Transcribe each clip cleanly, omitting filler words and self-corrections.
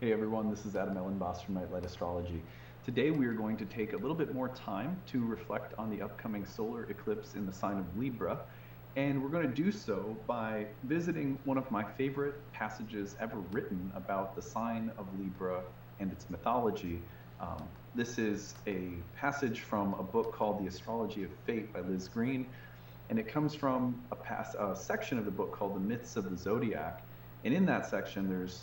Hey everyone, this is Adam Ellenboss from Nightlight Astrology. Today we are going to take a little bit more time to reflect on the upcoming solar eclipse in the sign of Libra. And we're going to do so by visiting one of my favorite passages ever written about the sign of Libra and its mythology. This is a passage from a book called The Astrology of Fate by Liz Green, and it comes from a section of the book called The Myths of the Zodiac. And in that section, there's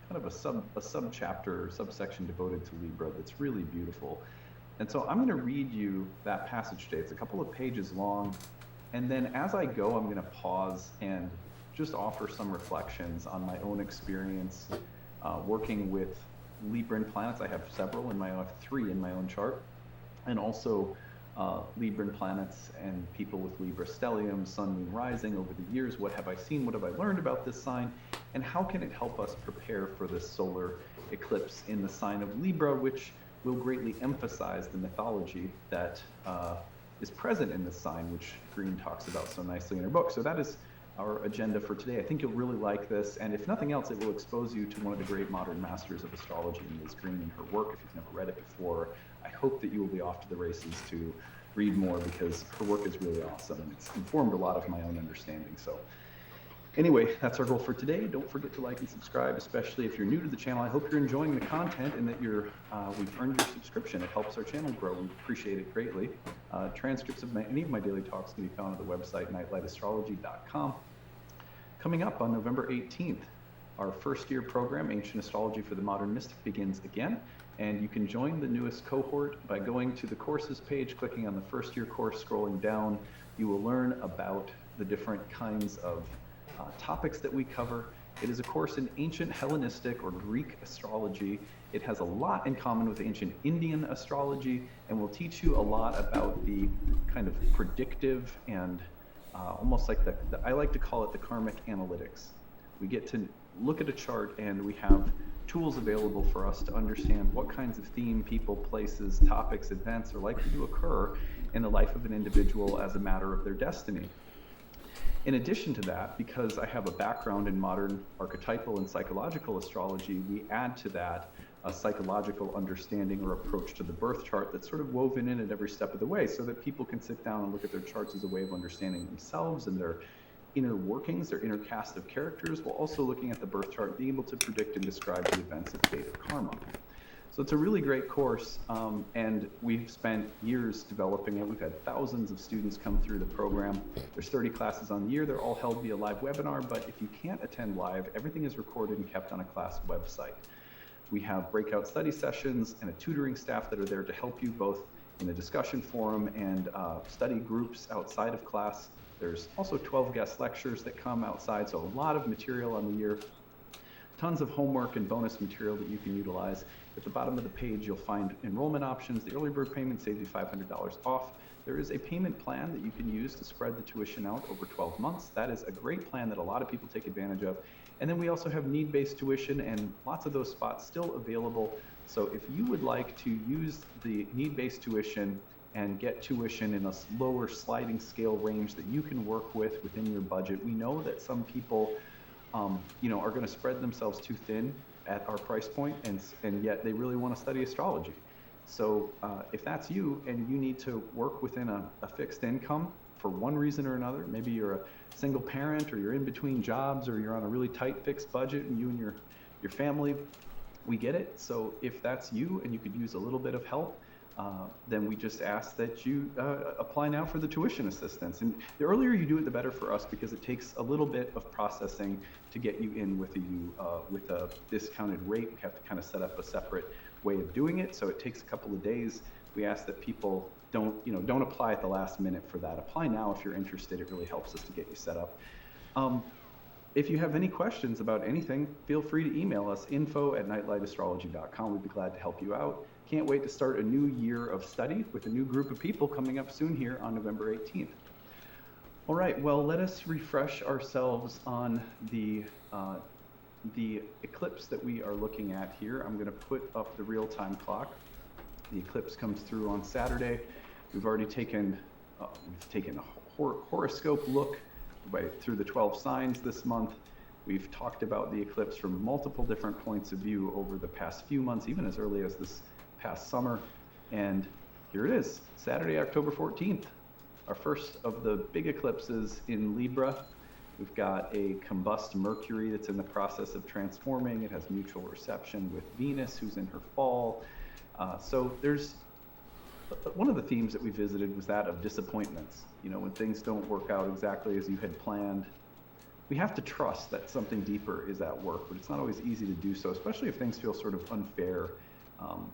kind of a subchapter or subsection devoted to Libra that's really beautiful. And so I'm going to read you that passage today. It's a couple of pages long. And then as I go, I'm going to pause and just offer some reflections on my own experience working with Libran planets. I have several I have 3 in my own chart, and also Libran planets and people with Libra stellium, sun, moon, rising over the years. What have I seen? What have I learned about this sign? And how can it help us prepare for this solar eclipse in the sign of Libra, which will greatly emphasize the mythology that is present in this sign, which Green talks about so nicely in her book. So that is our agenda for today. I think you'll really like this, and if nothing else, it will expose you to one of the great modern masters of astrology, Liz Green, and her work. If you've never read it before, I hope that you will be off to the races to read more, because her work is really awesome, and it's informed a lot of my own understanding. So anyway, that's our goal for today. Don't forget to like and subscribe, especially if you're new to the channel. I hope you're enjoying the content and that we've earned your subscription. It helps our channel grow. We appreciate it greatly. Transcripts of any of my daily talks can be found on the website, nightlightastrology.com. Coming up on November 18th, our first year program, Ancient Astrology for the Modern Mystic, begins again. And you can join the newest cohort by going to the courses page, clicking on the first year course, scrolling down. You will learn about the different kinds of topics that we cover. It is a course in ancient Hellenistic or Greek astrology. It has a lot in common with ancient Indian astrology, and will teach you a lot about the kind of predictive and almost like I like to call it the karmic analytics. We get to look at a chart and we have tools available for us to understand what kinds of theme, people, places, topics, events are likely to occur in the life of an individual as a matter of their destiny. In addition to that, because I have a background in modern archetypal and psychological astrology, we add to that a psychological understanding or approach to the birth chart that's sort of woven in at every step of the way, so that people can sit down and look at their charts as a way of understanding themselves and their inner workings, their inner cast of characters, while also looking at the birth chart, being able to predict and describe the events of fate or karma. So it's a really great course, and we've spent years developing it. We've had thousands of students come through the program. There's 30 classes on the year. They're all held via live webinar, but if you can't attend live, everything is recorded and kept on a class website. We have breakout study sessions and a tutoring staff that are there to help you both in a discussion forum and study groups outside of class. There's also 12 guest lectures that come outside, so a lot of material on the year. Tons of homework and bonus material that you can utilize. At the bottom of the page, you'll find enrollment options. The early bird payment saves you $500 off. There is a payment plan that you can use to spread the tuition out over 12 months. That is a great plan that a lot of people take advantage of. And then we also have need-based tuition, and lots of those spots still available. So if you would like to use the need-based tuition and get tuition in a lower sliding scale range that you can work with within your budget, we know that some people are going to spread themselves too thin at our price point, and yet they really want to study astrology. So if that's you and you need to work within a fixed income for one reason or another, maybe you're a single parent, or you're in between jobs, or you're on a really tight fixed budget, and you and your family, we get it. So if that's you and you could use a little bit of help, then we just ask that you apply now for the tuition assistance. And the earlier you do it, the better for us, because it takes a little bit of processing to get you in with a discounted rate. We have to kind of set up a separate way of doing it, so it takes a couple of days. We ask that people don't apply at the last minute for that. Apply now if you're interested. It really helps us to get you set up. If you have any questions about anything, feel free to email us, info@nightlightastrology.com. We'd be glad to help you out. Can't wait to start a new year of study with a new group of people coming up soon here on November 18th. All right, well, let us refresh ourselves on the eclipse that we are looking at here. I'm going to put up the real-time clock. The eclipse comes through on Saturday. We've already taken a horoscope look through the 12 signs this month. We've talked about the eclipse from multiple different points of view over the past few months, even as early as this past summer. And here it is, Saturday, October 14th, our first of the big eclipses in Libra. We've got a combust Mercury that's in the process of transforming. It has mutual reception with Venus, who's in her fall. So there's one of the themes that we visited was that of disappointments. You know, when things don't work out exactly as you had planned, we have to trust that something deeper is at work, but it's not always easy to do so, especially if things feel sort of unfair.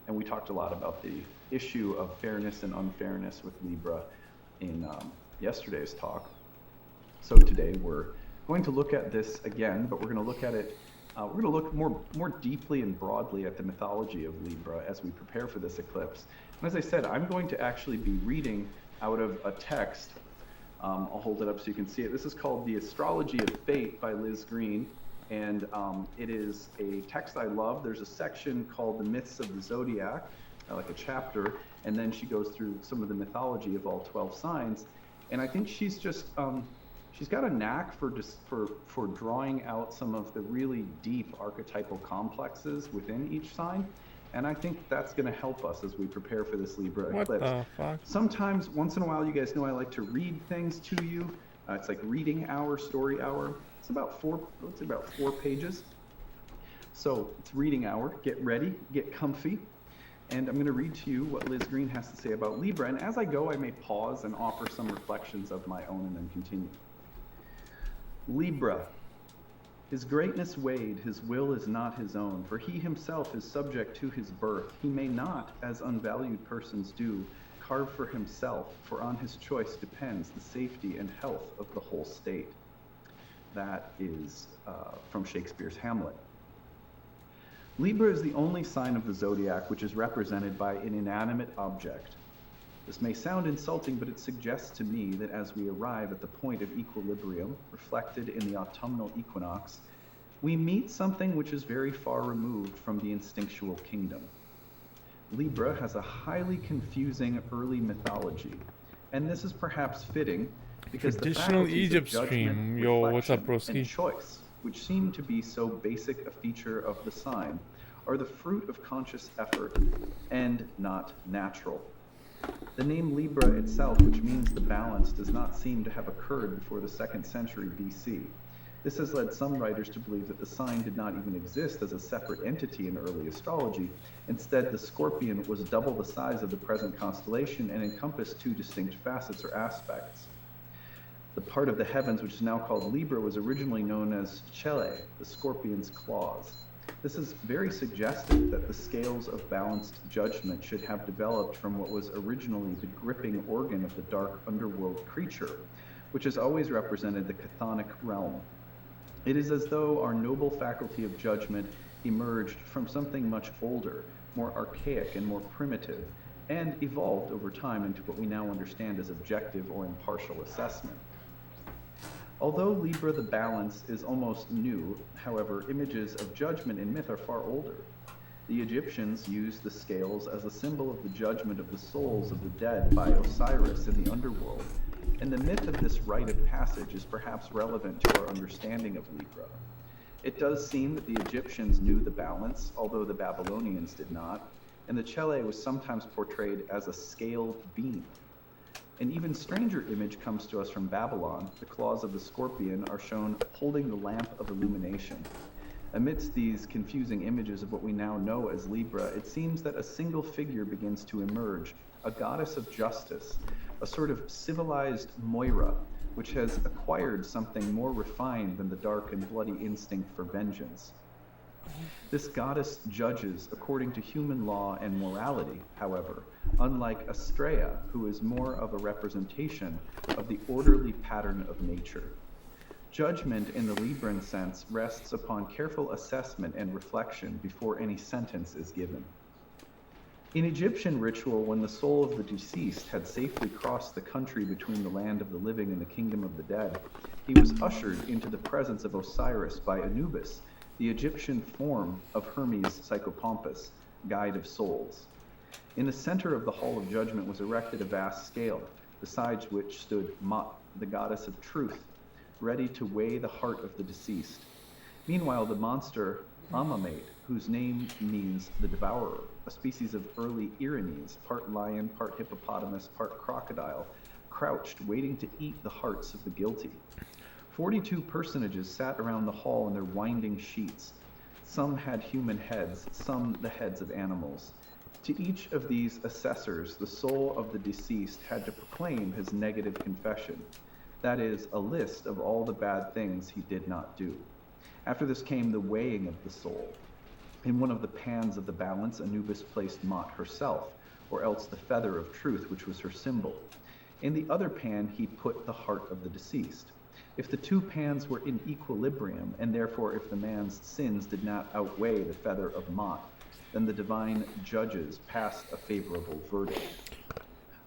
And we talked a lot about the issue of fairness and unfairness with Libra in yesterday's talk. So today we're going to look at this again, but we're going to look at it, we're going to look more deeply and broadly at the mythology of Libra as we prepare for this eclipse. And as I said, I'm going to actually be reading out of a text. I'll hold it up so you can see it. This is called The Astrology of Fate by Liz Green, and it is a text I love. There's a section called The Myths of the Zodiac, like a chapter, and then she goes through some of the mythology of all 12 signs. And I think she's just, she's got a knack for drawing out some of the really deep archetypal complexes within each sign. And I think that's going to help us as we prepare for this Libra eclipse. What the fuck? Sometimes, once in a while, you guys know I like to read things to you. It's like reading hour, story hour. It's about four pages. So it's reading hour. Get ready, get comfy. And I'm going to read to you what Liz Green has to say about Libra. And as I go, I may pause and offer some reflections of my own and then continue. Libra. His greatness weighed, his will is not his own, for he himself is subject to his birth. He may not, as unvalued persons do, carve for himself, for on his choice depends the safety and health of the whole state. That is from Shakespeare's Hamlet. Libra is the only sign of the zodiac which is represented by an inanimate object. This may sound insulting, but it suggests to me that as we arrive at the point of equilibrium, reflected in the autumnal equinox, we meet something which is very far removed from the instinctual kingdom. Libra has a highly confusing early mythology, and this is perhaps fitting because Traditional the faculties Egypt of judgment, stream. Yo, what's up, reflection, and broski? choice, which seem to be so basic a feature of the sign, are the fruit of conscious effort and not natural. The name Libra itself, which means the balance, does not seem to have occurred before the 2nd century BC. This has led some writers to believe that the sign did not even exist as a separate entity in early astrology. Instead, the scorpion was double the size of the present constellation and encompassed 2 distinct facets or aspects. The part of the heavens which is now called Libra was originally known as Chele, the scorpion's claws. This is very suggestive that the scales of balanced judgment should have developed from what was originally the gripping organ of the dark underworld creature, which has always represented the chthonic realm. It is as though our noble faculty of judgment emerged from something much older, more archaic and more primitive, and evolved over time into what we now understand as objective or impartial assessment. Although Libra the balance is almost new, however, images of judgment in myth are far older. The Egyptians used the scales as a symbol of the judgment of the souls of the dead by Osiris in the underworld, and the myth of this rite of passage is perhaps relevant to our understanding of Libra. It does seem that the Egyptians knew the balance, although the Babylonians did not, and the Chele was sometimes portrayed as a scaled beam. An even stranger image comes to us from Babylon. The claws of the scorpion are shown holding the lamp of illumination. Amidst these confusing images of what we now know as Libra, it seems that a single figure begins to emerge, a goddess of justice, a sort of civilized Moira, which has acquired something more refined than the dark and bloody instinct for vengeance. This goddess judges according to human law and morality, however, unlike Astrea, who is more of a representation of the orderly pattern of nature. Judgment in the Libran sense rests upon careful assessment and reflection before any sentence is given. In Egyptian ritual, when the soul of the deceased had safely crossed the country between the land of the living and the kingdom of the dead, he was ushered into the presence of Osiris by Anubis, the Egyptian form of Hermes Psychopompus, guide of souls. In the center of the Hall of Judgment was erected a vast scale, beside which stood Ma'at, the goddess of truth, ready to weigh the heart of the deceased. Meanwhile, the monster Amamate, whose name means the devourer, a species of early Erinnes, part lion, part hippopotamus, part crocodile, crouched, waiting to eat the hearts of the guilty. 42 personages sat around the hall in their winding sheets. Some had human heads, some the heads of animals. To each of these assessors, the soul of the deceased had to proclaim his negative confession. That is, a list of all the bad things he did not do. After this came the weighing of the soul. In one of the pans of the balance, Anubis placed Mot herself, or else the feather of truth, which was her symbol. In the other pan, he put the heart of the deceased. If the two pans were in equilibrium, and therefore if the man's sins did not outweigh the feather of Mot, then the divine judges passed a favorable verdict.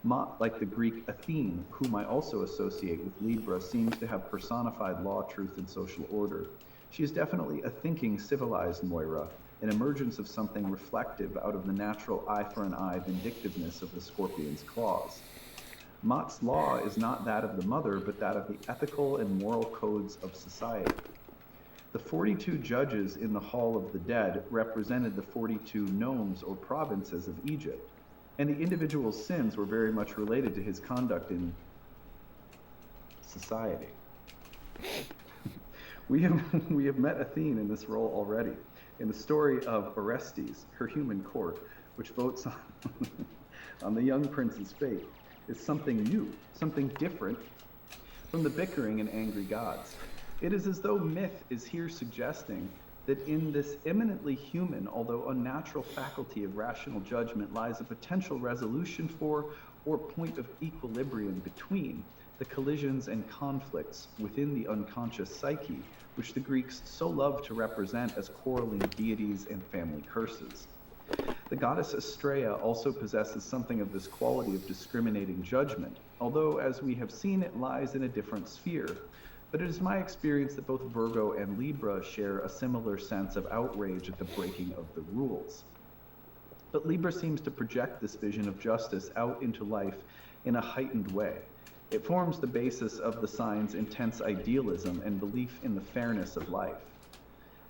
Mot, like the Greek Athene, whom I also associate with Libra, seems to have personified law, truth, and social order. She is definitely a thinking, civilized Moira, an emergence of something reflective out of the natural eye for an eye vindictiveness of the scorpion's claws. Mot's law is not that of the mother, but that of the ethical and moral codes of society. The 42 judges in the Hall of the Dead represented the 42 nomes or provinces of Egypt, and the individual's sins were very much related to his conduct in society. We have met Athene in this role already, in the story of Orestes, her human court, which votes on the young prince's fate, is something new, something different from the bickering and angry gods. It is as though myth is here suggesting that in this eminently human, although unnatural faculty of rational judgment lies a potential resolution for, or point of equilibrium between, the collisions and conflicts within the unconscious psyche, which the Greeks so love to represent as quarreling deities and family curses. The goddess Astraea also possesses something of this quality of discriminating judgment, although, as we have seen, it lies in a different sphere. But it is my experience that both Virgo and Libra share a similar sense of outrage at the breaking of the rules. But Libra seems to project this vision of justice out into life in a heightened way. It forms the basis of the sign's intense idealism and belief in the fairness of life.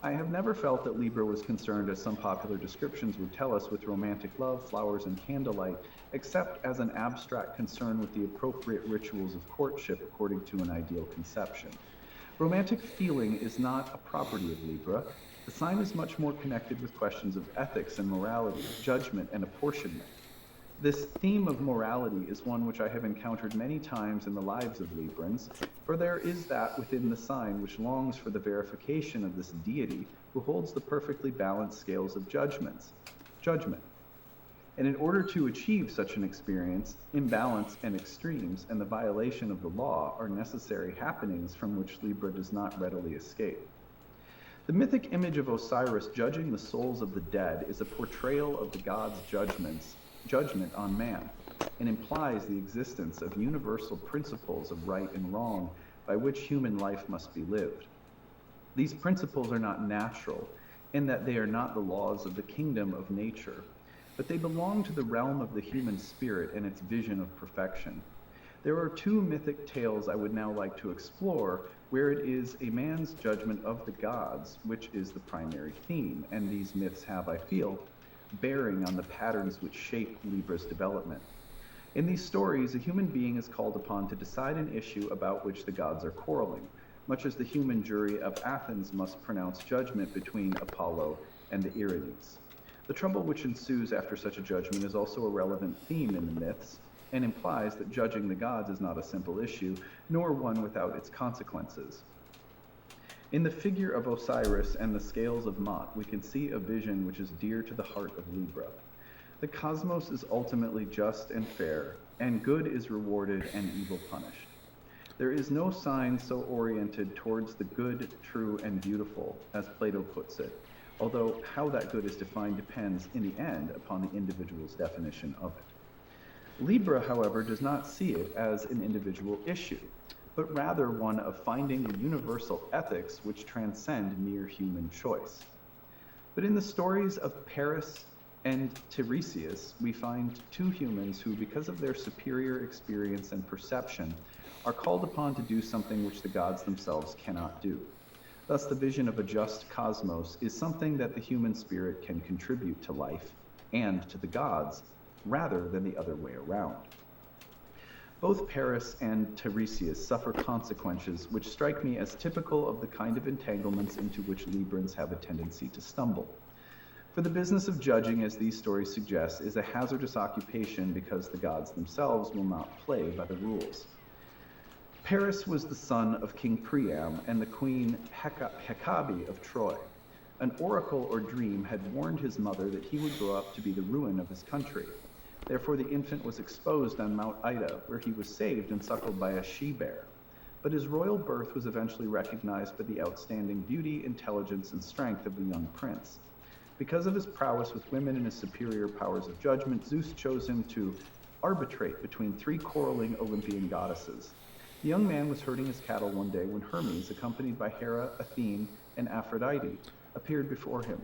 I have never felt that Libra was concerned, as some popular descriptions would tell us, with romantic love, flowers, and candlelight, except as an abstract concern with the appropriate rituals of courtship according to an ideal conception. Romantic feeling is not a property of Libra. The sign is much more connected with questions of ethics and morality, judgment, and apportionment. This theme of morality is one which I have encountered many times in the lives of Librans, for there is that within the sign which longs for the verification of this deity who holds the perfectly balanced scales of judgment. And in order to achieve such an experience, imbalance and extremes and the violation of the law are necessary happenings from which Libra does not readily escape. The mythic image of Osiris judging the souls of the dead is a portrayal of the god's judgment on man, and implies the existence of universal principles of right and wrong by which human life must be lived. These principles are not natural, in that they are not the laws of the kingdom of nature, but they belong to the realm of the human spirit and its vision of perfection. There are two mythic tales I would now like to explore, where it is a man's judgment of the gods, which is the primary theme, and these myths have, I feel, bearing on the patterns which shape Libra's development. In these stories, a human being is called upon to decide an issue about which the gods are quarreling, much as the human jury of Athens must pronounce judgment between Apollo and the Erinyes. The trouble which ensues after such a judgment is also a relevant theme in the myths, and implies that judging the gods is not a simple issue, nor one without its consequences. In the figure of Osiris and the scales of Mot, we can see a vision which is dear to the heart of Libra. The cosmos is ultimately just and fair, and good is rewarded and evil punished. There is no sign so oriented towards the good, true, and beautiful, as Plato puts it, although how that good is defined depends, in the end, upon the individual's definition of it. Libra, however, does not see it as an individual issue, but rather one of finding the universal ethics which transcend mere human choice. But in the stories of Paris and Tiresias, we find two humans who, because of their superior experience and perception, are called upon to do something which the gods themselves cannot do. Thus, the vision of a just cosmos is something that the human spirit can contribute to life and to the gods, rather than the other way around. Both Paris and Tiresias suffer consequences which strike me as typical of the kind of entanglements into which Librans have a tendency to stumble. For the business of judging, as these stories suggest, is a hazardous occupation because the gods themselves will not play by the rules. Paris was the son of King Priam and the queen Hecabe of Troy. An oracle or dream had warned his mother that he would grow up to be the ruin of his country. Therefore, the infant was exposed on Mount Ida, where he was saved and suckled by a she-bear. But his royal birth was eventually recognized by the outstanding beauty, intelligence, and strength of the young prince. Because of his prowess with women and his superior powers of judgment, Zeus chose him to arbitrate between three quarreling Olympian goddesses. The young man was herding his cattle one day when Hermes, accompanied by Hera, Athene, and Aphrodite, appeared before him.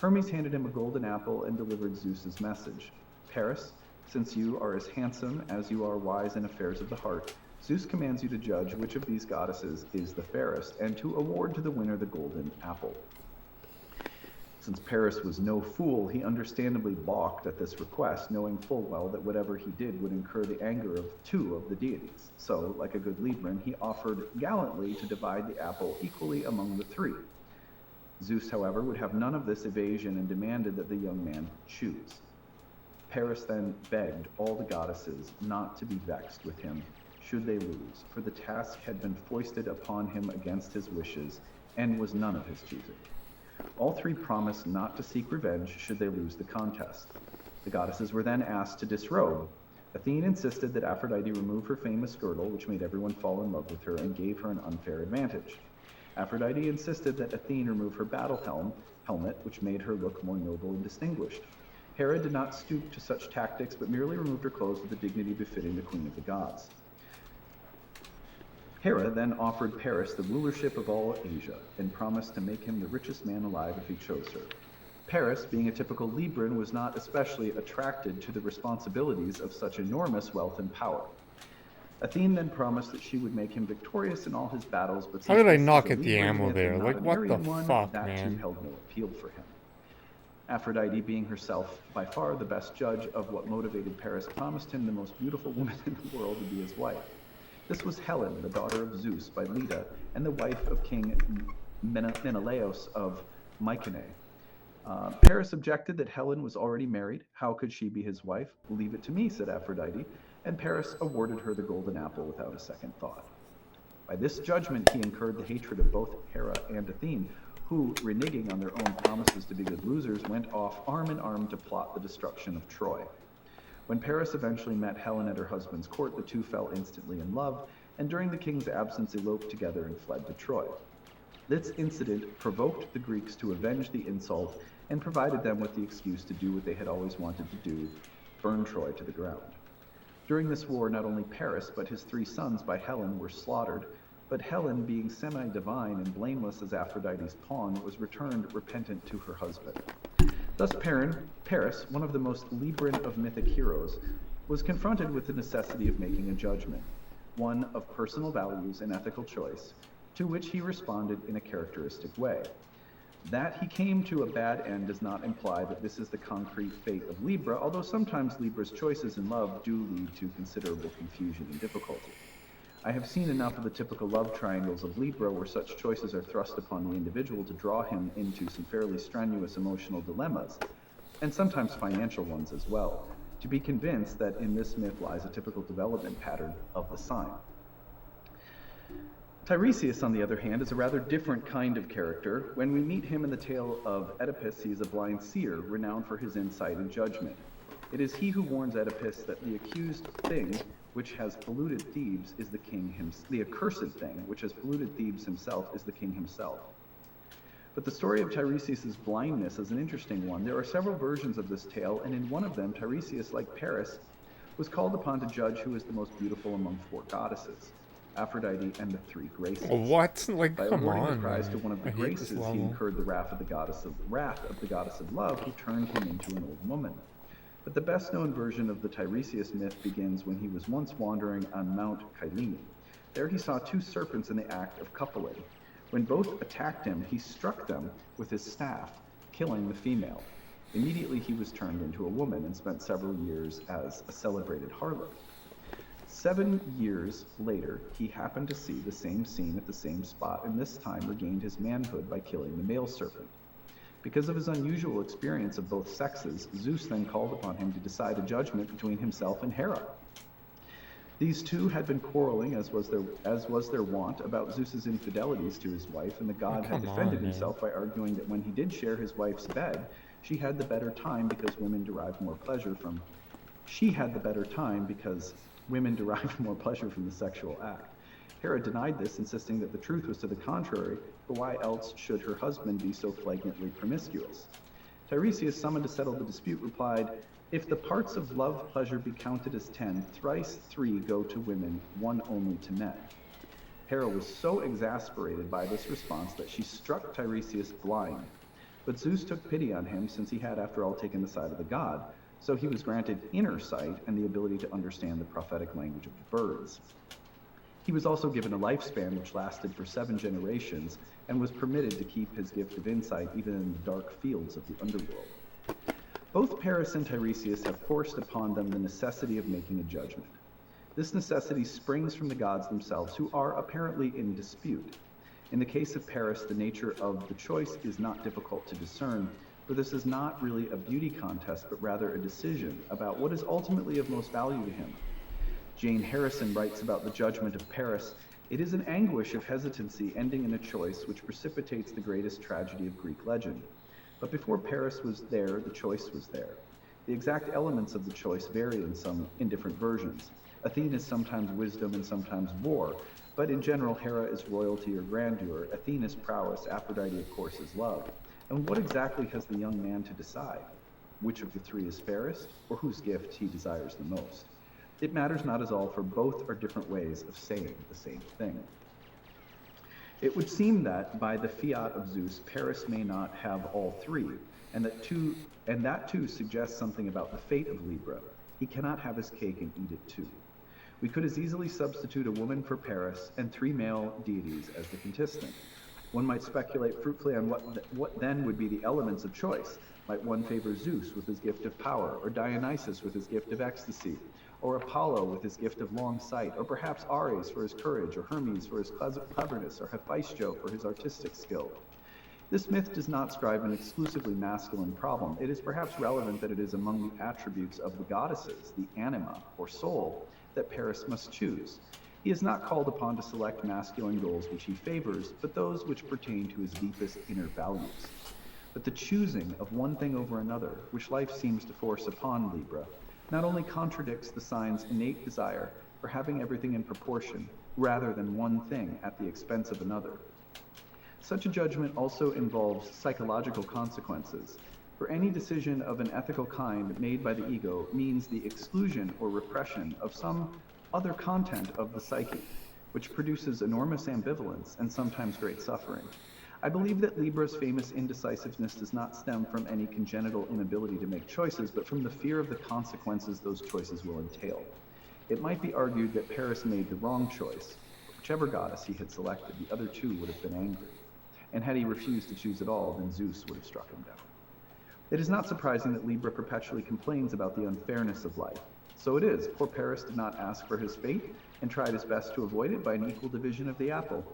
Hermes handed him a golden apple and delivered Zeus's message. Paris, since you are as handsome as you are wise in affairs of the heart, Zeus commands you to judge which of these goddesses is the fairest, and to award to the winner the golden apple. Since Paris was no fool, he understandably balked at this request, knowing full well that whatever he did would incur the anger of two of the deities. So, like a good Libran, he offered gallantly to divide the apple equally among the three. Zeus, however, would have none of this evasion and demanded that the young man choose. Paris then begged all the goddesses not to be vexed with him should they lose, for the task had been foisted upon him against his wishes and was none of his choosing. All three promised not to seek revenge should they lose the contest. The goddesses were then asked to disrobe. Athene insisted that Aphrodite remove her famous girdle, which made everyone fall in love with her and gave her an unfair advantage. Aphrodite insisted that Athene remove her battle helmet, which made her look more noble and distinguished. Hera did not stoop to such tactics, but merely removed her clothes with the dignity befitting the queen of the gods. Hera then offered Paris the rulership of all Asia, and promised to make him the richest man alive if he chose her. Paris, being a typical Libran, was not especially attracted to the responsibilities of such enormous wealth and power. Athene then promised that she would make him victorious in all his battles, but How since did I this knock is a at the Libran ammo myth there? and not Like, an what the Aryan one, fuck, that man? too held no appeal for him. Aphrodite, being herself by far the best judge of what motivated Paris, promised him the most beautiful woman in the world to be his wife. This was Helen, the daughter of Zeus by Leda, and the wife of King Menelaus of Mycenae. Paris objected that Helen was already married. How could she be his wife? Leave it to me, said Aphrodite, and Paris awarded her the golden apple without a second thought. By this judgment, he incurred the hatred of both Hera and Athene, who, reneging on their own promises to be good losers, went off arm in arm to plot the destruction of Troy. When Paris eventually met Helen at her husband's court, the two fell instantly in love, and during the king's absence eloped together and fled to Troy. This incident provoked the Greeks to avenge the insult and provided them with the excuse to do what they had always wanted to do, burn Troy to the ground. During this war, not only Paris, but his three sons by Helen were slaughtered, but Helen, being semi-divine and blameless as Aphrodite's pawn, was returned repentant to her husband. Thus Paris, one of the most Libran of mythic heroes, was confronted with the necessity of making a judgment, one of personal values and ethical choice, to which he responded in a characteristic way. That he came to a bad end does not imply that this is the concrete fate of Libra, although sometimes Libra's choices in love do lead to considerable confusion and difficulty. I have seen enough of the typical love triangles of Libra where such choices are thrust upon the individual to draw him into some fairly strenuous emotional dilemmas, and sometimes financial ones as well, to be convinced that in this myth lies a typical development pattern of the sign. Tiresias, on the other hand, is a rather different kind of character. When we meet him in the tale of Oedipus, he is a blind seer, renowned for his insight and judgment. It is he who warns Oedipus that the accused thing which has polluted Thebes is the king himself. The accursed thing which has polluted Thebes himself is the king himself. But the story of Tiresias' blindness is an interesting one. There are several versions of this tale, and in one of them, Tiresias, like Paris, was called upon to judge who is the most beautiful among four goddesses, Aphrodite and the three Graces. What? Like, By come awarding on, the prize man. to one of the I hate this Graces, he level. incurred the wrath of the goddess of love, who turned him into an old woman. But the best-known version of the Tiresias myth begins when he was once wandering on Mount Kylene. There he saw two serpents in the act of coupling. When both attacked him, he struck them with his staff, killing the female. Immediately he was turned into a woman and spent several years as a celebrated harlot. 7 years later, he happened to see the same scene at the same spot, and this time regained his manhood by killing the male serpent. Because of his unusual experience of both sexes, Zeus then called upon him to decide a judgment between himself and Hera. These two had been quarreling, as was their wont, about Zeus's infidelities to his wife, and the god had defended himself by arguing that when he did share his wife's bed, she had the better time because women derived more pleasure from the sexual act. Hera denied this, insisting that the truth was to the contrary, for why else should her husband be so flagrantly promiscuous? Tiresias, summoned to settle the dispute, replied, "If the parts of love pleasure be counted as 10, thrice 3 go to women, 1 only to men." Hera was so exasperated by this response that she struck Tiresias blind. But Zeus took pity on him, since he had after all taken the side of the god, so he was granted inner sight and the ability to understand the prophetic language of the birds. He was also given a lifespan which lasted for 7 generations, and was permitted to keep his gift of insight even in the dark fields of the underworld. Both Paris and Tiresias have forced upon them the necessity of making a judgment. This necessity springs from the gods themselves, who are apparently in dispute. In the case of Paris, the nature of the choice is not difficult to discern, for this is not really a beauty contest, but rather a decision about what is ultimately of most value to him. Jane Harrison writes about the judgment of Paris, "It is an anguish of hesitancy ending in a choice which precipitates the greatest tragedy of Greek legend. But before Paris was there, the choice was there. The exact elements of the choice vary in different versions. Athene is sometimes wisdom and sometimes war, but in general Hera is royalty or grandeur, Athene is prowess, Aphrodite of course is love. And what exactly has the young man to decide? Which of the 3 is fairest, or whose gift he desires the most? It matters not at all, for both are different ways of saying the same thing." It would seem that, by the fiat of Zeus, Paris may not have all 3, and that too suggests something about the fate of Libra. He cannot have his cake and eat it too. We could as easily substitute a woman for Paris and 3 male deities as the contestant. One might speculate fruitfully on what then would be the elements of choice. Might one favor Zeus with his gift of power, or Dionysus with his gift of ecstasy, or Apollo with his gift of long sight, or perhaps Ares for his courage, or Hermes for his cleverness, or Hephaestus for his artistic skill? This myth does not describe an exclusively masculine problem. It is perhaps relevant that it is among the attributes of the goddesses, the anima, or soul, that Paris must choose. He is not called upon to select masculine goals which he favors, but those which pertain to his deepest inner values. But the choosing of one thing over another, which life seems to force upon Libra, not only contradicts the sign's innate desire for having everything in proportion, rather than one thing at the expense of another. Such a judgment also involves psychological consequences, for any decision of an ethical kind made by the ego means the exclusion or repression of some other content of the psyche, which produces enormous ambivalence and sometimes great suffering. I believe that Libra's famous indecisiveness does not stem from any congenital inability to make choices, but from the fear of the consequences those choices will entail. It might be argued that Paris made the wrong choice. Whichever goddess he had selected, the other 2 would have been angry. And had he refused to choose at all, then Zeus would have struck him down. It is not surprising that Libra perpetually complains about the unfairness of life. So it is. Poor Paris did not ask for his fate, and tried his best to avoid it by an equal division of the apple.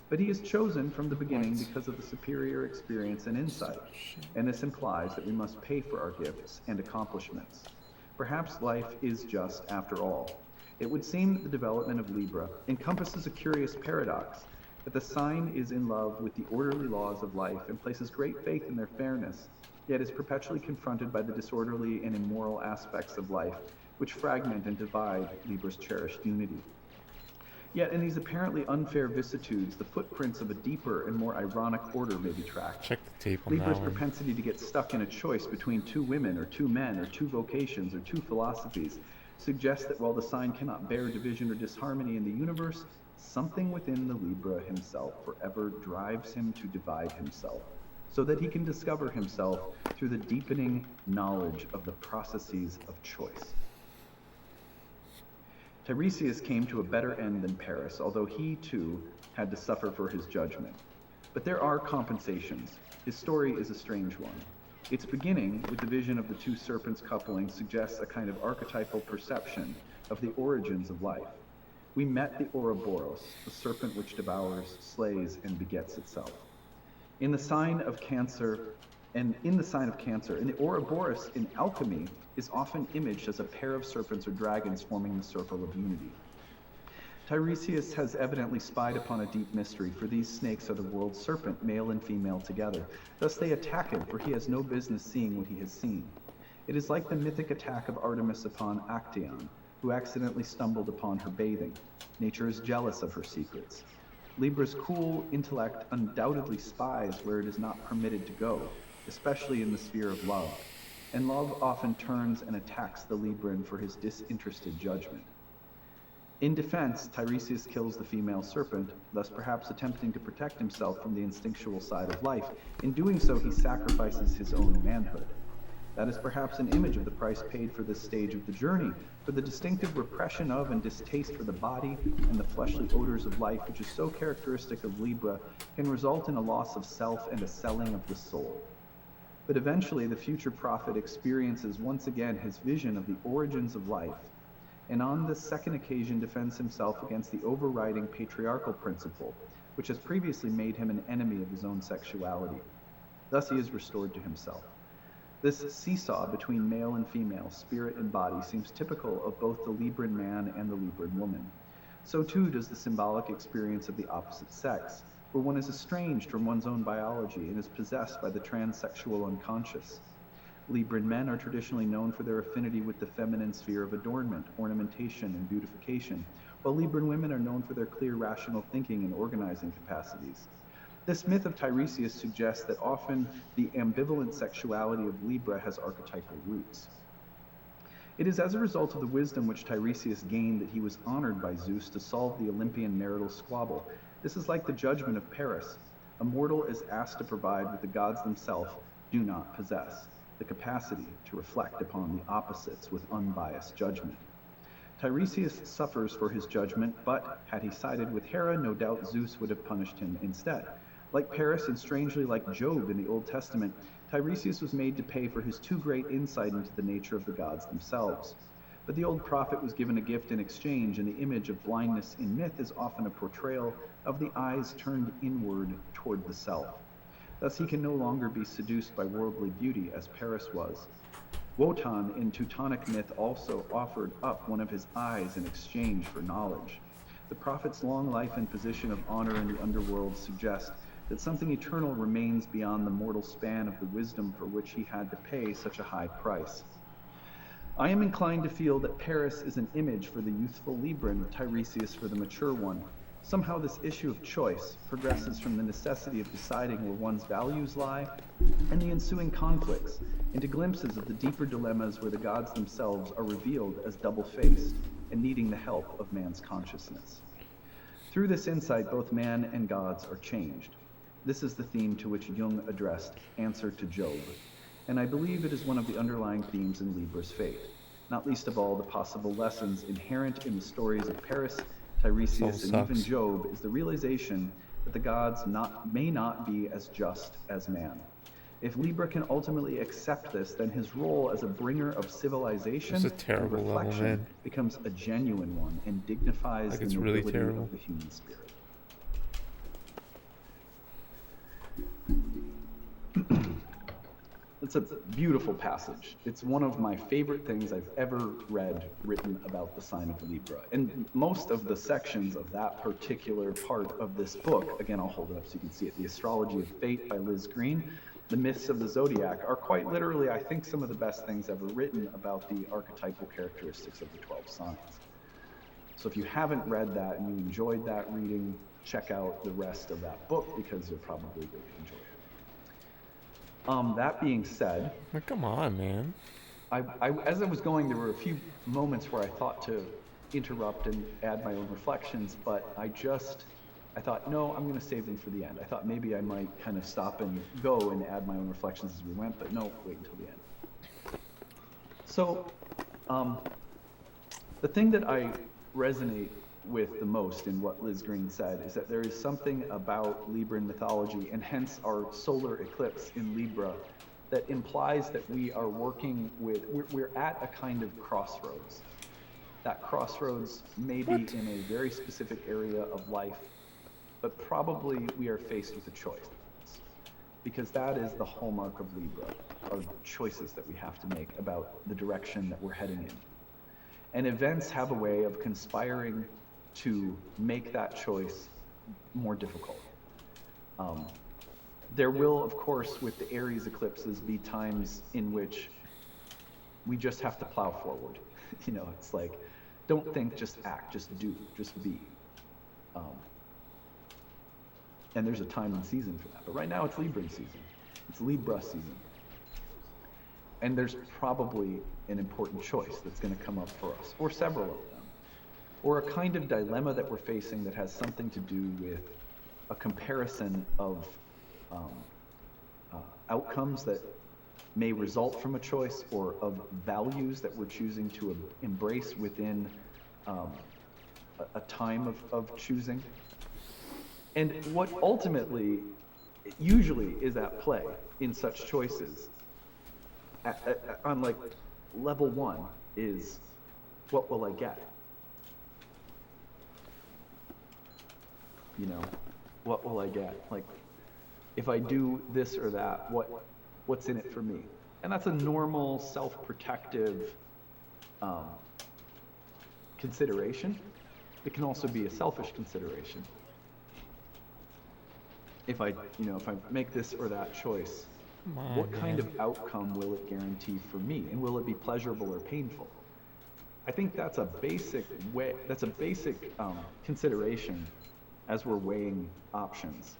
But he is chosen from the beginning because of the superior experience and insight, and this implies that we must pay for our gifts and accomplishments. Perhaps life is just after all. It would seem that the development of Libra encompasses a curious paradox, that the sign is in love with the orderly laws of life and places great faith in their fairness, yet is perpetually confronted by the disorderly and immoral aspects of life, which fragment and divide Libra's cherished unity. Yet in these apparently unfair vicissitudes, the footprints of a deeper and more ironic order may be tracked. Check the tape on Libra's that one. propensity to get stuck in a choice between 2 women, or 2 men, or 2 vocations, or 2 philosophies suggests that while the sign cannot bear division or disharmony in the universe, something within the Libra himself forever drives him to divide himself, so that he can discover himself through the deepening knowledge of the processes of choice. Tiresias came to a better end than Paris, although he too had to suffer for his judgment. But there are compensations. His story is a strange one. Its beginning, with the vision of the two serpents coupling, suggests a kind of archetypal perception of the origins of life. We met the Ouroboros, the serpent which devours, slays, and begets itself. In the sign of Cancer, and the Ouroboros in alchemy is often imaged as a pair of serpents or dragons forming the circle of unity. Tiresias has evidently spied upon a deep mystery, for these snakes are the world's serpent, male and female together. Thus they attack him, for he has no business seeing what he has seen. It is like the mythic attack of Artemis upon Actaeon, who accidentally stumbled upon her bathing. Nature is jealous of her secrets. Libra's cool intellect undoubtedly spies where it is not permitted to go, especially in the sphere of love, and love often turns and attacks the Libran for his disinterested judgment. In defense, Tiresias kills the female serpent, thus perhaps attempting to protect himself from the instinctual side of life. In doing so, he sacrifices his own manhood. That is perhaps an image of the price paid for this stage of the journey, for the distinctive repression of and distaste for the body and the fleshly odors of life, which is so characteristic of Libra, can result in a loss of self and a selling of the soul. But eventually, the future prophet experiences once again his vision of the origins of life, and on this second occasion defends himself against the overriding patriarchal principle, which has previously made him an enemy of his own sexuality. Thus he is restored to himself. This seesaw between male and female, spirit and body, seems typical of both the Libran man and the Libran woman. So too does the symbolic experience of the opposite sex, where one is estranged from one's own biology and is possessed by the transsexual unconscious. Libran men are traditionally known for their affinity with the feminine sphere of adornment, ornamentation, and beautification, while Libran women are known for their clear rational thinking and organizing capacities. This myth of Tiresias suggests that often the ambivalent sexuality of Libra has archetypal roots. It is as a result of the wisdom which Tiresias gained that he was honored by Zeus to solve the Olympian marital squabble. This is like the judgment of Paris. A mortal is asked to provide what the gods themselves do not possess, the capacity to reflect upon the opposites with unbiased judgment. Tiresias suffers for his judgment, but had he sided with Hera, no doubt Zeus would have punished him instead. Like Paris, and strangely like Job in the Old Testament, Tiresias was made to pay for his too great insight into the nature of the gods themselves. But the old prophet was given a gift in exchange, and the image of blindness in myth is often a portrayal of the eyes turned inward toward the self. Thus he can no longer be seduced by worldly beauty as Paris was. Wotan in Teutonic myth also offered up one of his eyes in exchange for knowledge. The prophet's long life and position of honor in the underworld suggest that something eternal remains beyond the mortal span of the wisdom for which he had to pay such a high price. I am inclined to feel that Paris is an image for the youthful Libran, Tiresias for the mature one. Somehow this issue of choice progresses from the necessity of deciding where one's values lie and the ensuing conflicts into glimpses of the deeper dilemmas where the gods themselves are revealed as double-faced and needing the help of man's consciousness. Through this insight, both man and gods are changed. This is the theme to which Jung addressed Answer to Job, and I believe it is one of the underlying themes in Libra's fate, not least of all the possible lessons inherent in the stories of Paris, Tiresias, and even Job is the realization that the gods may not be as just as man. If Libra can ultimately accept this, then his role as a bringer of civilization and reflection becomes a genuine one and dignifies the nobility of the human spirit. It's a beautiful passage. It's one of my favorite things I've ever read written about the sign of Libra. And most of the sections of that particular part of this book, again, I'll hold it up so you can see it, The Astrology of Fate by Liz Green, The Myths of the Zodiac, are quite literally, I think, some of the best things ever written about the archetypal characteristics of the 12 signs. So if you haven't read that and you enjoyed that reading, check out the rest of that book because you'll probably really enjoy it. That being said, come on, man. As I was going, there were a few moments where I thought to interrupt and add my own reflections, but I thought, no, I'm going to save them for the end. I thought maybe I might kind of stop and go and add my own reflections as we went, but no, wait until the end. So, the thing that I resonate with the most in what Liz Green said is that there is something about Libran mythology, and hence our solar eclipse in Libra, that implies that we are working with, we're at a kind of crossroads. That crossroads may be in a very specific area of life, but probably we are faced with a choice, because that is the hallmark of Libra, are choices that we have to make about the direction that we're heading in. And events have a way of conspiring to make that choice more difficult. There will, of course, with the Aries eclipses, be times in which we just have to plow forward. You know, it's like, don't think, just act, just do, just be. And there's a time and season for that. But right now it's Libran season. It's Libra season. And there's probably an important choice that's going to come up for us, or several of them, or a kind of dilemma that we're facing that has something to do with a comparison of outcomes that may result from a choice, or of values that we're choosing to embrace within a time of choosing. And what ultimately, usually, is at play in such choices, on like level one, is what will I get? You know, what will I get? Like, if I do this or that, what's in it for me? And that's a normal self-protective consideration. It can also be a selfish consideration. If I make this or that choice, what kind of outcome will it guarantee for me? And will it be pleasurable or painful? I think that's a basic consideration as we're weighing options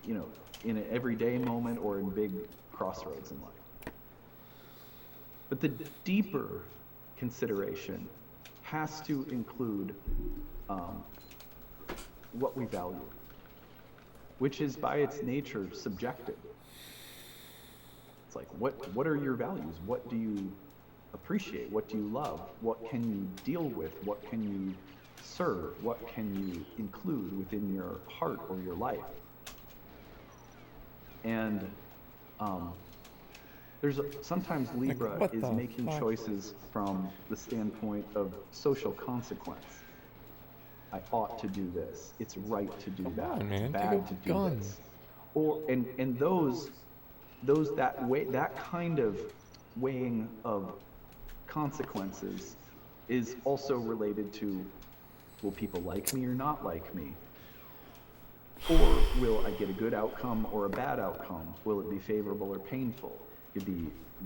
in an everyday moment or in big crossroads in life. But the deeper consideration has to include what we value, which is by its nature subjective. It's like, what are your values? What do you appreciate? What do you love? What can you deal with? What can you serve? What can you include within your heart or your life? And sometimes Libra is making choices from the standpoint of social consequence. I ought to do this. It's right to do that. It's bad to do this. And that kind of weighing of consequences is also related to, will people like me or not like me? Or will I get a good outcome or a bad outcome? Will it be favorable or painful?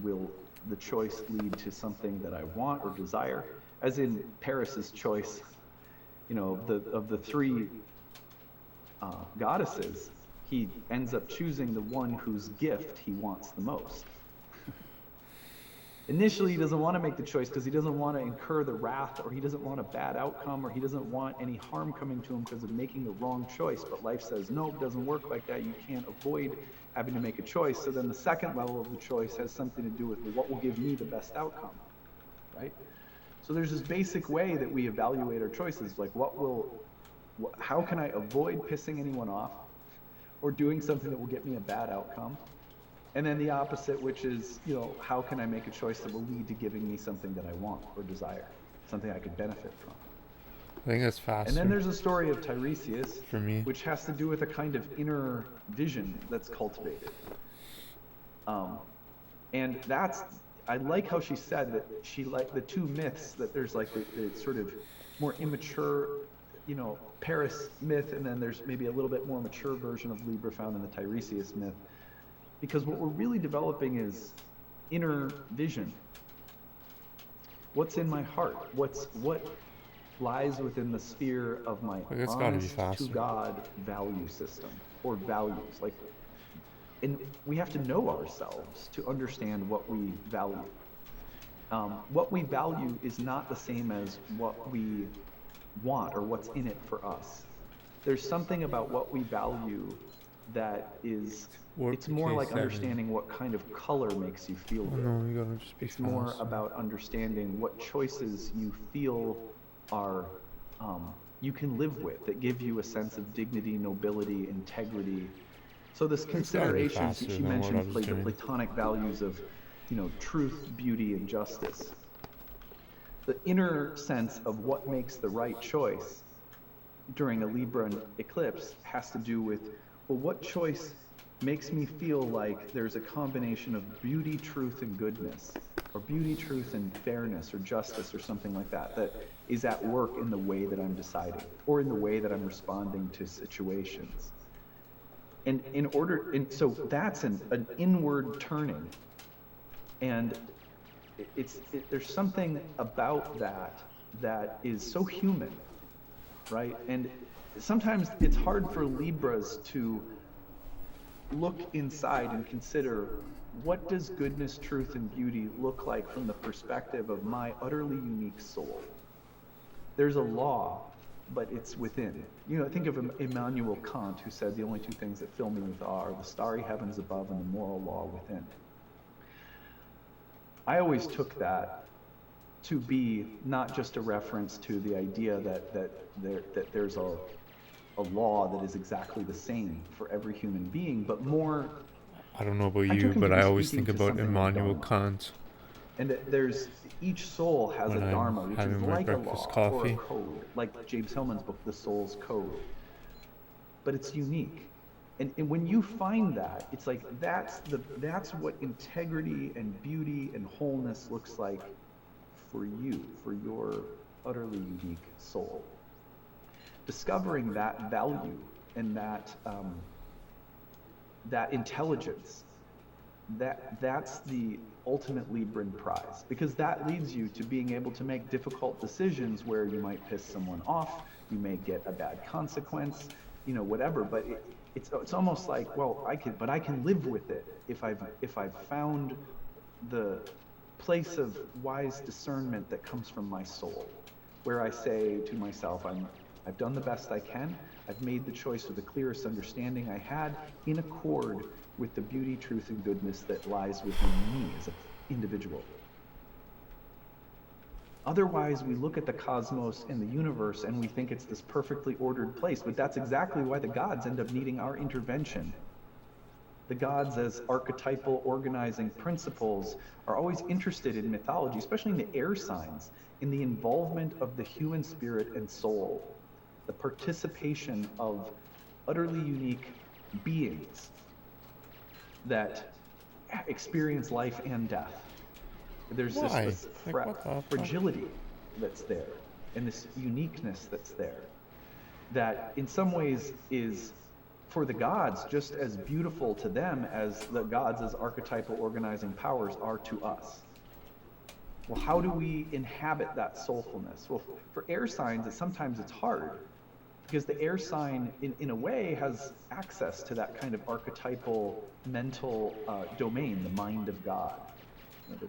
Will the choice lead to something that I want or desire? As in Paris's choice, of the three goddesses, he ends up choosing the one whose gift he wants the most. Initially, he doesn't want to make the choice because he doesn't want to incur the wrath, or he doesn't want a bad outcome, or he doesn't want any harm coming to him because of making the wrong choice. But life says, no, it doesn't work like that. You can't avoid having to make a choice. So then the second level of the choice has something to do with what will give me the best outcome, right? So there's this basic way that we evaluate our choices, like how can I avoid pissing anyone off or doing something that will get me a bad outcome? And then the opposite, which is, how can I make a choice that will lead to giving me something that I want or desire, something I could benefit from? I think that's faster. And then there's a story of Tiresias, for me, which has to do with a kind of inner vision that's cultivated. And I like how she said that she liked the two myths, that there's like the sort of more immature, Paris myth, and then there's maybe a little bit more mature version of Libra found in the Tiresias myth. Because what we're really developing is inner vision. What's in my heart? What lies within the sphere of my honest to God value system, or values? And we have to know ourselves to understand what we value. What we value is not the same as what we want or what's in it for us. There's something about what we value that is, it's more like understanding what kind of color makes you feel good. It's more about understanding what choices you feel are you can live with, that give you a sense of dignity, nobility, integrity. So this It's gotta be consideration, faster she than what I mentioned was the doing. Platonic values of, truth, beauty, and justice. The inner sense of what makes the right choice during a Libra eclipse has to do with, well, what choice makes me feel like there's a combination of beauty, truth, and goodness, or beauty, truth, and fairness, or justice, or something like that, that is at work in the way that I'm deciding, or in the way that I'm responding to situations. And so that's an inward turning. And there's something about that is so human, right? And sometimes it's hard for Libras to look inside and consider, what does goodness, truth, and beauty look like from the perspective of my utterly unique soul? There's a law, but it's within. Think of Immanuel Kant, who said the only two things that fill me with awe are the starry heavens above and the moral law within. I always took that to be not just a reference to the idea that there's a law that is exactly the same for every human being, but more, I don't know about I took you, him to but be I always speaking think to about something of Immanuel Dharma. Kant And there's, each soul has a when I'm Dharma, which is having my like a breakfast law or a coffee. code, like James Hillman's book, The Soul's Code. But it's unique. And when you find that, it's like that's what integrity and beauty and wholeness looks like for you, for your utterly unique soul. Discovering that value and that intelligence, that's the ultimate Libran prize, because that leads you to being able to make difficult decisions where you might piss someone off, you may get a bad consequence, whatever. But it's almost like, well, I can live with it if I've found the place of wise discernment that comes from my soul, where I say to myself, I've done the best I can. I've made the choice with the clearest understanding I had, in accord with the beauty, truth, and goodness that lies within me as an individual. Otherwise, we look at the cosmos and the universe and we think it's this perfectly ordered place, but that's exactly why the gods end up needing our intervention. The gods, as archetypal organizing principles, are always interested in mythology, especially in the air signs, in the involvement of the human spirit and soul, the participation of utterly unique beings that experience life and death. There's Why? this Like, what the fuck? fragility that's there, and this uniqueness that's there, that in some ways is, for the gods, just as beautiful to them as the gods as archetypal organizing powers are to us. Well, how do we inhabit that soulfulness? Well, for air signs, sometimes it's hard, because the air sign, in a way, has access to that kind of archetypal mental domain, the mind of God,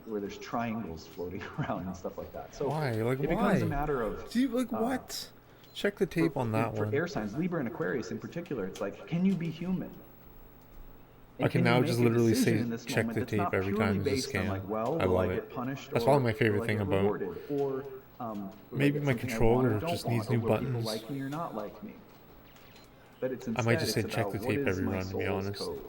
where there's triangles floating around and stuff like that. So Why? Like, it why? becomes a matter of, Do you, like, what? Check the tape on that for one. air signs, Libra and Aquarius in particular, it's like, can you be human? And I can you now make just a literally decision say, in this check moment the that's tape not every purely time is a based on, scam. like, well, I will I love it. get punished, That's or probably my favorite will I thing get about. rewarded, or will I Maybe get my something I want or controller don't just want, needs or new will people buttons. like me or not like me? But it's I might instead, just say it's check about, the what tape is every my run, to be soul's honest. code?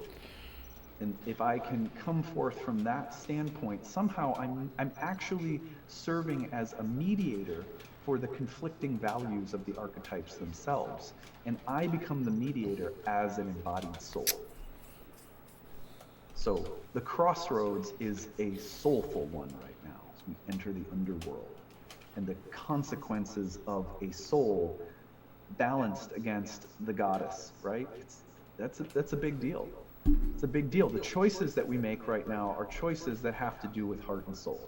And if I can come forth from that standpoint, somehow I'm actually serving as a mediator for the conflicting values of the archetypes themselves. And I become the mediator as an embodied soul. So the crossroads is a soulful one right now as we enter the underworld, and the consequences of a soul balanced against the goddess, right? That's a big deal. It's a big deal. The choices that we make right now are choices that have to do with heart and soul,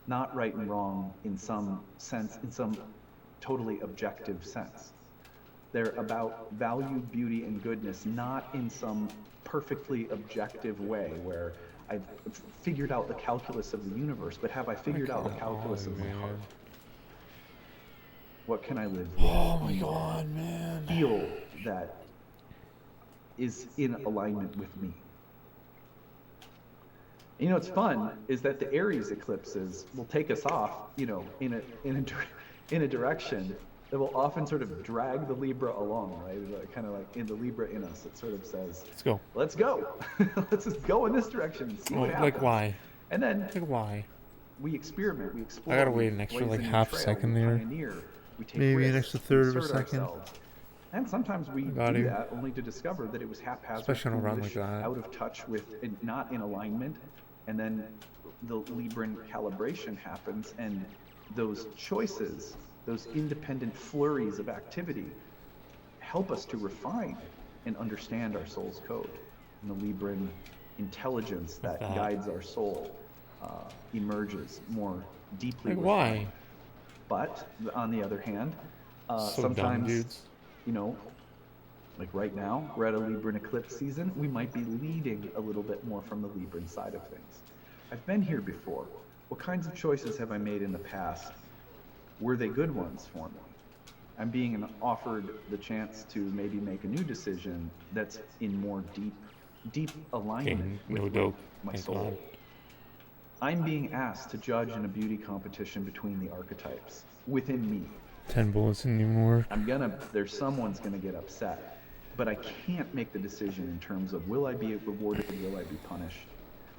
not right and wrong in some sense, in some totally objective sense. They're about value, beauty, and goodness, not in some perfectly objective way where I've figured out the calculus of the universe, but have I figured out the calculus of my heart? What can I live with? Oh my god, man. Feel that is in alignment with me. What's fun is that the Aries eclipses will take us off, in a direction that will often sort of drag the Libra along, right? Kind of like in the Libra in us, it sort of says, Let's go. let's go. Let's just go in this direction and see Oh, what like happens. why? And then Like why? we experiment, we I explore, gotta we wait an extra blaze like a new half trail, we second there. pioneer, we take Maybe an extra risks, we third of a assert second. ourselves. And sometimes we I got do you. that only to discover that it was haphazard, Especially on a run like foolish, that. out of touch with, and not in alignment. And then the Libran calibration happens, and those choices, those independent flurries of activity, help us to refine and understand our soul's code. And the Libran intelligence Like that that. guides our soul emerges more deeply Like refined. why? But on the other hand, So dumb, sometimes, dudes. you know, like right now, we're at a Libran eclipse season. We might be leading a little bit more from the Libran side of things. I've been here before. What kinds of choices have I made in the past? Were they good ones for me? I'm being offered the chance to maybe make a new decision that's in more deep alignment Okay, no with dope. my Thank soul. God. I'm being asked to judge in a beauty competition between the archetypes within me. 10 bullets didn't even work. There's someone's gonna get upset, but I can't make the decision in terms of will I be rewarded, will I be punished,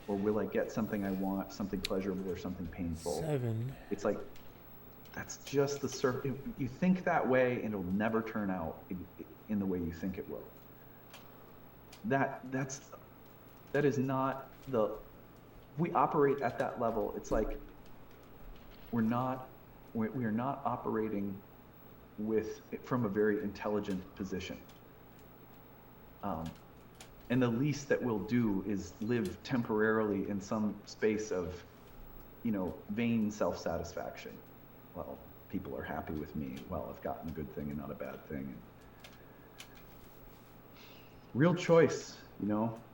or will I get something I want, something pleasurable or something painful. 7. It's like, that's just the surface. You think that way and it'll never turn out in the way you think it will. That is not the, we operate at that level. It's like we are not operating from a very intelligent position. And the least that we'll do is live temporarily in some space of, vain self-satisfaction. Well, people are happy with me. Well, I've gotten a good thing and not a bad thing. Real choice,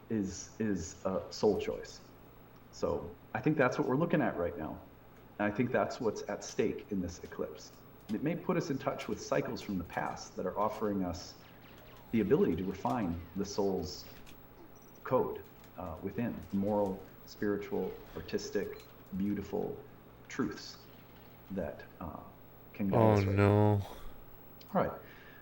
is a soul choice. So I think that's what we're looking at right now. And I think that's what's at stake in this eclipse. It may put us in touch with cycles from the past that are offering us the ability to refine the soul's code within moral, spiritual, artistic, beautiful truths that can guide us. Oh no. All right.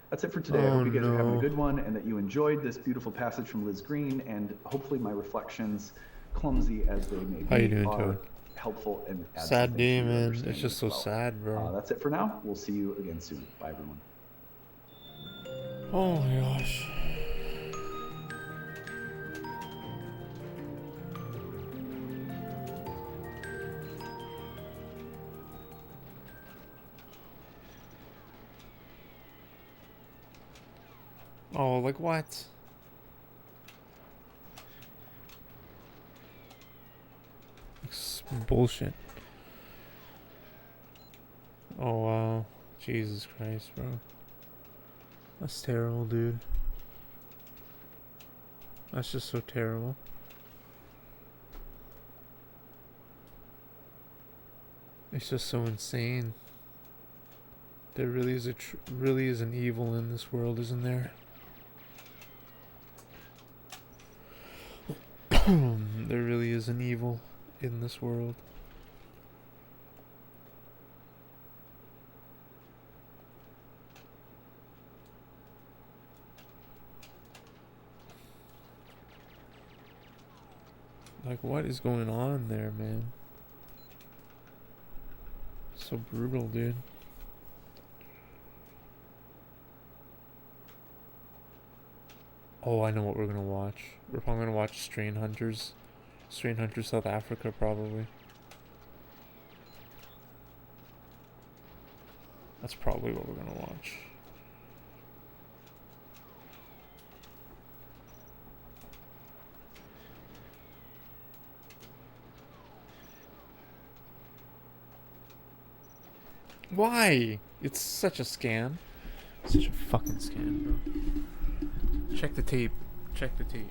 That's it for today. I hope you guys are having a good one and that you enjoyed this beautiful passage from Liz Green, and hopefully my reflections, clumsy as they may be, How you doing, are Toad? helpful and add Sad something day, to your man. understanding It's just as so well. sad, bro. That's it for now. We'll see you again soon. Bye, everyone. Oh my gosh. Oh, like what? It's bullshit. Oh wow. Jesus Christ, bro. That's terrible, dude. That's just so terrible. It's just so insane. There really is really is an evil in this world, isn't there? There really is an evil in this world. Like, what is going on there, man? So brutal, dude. Oh, I know what we're gonna watch. We're probably gonna watch Strain Hunters. Strain Hunters South Africa, probably. That's probably what we're gonna watch. Why? It's such a scam. Such a fucking scam, bro. Check the tape. Check the tape.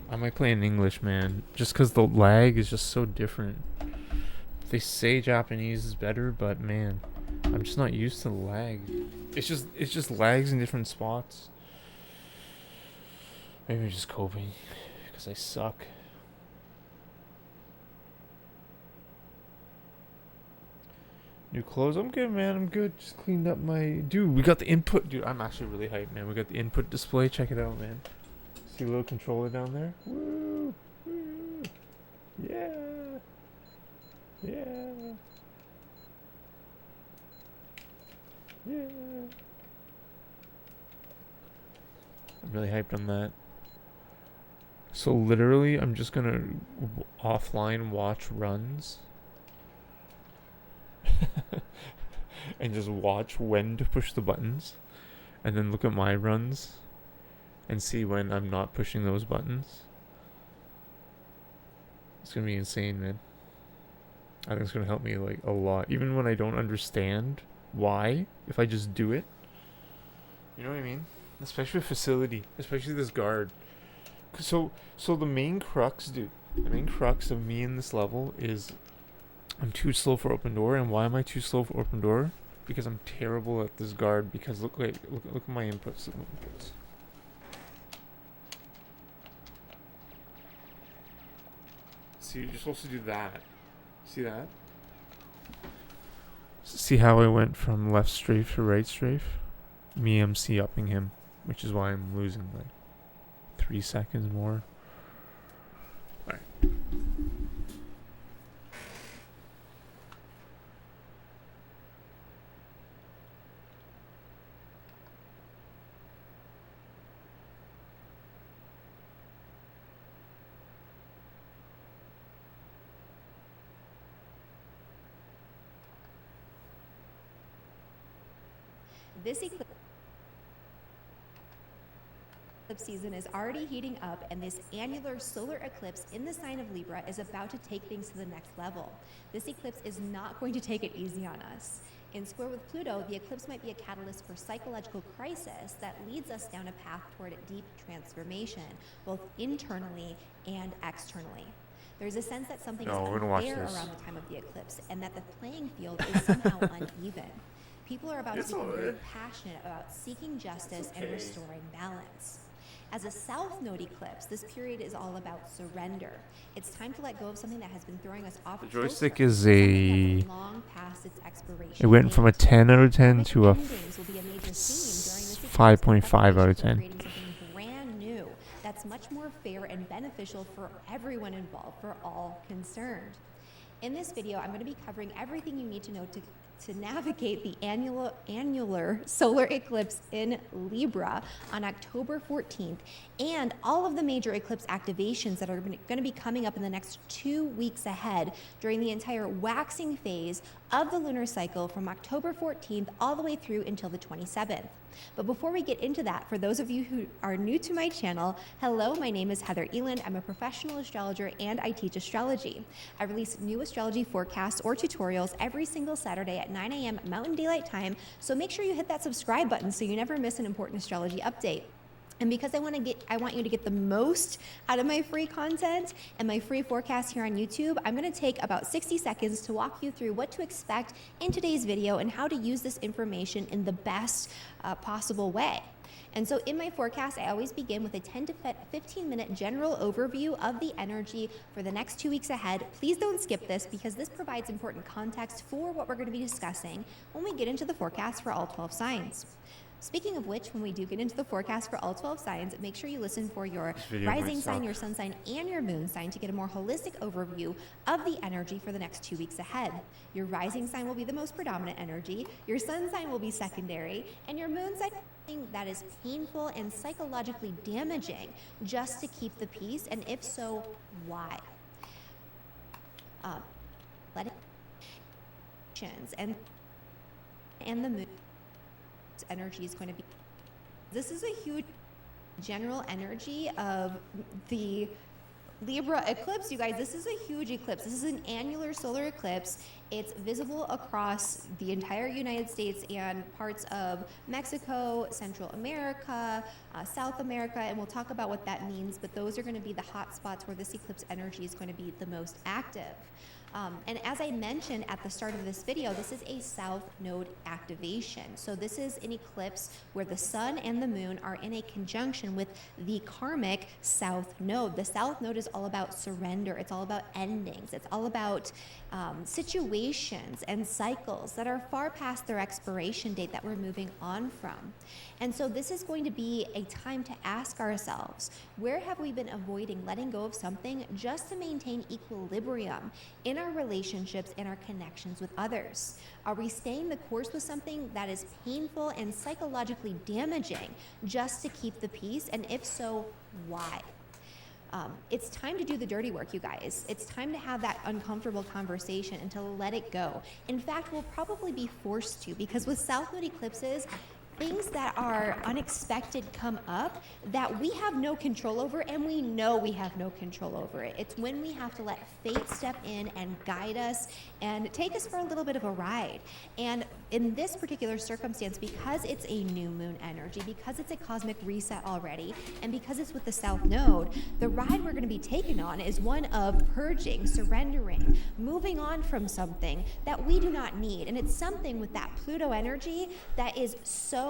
I might play in English, man. Just because the lag is just so different. They say Japanese is better, but man, I'm just not used to the lag. It's just lags in different spots. Maybe I'm just coping because I suck. New clothes. I'm good, man. I'm good. Just cleaned up my... Dude, we got the input. Dude, I'm actually really hyped, man. We got the input display. Check it out, man. See a little controller down there? Woo! Woo! Yeah! Yeah! Yeah! I'm really hyped on that. So literally, I'm just gonna offline watch runs. And just watch when to push the buttons. And then look at my runs. And see when I'm not pushing those buttons. It's gonna be insane, man. I think it's gonna help me like a lot. Even when I don't understand why, if I just do it. You know what I mean? Especially with facility. Especially this guard. So the main crux, dude. The main crux of me in this level is I'm too slow for open door. And why am I too slow for open door? Because I'm terrible at this guard. Because look at my inputs. Look at my inputs. See, you're supposed to do that. See that? See how I went from left strafe to right strafe? Me MC upping him, which is why I'm losing like 3 seconds more. Alright. This eclipse season is already heating up, and this annular solar eclipse in the sign of Libra is about to take things to the next level. This eclipse is not going to take it easy on us. In square with Pluto, the eclipse might be a catalyst for psychological crisis that leads us down a path toward a deep transformation, both internally and externally. There's a sense that something is unfair around the time of the eclipse, and that the playing field is somehow uneven. People are about to become very passionate about seeking justice and restoring balance. As a South Node eclipse, this period is all about surrender. It's time to let go of something that has been throwing us off. The joystick is long past its expiration. It went from a 10 out of 10 to a 5.5 out of 10. Brand new that's much more fair and beneficial for everyone involved, for all concerned. In this video, I'm going to be covering everything you need to know to navigate the annular solar eclipse in Libra on October 14th, and all of the major eclipse activations that are going to be coming up in the next 2 weeks ahead during the entire waxing phase of the lunar cycle from October 14th all the way through until the 27th. But before we get into that, for those of you who are new to my channel, hello, my name is Heather Eland. I'm a professional astrologer and I teach astrology. I release new astrology forecasts or tutorials every single Saturday at 9 a.m. Mountain Daylight Time, so make sure you hit that subscribe button so you never miss an important astrology update. And because I want you to get the most out of my free content and my free forecast here on YouTube, I'm going to take about 60 seconds to walk you through what to expect in today's video and how to use this information in the best possible way. And so in my forecast, I always begin with a 10 to 15 minute general overview of the energy for the next 2 weeks ahead. Please don't skip this because this provides important context for what we're going to be discussing when we get into the forecast for all 12 signs. Speaking of which, when we do get into the forecast for all 12 signs, make sure you listen for your rising sign, your sun sign, and your moon sign to get a more holistic overview of the energy for the next 2 weeks ahead. Your rising sign will be the most predominant energy, your sun sign will be secondary, and your moon sign that is painful and psychologically damaging just to keep the peace, and if so, why? Let it and the moon energy is going to be. This is a huge general energy of the Libra eclipse, you guys. This is a huge eclipse. This is an annular solar eclipse. It's visible across the entire United States and parts of Mexico, Central America, South America, and we'll talk about what that means, but those are going to be the hot spots where this eclipse energy is going to be the most active. And as I mentioned at the start of this video, this is a south node activation. So this is an eclipse where the sun and the moon are in a conjunction with the karmic south node. The south node is all about surrender. It's all about endings. It's all about situations and cycles that are far past their expiration date that we're moving on from. And so this is going to be a time to ask ourselves, where have we been avoiding letting go of something just to maintain equilibrium in our relationships and our connections with others? Are we staying the course with something that is painful and psychologically damaging just to keep the peace? And if so, why? It's time to do the dirty work, you guys. It's time to have that uncomfortable conversation and to let it go. In fact, we'll probably be forced to, because with South Node eclipses, things that are unexpected come up that we have no control over, and we know we have no control over it. It's when we have to let fate step in and guide us and take us for a little bit of a ride. And in this particular circumstance, because it's a new moon energy, because it's a cosmic reset already, and because it's with the South Node, the ride we're going to be taken on is one of purging, surrendering, moving on from something that we do not need. And it's something with that Pluto energy that is so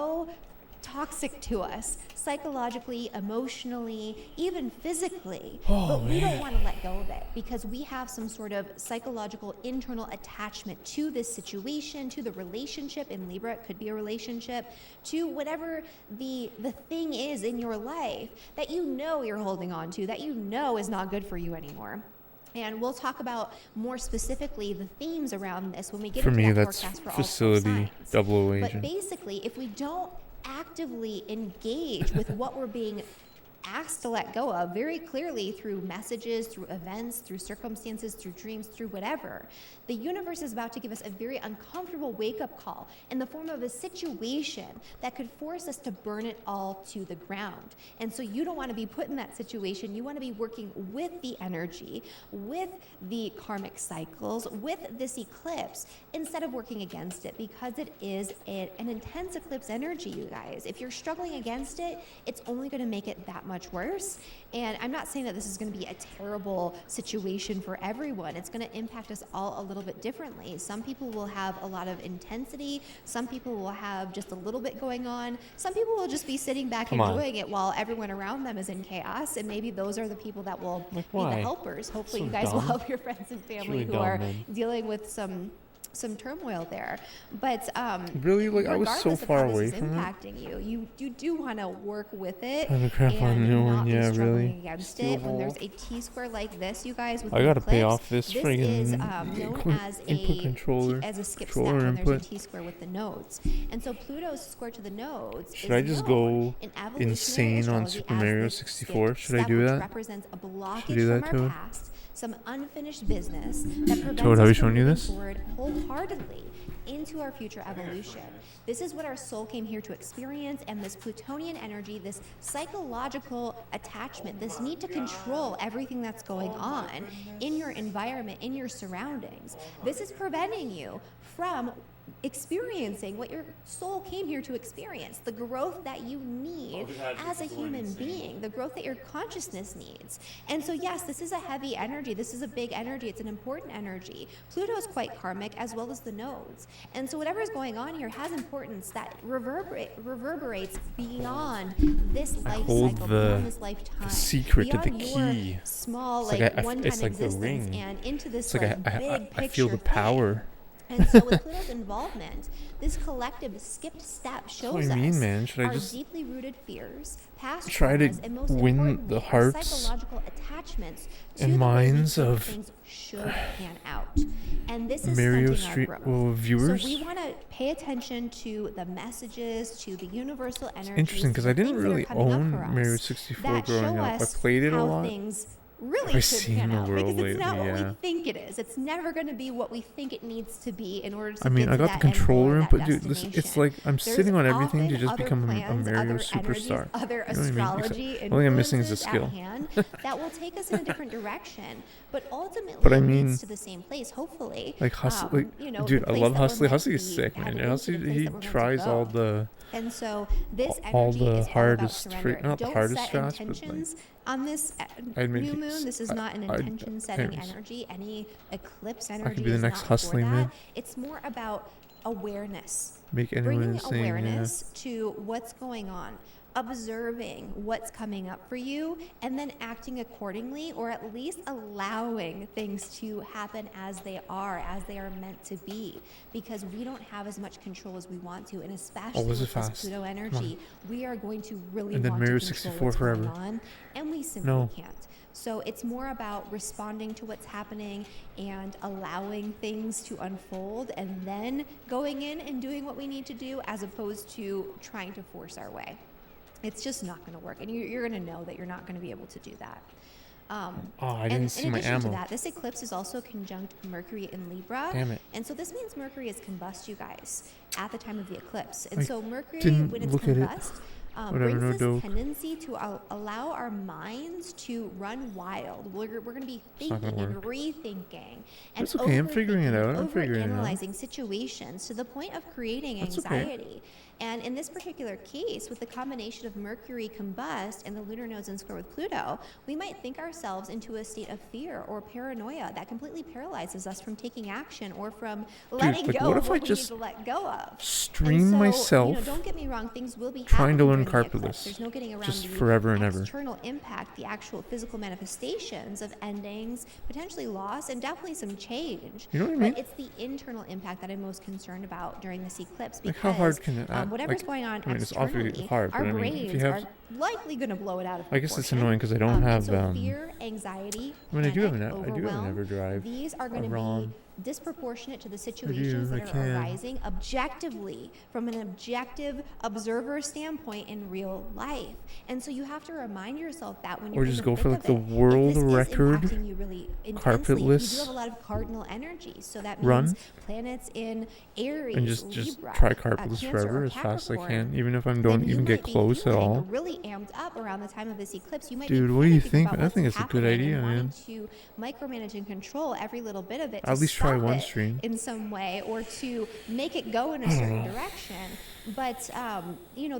toxic to us, psychologically, emotionally, even physically. But we don't want to let go of it because we have some sort of psychological internal attachment to this situation, to the relationship. In Libra, it could be a relationship, to whatever the thing is in your life that you know you're holding on to, that you know is not good for you anymore. And we'll talk about more specifically the themes around this when we get into that forecast for all 12 facility signs. double But agent. basically, if we don't actively engage with what we're being asked to let go of very clearly through messages, through events, through circumstances, through dreams, through whatever, the universe is about to give us a very uncomfortable wake-up call in the form of a situation that could force us to burn it all to the ground. And so you don't want to be put in that situation. You want to be working with the energy, with the karmic cycles, with this eclipse, instead of working against it, because it is an intense eclipse energy, you guys. If you're struggling against it, it's only going to make it that much worse. And I'm not saying that this is going to be a terrible situation for everyone. It's going to impact us all a little bit differently. Some people will have a lot of intensity. Some people will have just a little bit going on. Some people will just be sitting back enjoying it while everyone around them is in chaos. And maybe those are the people that will be the helpers. Hopefully you guys will help your friends and family who are dealing with some turmoil there. But really, like, I was so far away from impacting you do want to work with it and not be struggling really against it. When there's a T-square like this, you guys, with I gotta eclipse, pay off this is friggin' known as input controller, as a skip step controller when there's a input. T-square with the nodes. And so Pluto's square to the nodes Should I just go insane on Super Mario 64? Should I do that? Represents a blockage Should I do that from to our it? past, some unfinished business that prevents Toad, have us you from shown you moving this? forward wholeheartedly into our future evolution. This is what our soul came here to experience, and this Plutonian energy, this psychological attachment, this need to control everything that's going on in your environment, in your surroundings. This is preventing you from experiencing what your soul came here to experience, the growth that you need as a human being, the growth that your consciousness needs. And so yes, this is a heavy energy, this is a big energy, it's an important energy. Pluto is quite karmic, as well as the nodes. And so whatever is going on here has importance that reverberates beyond this life cycle, beyond this lifetime, the secret to the beyond key. your small, It's like, like one-time it's like the existence, ring. and into this It's like big picture I feel the thing. power. And so with Pluto's involvement, this collective skipped step shows What do you mean, us man? Should I our just deeply rooted fears, past try to traumas, and most win importantly, the our hearts psychological attachments to and the way we minds think of things should pan out. And this is Mario stunting our Street growth. viewers? So we want to pay attention to the messages, to the universal energies. Interesting, because I didn't things that are really coming up for own us Mario 64 that growing show up. I us played it a how lot. things really I've should seen pan the out, world because it's not lately, what yeah. we think it is. It's never going to be what we think it needs to be in order to I mean, get I to got that the end goal controller or that input, dude. Listen, it's destination. like I'm There's sitting on everything to often just other become a plans, Mario other superstar. energies, other You know what I mean? astrology All I'm missing is a influences skill. at hand that will take us in a different direction, but ultimately But I it mean, leads to the same place, hopefully. Like Hustle, You know, dude, the I place love that we're Hustley. meant Hustley to is be sick, man. headed into, Hustley, the place he that we're meant to tries go. all the And so this all energy the is hardest all about surrender. not And hardest don't strats, set but like intentions on this admit new he's- moon. This is not an intention-setting energy. Any eclipse energy could be the is next not hustling for that. man. It's more about awareness. Make anyone Bringing insane. awareness to what's going on, observing what's coming up for you, and then acting accordingly, or at least allowing things to happen as they are meant to be, because we don't have as much control as we want to, and especially this is with this fast. Pluto energy, we are going to really And then want to Mario control 64 what's forever. going on, and we simply No. can't. So it's more about responding to what's happening and allowing things to unfold, and then going in and doing what we need to do, as opposed to trying to force our way. It's just not going to work, and you're going to know that you're not going to be able to do that. I didn't see my in addition ammo. to that, this eclipse is also conjunct Mercury in Libra. Damn it. And so this means Mercury is combust, you guys, at the time of the eclipse. And I so Mercury, didn't when it's look at it. combust, Whatever, brings no this dope. tendency to allow our minds to run wild. We're going to be It's not thinking gonna and rethinking and It's okay, I'm figuring it out, I'm figuring it out. overanalyzing situations to the point of creating That's okay. anxiety. And in this particular case, with the combination of Mercury combust and the lunar nodes in square with Pluto, we might think ourselves into a state of fear or paranoia that completely paralyzes us from taking action or from letting like, go what of if what I we just need to let go of. stream And so, myself don't get me wrong, things will be trying to happening learn during the eclipse. Carpulus, There's no getting around just the forever and ever. external impact, the actual physical manifestations of endings, potentially loss, and definitely some change. You know what I mean? But it's the internal impact that I'm most concerned about during this eclipse, Like, because how hard can it whatever's like, going on I mean, it's obviously externally, hard, our but I mean, if brains you have, are likely going to blow it out of I guess it's proportion. annoying because I don't And have, so fear, anxiety, I mean, I do have panic, I do have an overwhelm, EverDrive. these are going to ROM. be disproportionate to the situations I that are can. arising objectively from an objective observer standpoint in real life. And so you have to remind yourself that when you're Or in just the go thick for, like, of the it, world if this record is impacting you really intensely, carpetless you do have a lot of cardinal energy. So that means run planets in Aries, and just Libra, try Carpulus Cancer, forever or as fast as I Capricorn, can, even if I then don't you even get might be close at feeling all. really amped up around the time of this eclipse. You might Dude, be what do you panicking think? about I what's think it's a good happening idea, and wanting man. to micromanage and control every little bit of it. At to least try stop one it stream. in some way, or to make it go in a certain direction. But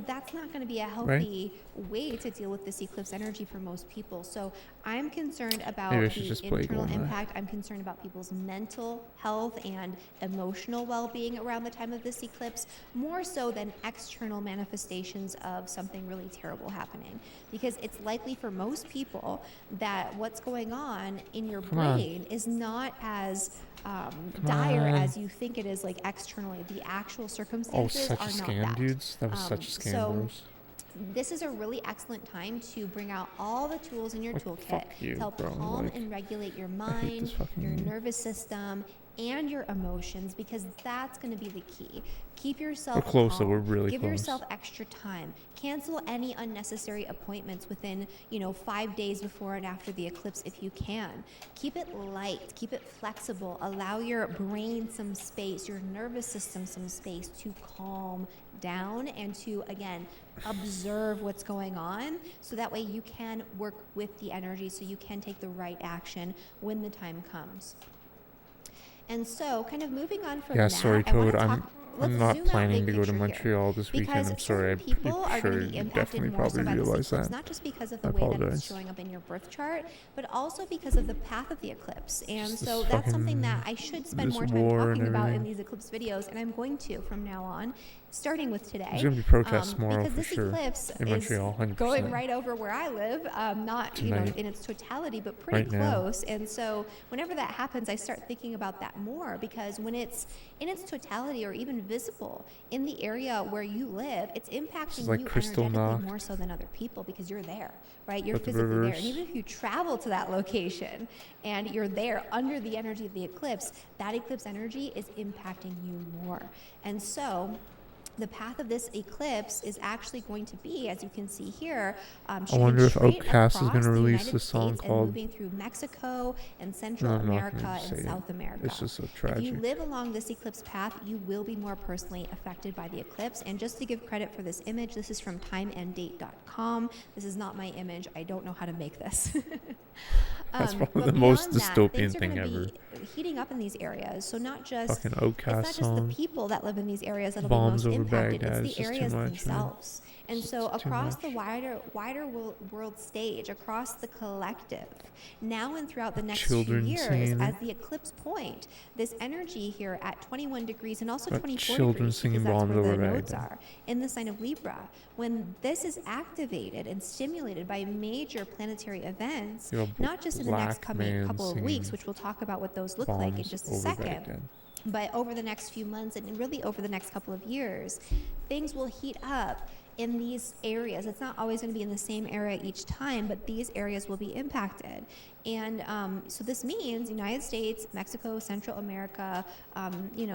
that's not going to be a healthy way to deal with this eclipse energy for most people. So I'm concerned about Maybe I should the just play internal Goldeneye. impact. I'm concerned about people's mental health and emotional well-being around the time of this eclipse, more so than external manifestations of something really terrible happening. Because it's likely for most people that what's going on in your Come on. brain is not as dire as you think it is, like externally. The actual Oh, circumstances such a are not scam, that. dudes. That was such a scam, So bros. this is a really excellent time to bring out all the tools in your Like, toolkit fuck you, to help bro. calm Like, and regulate your I hate this mind, fucking your game. nervous system, and your emotions, because that's going to be the key. Keep yourself We're close, though. calm. We're really Give close. yourself extra time. Cancel any unnecessary appointments within 5 days before and after the eclipse if you can. Keep it light. Keep it flexible. Allow your brain some space, your nervous system some space to calm down and to, again, observe what's going on, so that way you can work with the energy, so you can take the right action when the time comes. And so, kind of moving on from Yeah, that, sorry, I wanna Toad. talk, let's I'm not zoom out planning big to go to picture here. Montreal this weekend. Because I'm sorry. I'm certain people pretty are sure going to be you impacted definitely more so probably by this realize eclipse, that. not just because of the I way that it's apologize. showing up in your birth chart, but also because of the path of the eclipse. And Just so this that's something fucking- that I should spend this more time war and talking about in everything. these eclipse videos, and I'm going to from now on, starting with today. There's gonna be protests tomorrow because for this sure eclipse in Montreal, is 100%. going right over where I live, not Tonight. in its totality, but pretty Right now. close. And so whenever that happens, I start thinking about that more, because when it's in its totality or even visible in the area where you live, it's impacting like you crystal energetically knocked. more so than other people, because you're there, right? You're But the physically there. reverse. And even if you travel to that location and you're there under the energy of the eclipse, that eclipse energy is impacting you more. And so the path of this eclipse is actually going to be, as you can see here, shooting wonder if straight Outkast is across gonna the release United this song States and called- moving through Mexico and Central No, I'm not America gonna and say it. South America. It's just so If you tragic. live along this eclipse path, you will be more personally affected by the eclipse. And just to give credit for this image, this is from timeanddate.com. This is not my image. I don't know how to make this. That's probably But the most beyond that, dystopian things are thing gonna ever. be heating up in these areas. So not just Fucking it's not Outcast just the song. people that live in these areas that'll Bombs be most over impacted. Baghdad. It's It's the just too areas much, man. themselves. And It's so just too across much. the wider world stage, across the collective, now and throughout the next few Children years, singing as it. the eclipse point, this energy here at 21 degrees and also Got 24 children degrees, singing because that's Bombs where over the nodes Baghdad. are in the sign of Libra, when this is activated and stimulated by major planetary events, You have a not just in the next black man couple of weeks, singing which we'll talk about what those look like in Bombs just a over second, Baghdad. but over the next few months and really over the next couple of years, things will heat up in these areas. It's not always going to be in the same area each time, but these areas will be impacted. And so this means United States, Mexico, Central America,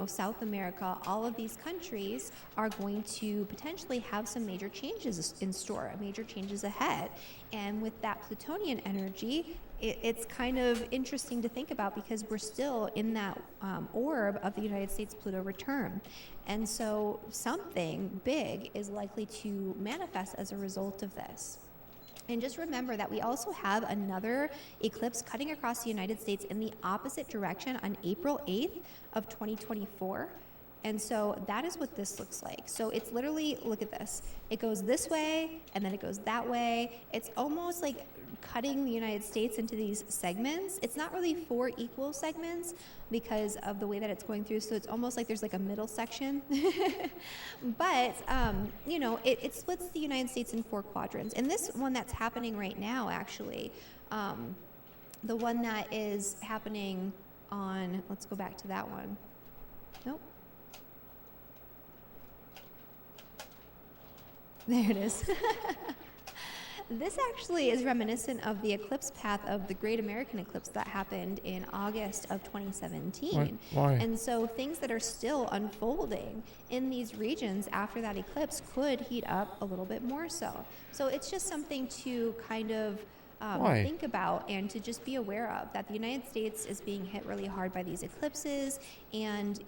South America, all of these countries are going to potentially have some major changes in store, major changes ahead. And with that Plutonian energy, it's kind of interesting to think about because we're still in that orb of the United States Pluto return. And so something big is likely to manifest as a result of this. And just remember that we also have another eclipse cutting across the United States in the opposite direction on April 8th of 2024. And so that is what this looks like. So it's literally, look at this. It goes this way, and then it goes that way. It's almost like cutting the United States into these segments. It's not really 4 equal segments because of the way that it's going through. So it's almost like there's like a middle section. But, it splits the United States in 4 quadrants. And this one that's happening right now, actually, the one that is happening on, let's go back to that one. Nope. There it is. This actually is reminiscent of the eclipse path of the Great American Eclipse that happened in August of 2017. Why? And so things that are still unfolding in these regions after that eclipse could heat up a little bit more so. So it's just something to kind of think about and to just be aware of, that the United States is being hit really hard by these eclipses, and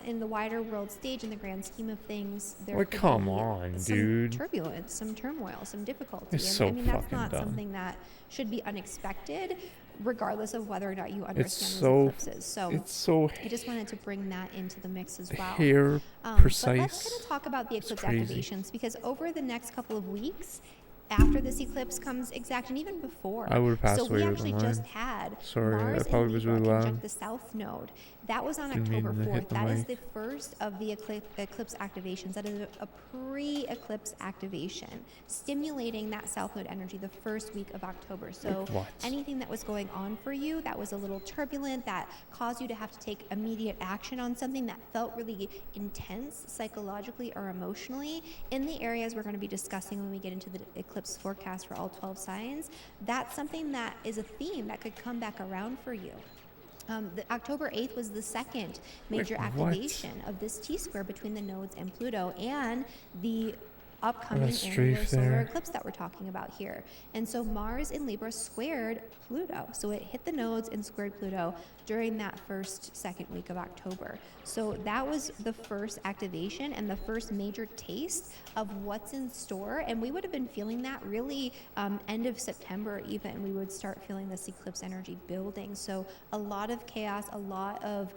in the wider world stage, in the grand scheme of things, there could come be on, some dude. turbulence, some turmoil, some difficulty. It's And so I mean, that's fucking not dumb. something that should be unexpected, regardless of whether or not you understand these so- eclipses. So It's so I just wanted to bring that into the mix as well. hair But let's precise. kind of talk about the eclipse crazy. activations, because over the next couple of weeks, after this eclipse comes exact, and even before. I would've passed So away we with actually mine. just had Sorry, Mars that probably in was Libra really conjunct loud. the South Node. That was on Didn't mean October to hit 4th. the That is mic. the first of the eclipse activations. That is a pre-eclipse activation, stimulating that South Node energy the first week of October. So What? anything that was going on for you that was a little turbulent, that caused you to have to take immediate action on something that felt really intense psychologically or emotionally, in the areas we're going to be discussing when we get into the eclipse forecast for all 12 signs, that's something that is a theme that could come back around for you. The October 8th was the second major what? activation of this T-square between the nodes and Pluto, and the upcoming That's annular strafe solar there. eclipse that we're talking about here. And so Mars in Libra squared Pluto. So it hit the nodes and squared Pluto during that second week of October. So that was the first activation and the first major taste of what's in store. And we would have been feeling that really end of September even. We would start feeling this eclipse energy building. So a lot of chaos, a lot of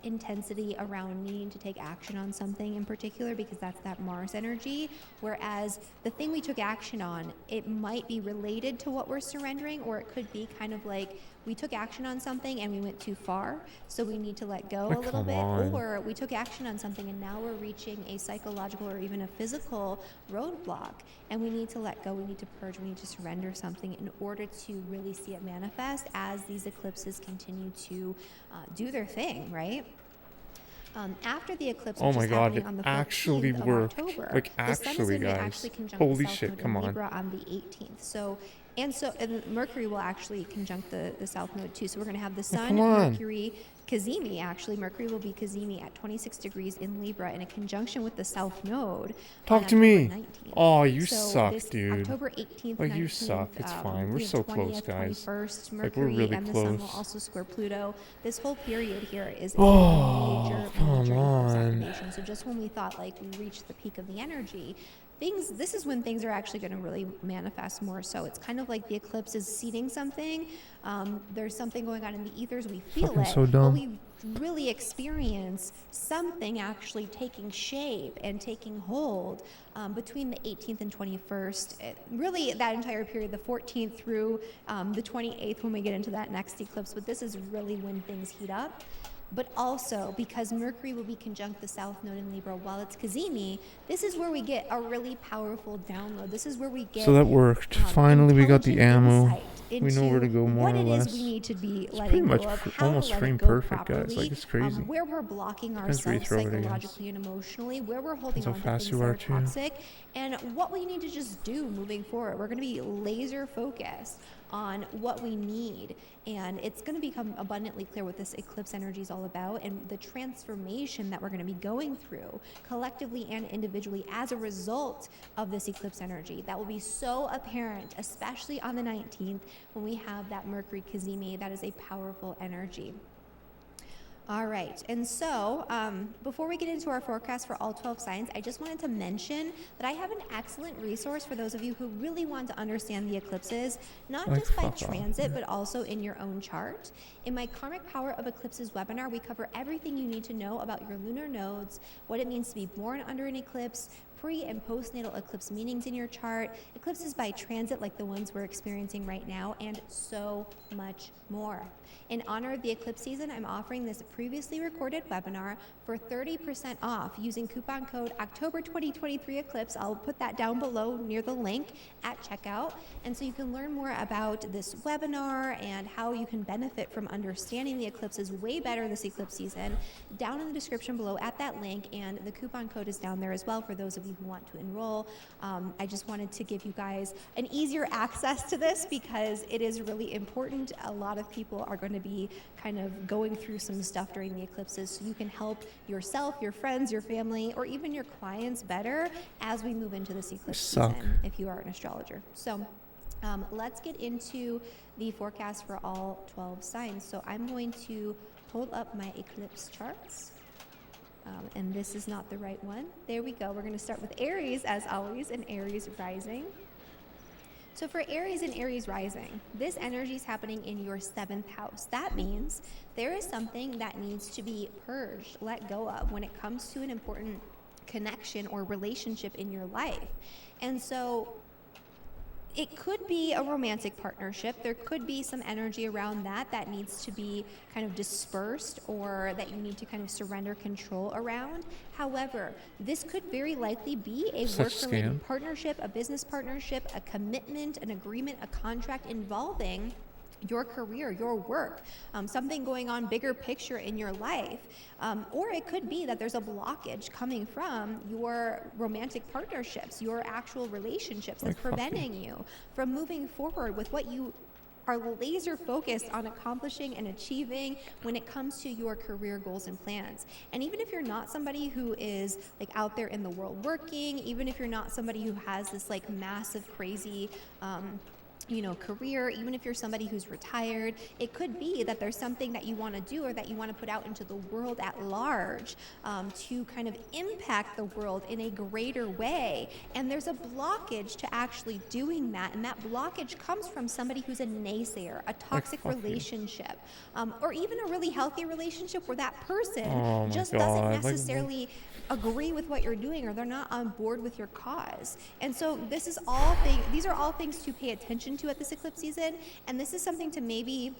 intensity around needing to take action on something in particular, because that's that Mars energy. Whereas the thing we took action on, it might be related to what we're surrendering, or it could be kind of like we took action on something and we went too far, so we need to let go a little come bit. on. Or we took action on something and now we're reaching a psychological or even a physical roadblock, and we need to let go, we need to purge, we need to surrender something in order to really see it manifest as these eclipses continue to do their thing, right? After the eclipse, Oh which my is God, happening it on the actually 14th of worked. October, Like, the sun is actually, going to guys. actually conjunct Holy the South shit, Node come in on. Libra on the 18th. And Mercury will actually conjunct the South Node too. So we're going to have the Sun, come on. Mercury, Cazimi actually. Mercury will be Cazimi at 26 degrees in Libra in a conjunction with the South Node. Talk on to me. October 19th. Oh, you So suck, this dude. October 18th, Like, 19th, you suck. It's fine. We're so close, 20th, guys. 21st, Like, we're Mercury really and the Sun will close. also square Pluto. This whole period here is Oh, a major come eclipse on. activation. So just when we thought like we reached the peak of the energy, this is when things are actually going to really manifest more so. It's kind of like the eclipse is seeding something. There's something going on in the ethers. We feel Fucking it, so but dumb. we really experience something actually taking shape and taking hold between the 18th and 21st. Really, that entire period, the 14th through the 28th, when we get into that next eclipse. But this is really when things heat up. But also, because Mercury will be conjunct the South Node in Libra while it's Cazimi, this is where we get a really powerful download. This is where we get... So that worked. Finally, we got the ammo. We know where to go more or less. What it is we need to be It's letting pretty go much of, how almost to let frame it go perfect, guys. properly, Like, it's crazy. where we're blocking Depends where you ourselves throw it, I guess. psychologically and emotionally, where we're holding Depends on how to fast things you that are, are too. toxic, and what we need to just do moving forward. We're going to be laser focused on what we need, and it's going to become abundantly clear what this eclipse energy is all about and the transformation that we're going to be going through collectively and individually as a result of this eclipse energy. That will be so apparent, especially on the 19th when we have that Mercury Cazimi. That is a powerful energy. All right, and so before we get into our forecast for all 12 signs, I just wanted to mention that I have an excellent resource for those of you who really want to understand the eclipses, not Like, just by fuck off, transit, but also in your own chart. In my Karmic Power of Eclipses webinar, we cover everything you need to know about your lunar nodes, what it means to be born under an eclipse, pre- and postnatal eclipse meanings in your chart, eclipses by transit like the ones we're experiencing right now, and so much more. In honor of the eclipse season, I'm offering this previously recorded webinar for 30% off using coupon code October 2023 Eclipse. I'll put that down below near the link at checkout. And so you can learn more about this webinar and how you can benefit from understanding the eclipses way better this eclipse season down in the description below at that link. And the coupon code is down there as well for those of you who want to enroll. I just wanted to give you guys an easier access to this because it is really important. A lot of people are going to be kind of going through some stuff during the eclipses, so you can help yourself, your friends, your family, or even your clients better as we move into this eclipse season if you are an astrologer. So let's get into the forecast for all 12 signs. So I'm going to hold up my eclipse charts. And this is not the right one. There we go. We're going to start with Aries, as always, and Aries rising. So for Aries and Aries rising, this energy is happening in your 7th house. That means there is something that needs to be purged, let go of when it comes to an important connection or relationship in your life. And so it could be a romantic partnership. There could be some energy around that needs to be kind of dispersed or that you need to kind of surrender control around. However, this could very likely be a work-related partnership, a business partnership, a commitment, an agreement, a contract involving your career, your work, something going on bigger picture in your life. Or it could be that there's a blockage coming from your romantic partnerships, your actual relationships that's preventing you from moving forward with what you are laser focused on accomplishing and achieving when it comes to your career goals and plans. And even if you're not somebody who is like out there in the world working, even if you're not somebody who has this like massive, crazy, career, even if you're somebody who's retired, it could be that there's something that you want to do or that you want to put out into the world at large to kind of impact the world in a greater way. And there's a blockage to actually doing that. And that blockage comes from somebody who's a naysayer, a toxic relationship, or even a really healthy relationship where that person just doesn't necessarily agree with what you're doing or they're not on board with your cause. And so these are all things to pay attention to at this eclipse season, and this is something to maybe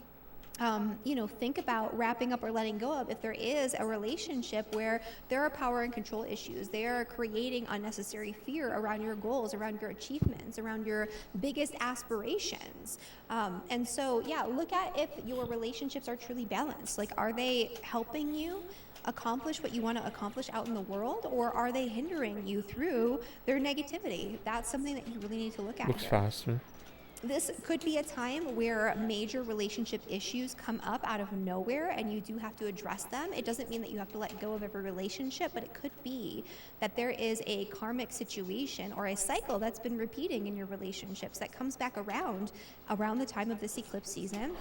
think about wrapping up or letting go of if there is a relationship where there are power and control issues. They are creating unnecessary fear around your goals, around your achievements, around your biggest aspirations. And so, look at if your relationships are truly balanced. Like, are they helping you accomplish what you want to accomplish out in the world, or are they hindering you through their negativity? That's something that you really need to look at. Looks faster. This could be a time where major relationship issues come up out of nowhere and you do have to address them. It doesn't mean that you have to let go of every relationship, but it could be that there is a karmic situation or a cycle that's been repeating in your relationships that comes back around the time of this eclipse season.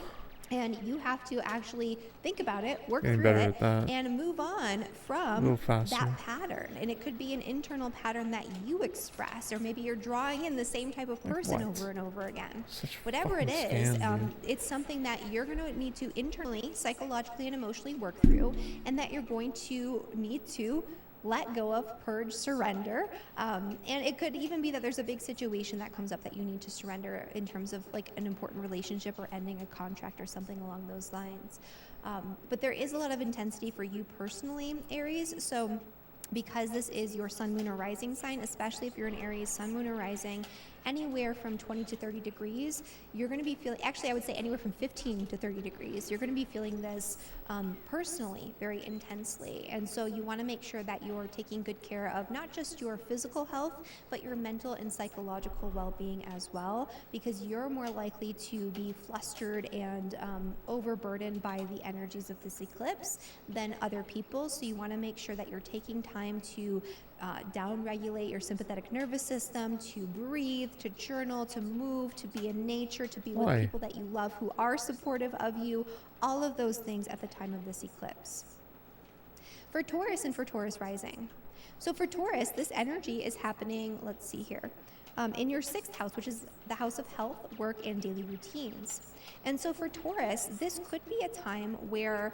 And you have to actually think about it, work Getting through better it, at that. and move on A from little faster. that pattern. And it could be an internal pattern that you express, or maybe you're drawing in the same type of Like person what? over and over again. Such Whatever it fucking is, scam, dude. it's something that you're going to need to internally, psychologically, and emotionally work through, and that you're going to need to let go of, purge, surrender. And it could even be that there's a big situation that comes up that you need to surrender in terms of like an important relationship or ending a contract or something along those lines. But there is a lot of intensity for you personally, Aries. So because this is your sun, moon, or rising sign, especially if you're an Aries sun, moon, or rising, anywhere from 20 to 30 degrees, you're going to be feeling, actually I would say anywhere from 15 to 30 degrees, you're going to be feeling this personally very intensely. And so you want to make sure that you're taking good care of not just your physical health, but your mental and psychological well-being as well, because you're more likely to be flustered and overburdened by the energies of this eclipse than other people. So you want to make sure that you're taking time to down-regulate your sympathetic nervous system, to breathe, to journal, to move, to be in nature, to be with people that you love who are supportive of you, all of those things at the time of this eclipse. For Taurus and for Taurus rising. So for Taurus, this energy is happening, let's see here, in your 6th house, which is the house of health, work, and daily routines. And so for Taurus, this could be a time where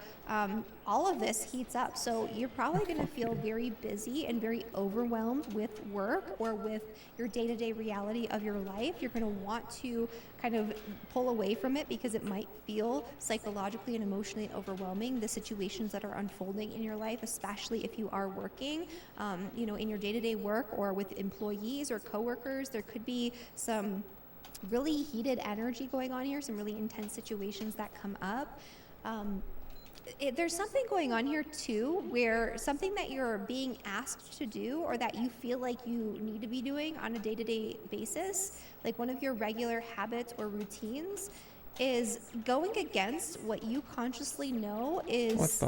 all of this heats up. So you're probably going to feel very busy and very overwhelmed with work or with your day-to-day reality of your life. You're going to want to kind of pull away from it because it might feel psychologically and emotionally overwhelming, the situations that are unfolding in your life, especially if you are working, in your day-to-day work or with employees or coworkers. There could be some really heated energy going on here, some really intense situations that come up. There's something going on here too, where something that you're being asked to do or that you feel like you need to be doing on a day-to-day basis, like one of your regular habits or routines, is going against what you consciously know is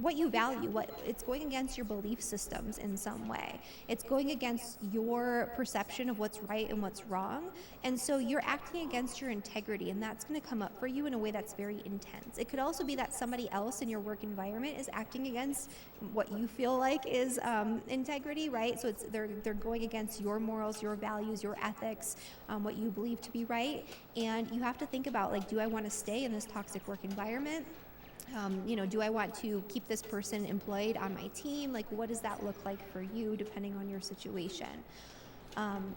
what you value. It's going against your belief systems in some way. It's going against your perception of what's right and what's wrong. And so you're acting against your integrity, and that's going to come up for you in a way that's very intense. It could also be that somebody else in your work environment is acting against what you feel like is integrity, right? So they're going against your morals, your values, your ethics, what you believe to be right. And you have to think about, like, do I want to stay in this toxic work environment? Do I want to keep this person employed on my team? Like, what does that look like for you, depending on your situation?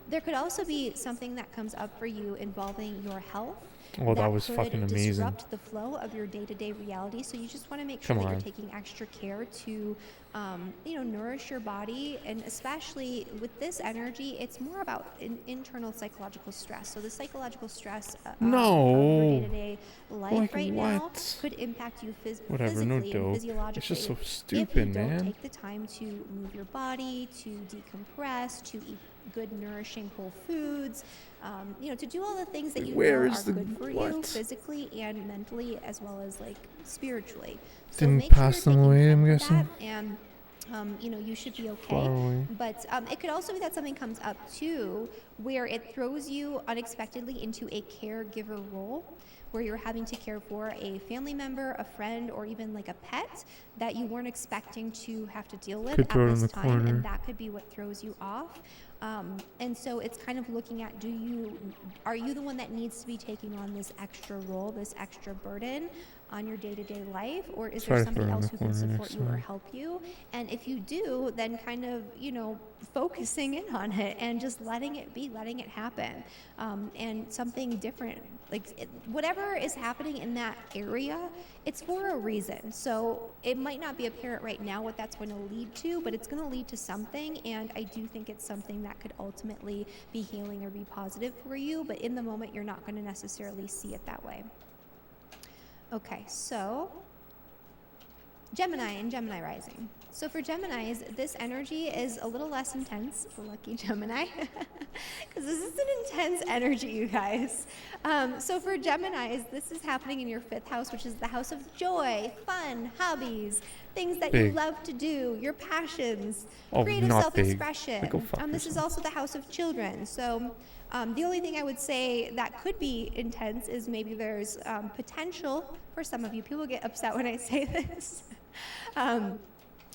There could also be something that comes up for you involving your health. Oh, that was fucking amazing. Disrupt the flow of your day-to-day reality. So you just want to make sure that you're taking extra care to, nourish your body. And especially with this energy, it's more about internal psychological stress. So the psychological stress of your day-to-day life now could impact you physically and physiologically. It's just so stupid, if you man. don't take the time to move your body, to decompress, to eat good, nourishing whole foods, to do all the things that you know are good for you physically and mentally, as well as like spiritually. So Didn't make pass sure them you're away, taking I'm care of guessing. that, and you should be okay. But it could also be that something comes up too, where it throws you unexpectedly into a caregiver role, where you're having to care for a family member, a friend, or even like a pet that you weren't expecting to have to deal with at this time, and that could be what throws you off. And so it's kind of looking at, are you the one that needs to be taking on this extra role, this extra burden on your day-to-day life, or is there somebody else who can support you or help you? And if you do, then kind of, focusing in on it and just letting it be, letting it happen. And something different, like whatever is happening in that area, it's for a reason. So it might not be apparent right now what that's going to lead to, but it's going to lead to something. And I do think it's something that could ultimately be healing or be positive for you. But in the moment, you're not going to necessarily see it that way. Okay, so Gemini and Gemini rising. So for Geminis, this energy is a little less intense. Lucky Gemini, because this is an intense energy, you guys. So for Geminis, this is happening in your 5th house, which is the house of joy, fun, hobbies, things that Big. you love to do, your passions, Oh, creative not big. self-expression. Like, go fuck This is yourself. also the house of children. So the only thing I would say that could be intense is maybe there's potential for some of you. People get upset when I say this.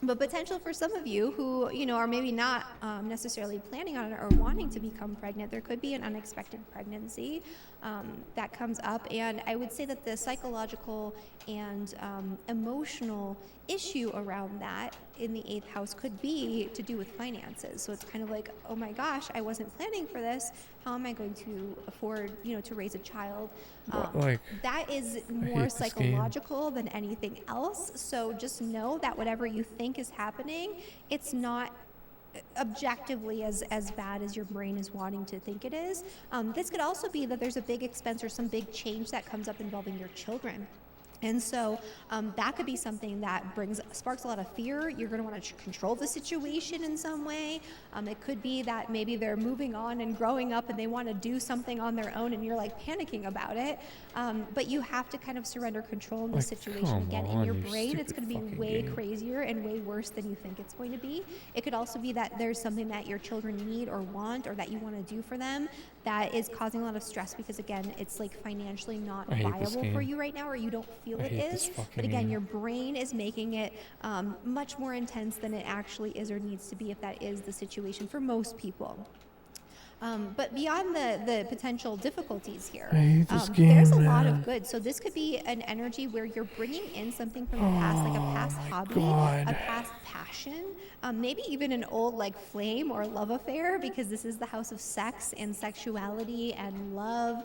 But potential for some of you who, are maybe not necessarily planning on it or wanting to become pregnant, there could be an unexpected pregnancy that comes up. And I would say that the psychological and emotional issue around that in the 8th house could be to do with finances. So it's kind of like, oh my gosh, I wasn't planning for this. How am I going to afford, to raise a child? That is more psychological than anything else. So just know that whatever you think is happening, it's not objectively as bad as your brain is wanting to think it is. This could also be that there's a big expense or some big change that comes up involving your children. And so that could be something that sparks a lot of fear. You're going to want to control the situation in some way. It could be that maybe they're moving on and growing up and they want to do something on their own and you're like panicking about it. But you have to kind of surrender control in the situation. Again, in your brain, it's going to be way crazier and way worse than you think it's going to be. It could also be that there's something that your children need or want or that you want to do for them that is causing a lot of stress because, again, it's like financially not viable for you right now or you don't feel it is. But again, your brain is making it much more intense than it actually is or needs to be if that is the situation for most people. But beyond the potential difficulties here, there's a lot of good. So this could be an energy where you're bringing in something from the past, like a past hobby, a past passion, maybe even an old like flame or love affair, because this is the house of sex and sexuality and love.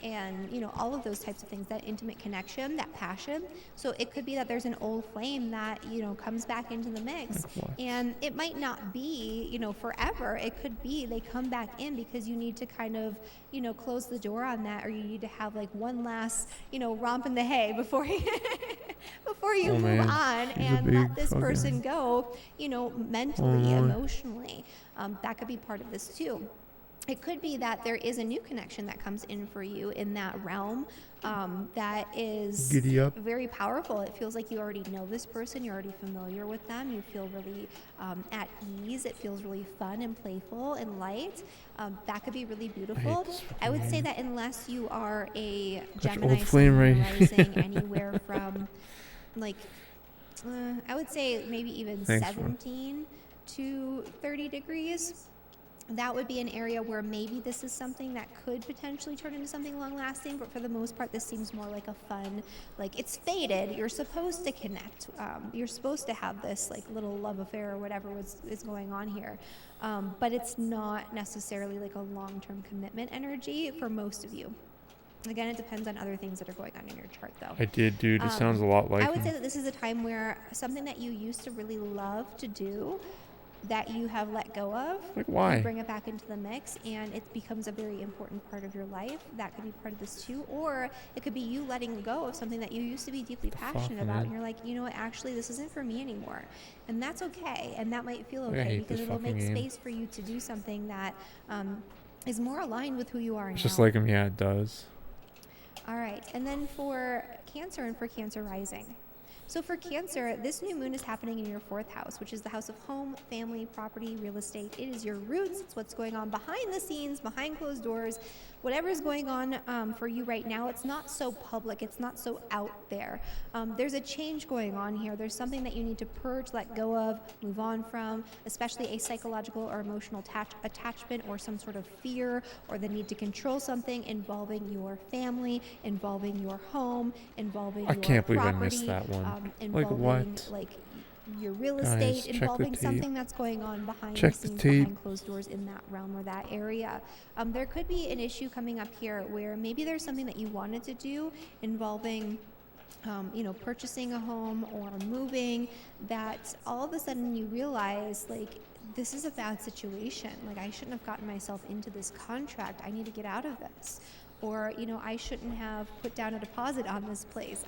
And all of those types of things, that intimate connection, that passion. So it could be that there's an old flame that comes back into the mix, and it might not be forever. It could be they come back in because you need to kind of close the door on that, or you need to have like one last romp in the hay before you move on and let this person go mentally, emotionally. That could be part of this too. It could be that there is a new connection that comes in for you in that realm that is very powerful. It feels like you already know this person. You're already familiar with them. You feel really at ease. It feels really fun and playful and light. That could be really beautiful. I would say that unless you are a Gemini rising anywhere from like, I would say maybe even 17 to 30 degrees, that would be an area where maybe this is something that could potentially turn into something long lasting, but for the most part this seems more like a fun, like it's fated, you're supposed to connect, you're supposed to have this like little love affair or whatever is going on here, but it's not necessarily like a long-term commitment energy for most of you. Again, it depends on other things that are going on in your chart though. I did, dude. It sounds a lot like I would say that this is a time where something that you used to really love to do that you have let go of, like why? You bring it back into the mix and it becomes a very important part of your life. That could be part of this too, or it could be you letting go of something that you used to be deeply passionate about, and you're like, you know what, actually this isn't for me anymore, and that's okay, and that might feel okay because it'll make space for you to do something that is more aligned with who you are now. Just like him, yeah, it does. All right, and then for Cancer and for Cancer rising. So for Cancer, this new moon is happening in your 4th house, which is the house of home, family, property, real estate. It is your roots. It's what's going on behind the scenes, behind closed doors. Whatever is going on for you right now, it's not so public. It's not so out there. There's a change going on here. There's something that you need to purge, let go of, move on from, especially a psychological or emotional attachment or some sort of fear or the need to control something involving your family, involving your home, involving your property. I can't believe I missed that one. Like what? Like your real estate, involving something that's going on behind the scenes, behind closed doors in that realm or that area. There could be an issue coming up here where maybe there's something that you wanted to do involving purchasing a home or moving, that all of a sudden you realize like this is a bad situation. Like I shouldn't have gotten myself into this contract. I need to get out of this. or, you know, I shouldn't have put down a deposit on this place.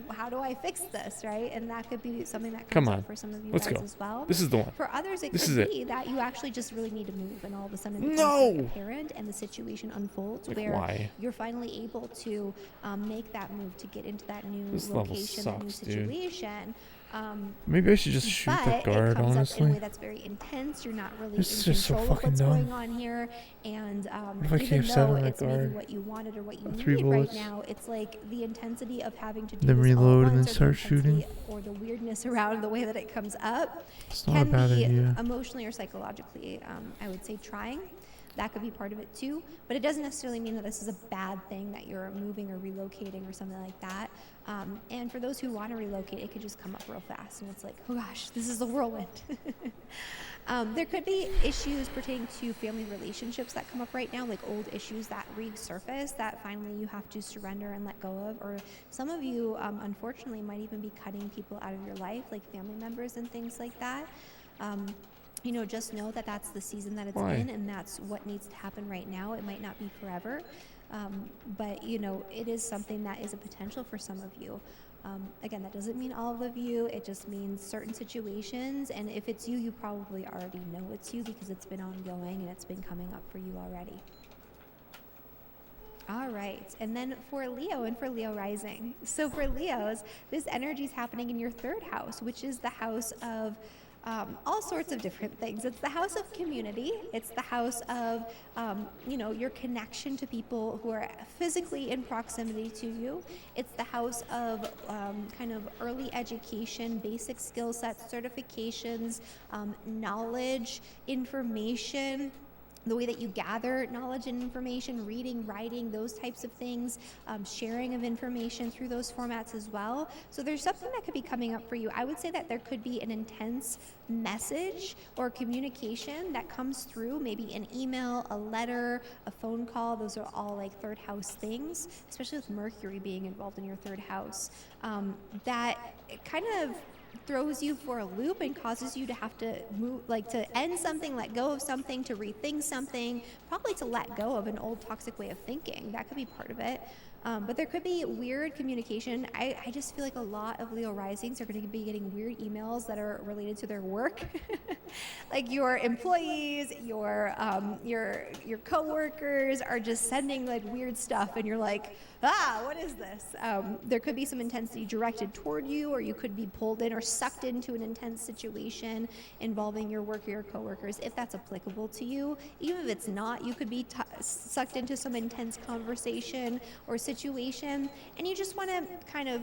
How do I fix this, right? And that could be something that comes up for some of you Let's guys go. as well. This is the one. For others, it This could is be that you actually just really need to move, and all of a sudden it becomes No! very apparent, and the situation unfolds where why? you're finally able to make that move to get into that new This level location, that new sucks, dude. situation. Maybe I should just shoot that But guard, it comes up in a honestly. way that's very intense. You're not really This is in just so control of fucking what's dumb. going on here. And if I even KF7 though on that it's maybe guard? what you wanted or what you 3 need bullets. right now, it's like the intensity of having to do Then this all reload at and then once, or the start shooting. intensity or the weirdness around the way that it comes up It's not a can bad be idea. emotionally or psychologically, I would say, trying. That could be part of it too, but it doesn't necessarily mean that this is a bad thing, that you're moving or relocating or something like that. And for those who want to relocate, it could just come up real fast, and it's like, oh gosh, this is a whirlwind. There could be issues pertaining to family relationships that come up right now, like old issues that resurface that finally you have to surrender and let go of. Or some of you, unfortunately, might even be cutting people out of your life, like family members and things like that. You know, just know that that's the season that it's in, and that's what needs to happen right now. It might not be forever, but, you know, it is something that is a potential for some of you. Again, that doesn't mean all of you. It just means certain situations, and if it's you, you probably already know it's you because it's been ongoing and it's been coming up for you already. All right, and then for Leo and for Leo rising. So for Leos, this energy is happening in your third house, which is the house of all sorts of different things. It's the house of community. It's the house of, you know, your connection to people who are physically in proximity to you. It's the house of kind of early education, basic skill sets, certifications, knowledge, information, the way that you gather knowledge and information, reading, writing, those types of things, sharing of information through those formats as well. So there's something that could be coming up for you. I would say that there could be an intense message or communication that comes through, maybe an email, a letter, a phone call. Those are all like third house things, especially with Mercury being involved in your third house. That kind of throws you for a loop and causes you to have to move, like to end something, let go of something, to rethink something, probably to let go of an old toxic way of thinking. That could be part of it. But there could be weird communication. I just feel like a lot of Leo risings are going to be getting weird emails that are related to their work. Like your employees, your coworkers are just sending like weird stuff, and you're like, what is this? There could be some intensity directed toward you, or you could be pulled in or sucked into an intense situation involving your work or your coworkers, if that's applicable to you. Even if it's not, you could be sucked into some intense conversation or situation, and you just want to kind of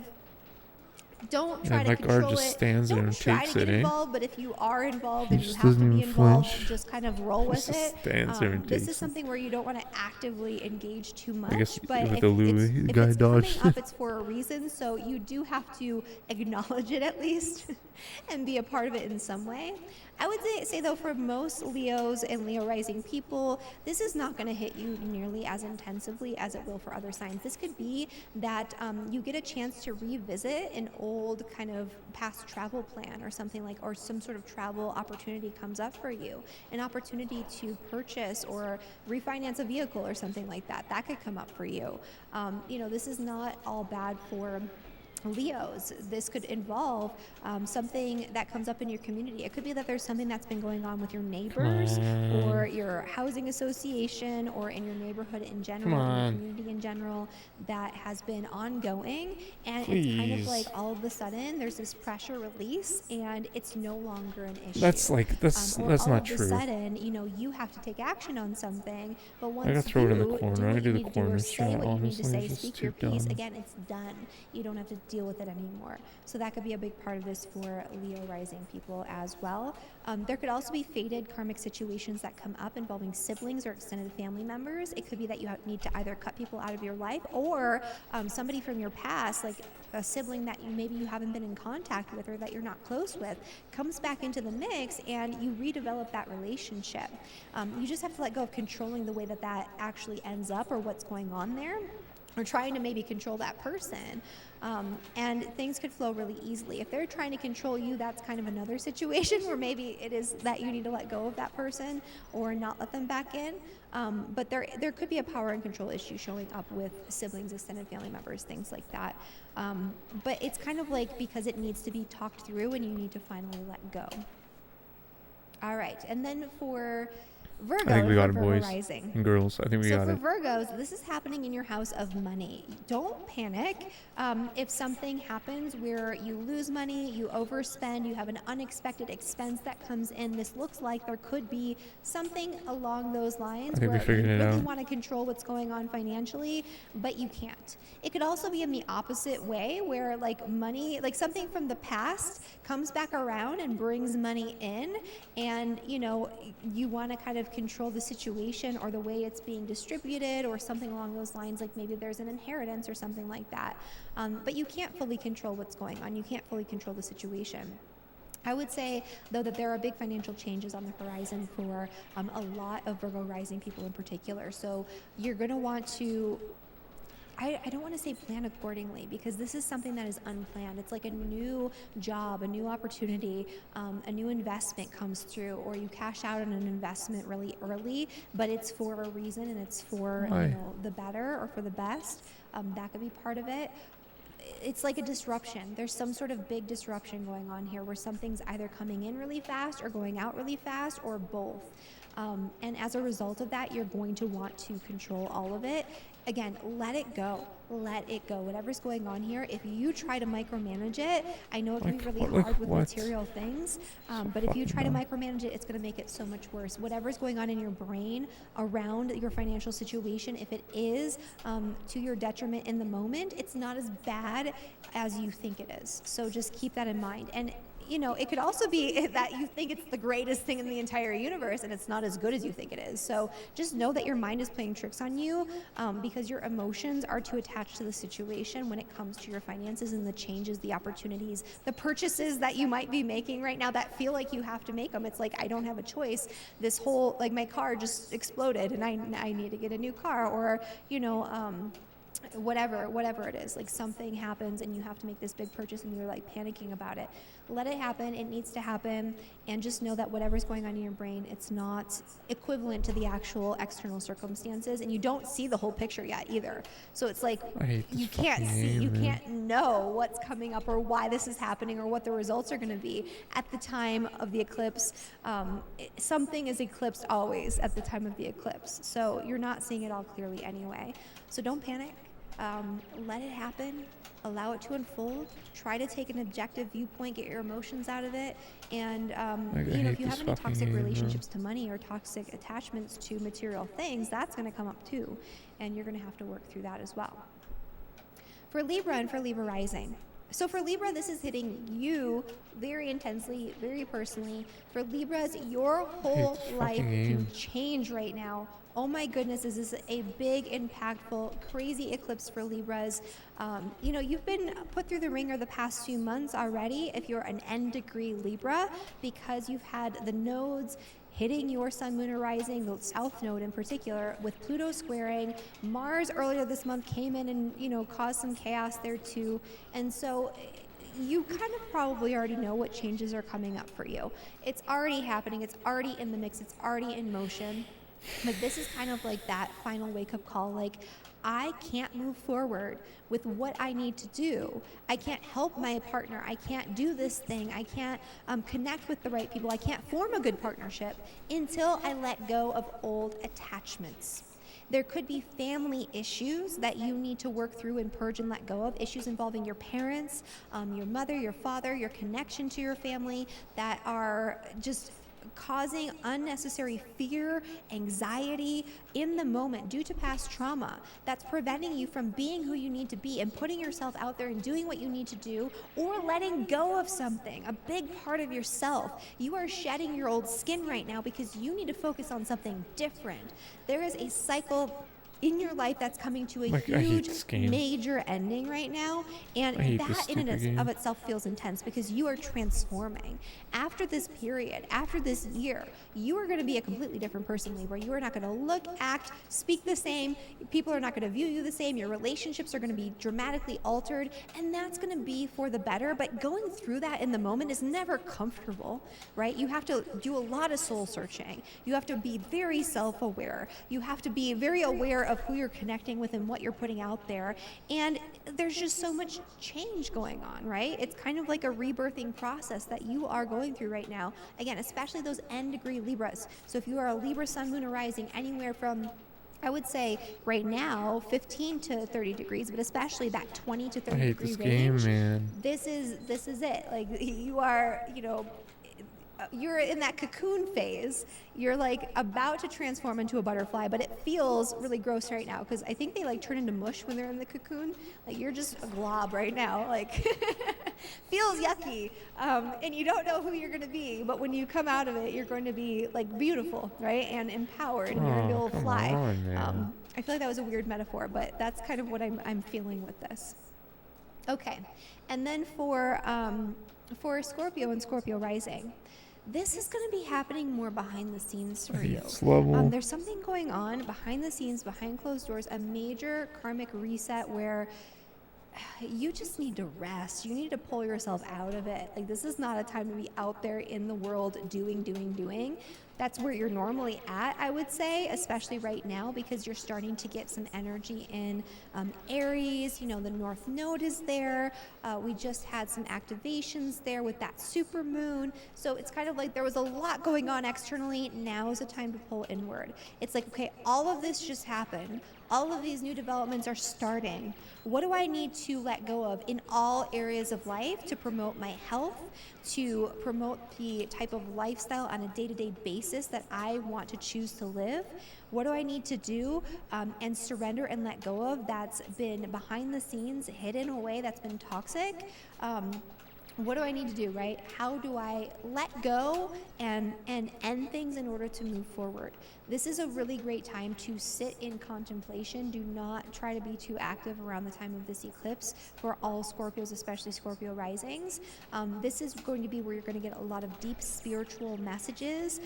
don't try to control guard just it. stands there Don't and try takes to get it, eh? involved, but if you are involved He and you just have to doesn't be even involved, flinch. just kind of roll with Just it. stands there and This takes is it. something where you don't want to actively engage too much, I guess but with if the Louis it's guy coming dodged. up, it's for a reason, so you do have to acknowledge it at least and be a part of it in some way. I would say though, for most Leos and Leo rising people, this is not going to hit you nearly as intensively as it will for other signs. This could be that you get a chance to revisit an old kind of past travel plan or something like, or some sort of travel opportunity comes up for you, an opportunity to purchase or refinance a vehicle or something like that. That could come up for you. You know, this is not all bad for Leos. This could involve something that comes up in your community. It could be that there's something that's been going on with your neighbors or your housing association or in your neighborhood in general, in your community in general, that has been ongoing, and it's kind of like all of a sudden there's this pressure release and it's no longer an issue. That's or not all of true. a sudden, you know, you have to take action on something, but once I gotta throw it in the you corner. do I what gotta you do need the to do or corner say strat, what you need to honestly. say, It's just speak your too piece, dumb. again, it's done. You don't have to deal with it anymore. So that could be a big part of this for Leo rising people as well. There could also be fated karmic situations that come up involving siblings or extended family members. It could be that you need to either cut people out of your life, or somebody from your past, like a sibling that maybe you haven't been in contact with or that you're not close with, comes back into the mix and you redevelop that relationship. You just have to let go of controlling the way that actually ends up or what's going on there. or trying to maybe control that person. And things could flow really easily. If they're trying to control you, that's kind of another situation where maybe it is that you need to let go of that person or not let them back in. But there could be a power and control issue showing up with siblings, extended family members, things like that. But it's kind of like because it needs to be talked through and you need to finally let go. All right, and then for Virgo, I think we got it, Virgo boys rising. and girls. I think we got So it. for Virgos, this is happening in your house of money. Don't panic. If something happens where you lose money, you overspend, you have an unexpected expense that comes in, this looks like there could be something along those lines I think we where you figured it really out. want to control what's going on financially, but you can't. It could also be in the opposite way where like money, like something from the past comes back around and brings money in, and you know, you want to kind of control the situation or the way it's being distributed or something along those lines, like maybe there's an inheritance or something like that. But you can't fully control what's going on. You can't fully control the situation. I would say, though, that there are big financial changes on the horizon for a lot of Virgo rising people in particular. So you're going to want to, I don't want to say plan accordingly, because this is something that is unplanned. It's like a new job, a new opportunity, a new investment comes through, or you cash out on an investment really early, but it's for a reason and it's for you know, the better or for the best. That could be part of it. It's like a disruption. There's some sort of big disruption going on here where something's either coming in really fast or going out really fast or both. And as a result of that, you're going to want to control all of it. Again, let it go. Let it go. Whatever's going on here, if you try to micromanage it, I know it can be really hard with material things, but if you try to micromanage it, it's going to make it so much worse. Whatever's going on in your brain around your financial situation, if it is to your detriment in the moment, it's not as bad as you think it is. So just keep that in mind. And you know, it could also be that you think it's the greatest thing in the entire universe and it's not as good as you think it is. So just know that your mind is playing tricks on you, because your emotions are too attached to the situation when it comes to your finances and the changes, the opportunities, the purchases that you might be making right now that feel like you have to make them. It's like, I don't have a choice. This whole, like, my car just exploded and I need to get a new car, or, you know, whatever it is, like something happens and you have to make this big purchase and you're like panicking about it. Let it happen. It needs to happen. And just know that whatever's going on in your brain, it's not equivalent to the actual external circumstances, and you don't see the whole picture yet either. So it's like you can't see, you can't know what's coming up or why this is happening or what the results are going to be at the time of the eclipse. Something is eclipsed always at the time of the eclipse, so you're not seeing it all clearly anyway. So don't panic. Let it happen. Allow it to unfold. Try to take an objective viewpoint, get your emotions out of it, and you know, if you have any toxic relationships to money or toxic attachments to material things, that's going to come up too, and you're going to have to work through that as well. For Libra and for Libra rising. So for Libra, this is hitting you very intensely, very personally. For Libras, your whole life can change right now. Oh my goodness, this is a big, impactful, crazy eclipse for Libras. You know, you've been put through the ringer the past few months already if you're an N-degree Libra, because you've had the nodes hitting your sun, moon, or rising, the south node in particular, with Pluto squaring. Mars earlier this month came in and, you know, caused some chaos there too. And so you kind of probably already know what changes are coming up for you. It's already happening. It's already in the mix. It's already in motion. But this is kind of like that final wake-up call, like, I can't move forward with what I need to do. I can't help my partner. I can't do this thing. I can't connect with the right people. I can't form a good partnership until I let go of old attachments. There could be family issues that you need to work through and purge and let go of, issues involving your parents, your mother, your father, your connection to your family that are just causing unnecessary fear, anxiety in the moment due to past trauma that's preventing you from being who you need to be and putting yourself out there and doing what you need to do, or letting go of something, a big part of yourself. You are shedding your old skin right now because you need to focus on something different. There is a cycle in your life that's coming to a Like, I hate huge this game. major ending right now, and I hate this that in and stupid game. of itself feels intense because you are transforming. After this period, after this year, you are going to be a completely different person, Libra. You are not going to look, act, speak the same. People are not going to view you the same. Your relationships are going to be dramatically altered, and that's going to be for the better. But going through that in the moment is never comfortable, right? You have to do a lot of soul searching. You have to be very self-aware. You have to be very aware of who you're connecting with and what you're putting out there. And there's just so much change going on, right? It's kind of like a rebirthing process that you are going through right now. Again, especially those N degree Libras. So if you are a Libra sun, moon, or rising, anywhere from, I would say right now 15 to 30 degrees, but especially that 20 to 30 I hate degree this range. game, man. This is it. Like, you are, you're in that cocoon phase. You're like about to transform into a butterfly, but it feels really gross right now because I think they like turn into mush when they're in the cocoon. Like, you're just a glob right now. Like, feels yucky. And you don't know who you're going to be, but when you come out of it, you're going to be like beautiful, right? And empowered, and you're going to be able to come fly. on, man. I feel like that was a weird metaphor, but that's kind of what I'm feeling with this. Okay, and then for Scorpio and Scorpio rising, this is going to be happening more behind the scenes for you. There's something going on behind the scenes, behind closed doors, a major karmic reset where you just need to rest. You need to pull yourself out of it. Like, this is not a time to be out there in the world doing. That's where you're normally at, I would say, especially right now, because you're starting to get some energy in Aries. The North Node is there. We just had some activations there with that super moon. So it's kind of like there was a lot going on externally. Now is the time to pull inward. It's like, okay, all of this just happened. All of these new developments are starting. What do I need to let go of in all areas of life to promote my health, to promote the type of lifestyle on a day-to-day basis that I want to choose to live? What do I need to do and surrender and let go of that's been behind the scenes, hidden away, that's been toxic? What do I need to do, right? How do I let go and end things in order to move forward? This is a really great time to sit in contemplation. Do not try to be too active around the time of this eclipse for all Scorpios, especially Scorpio risings. This is going to be where you're going to get a lot of deep spiritual messages.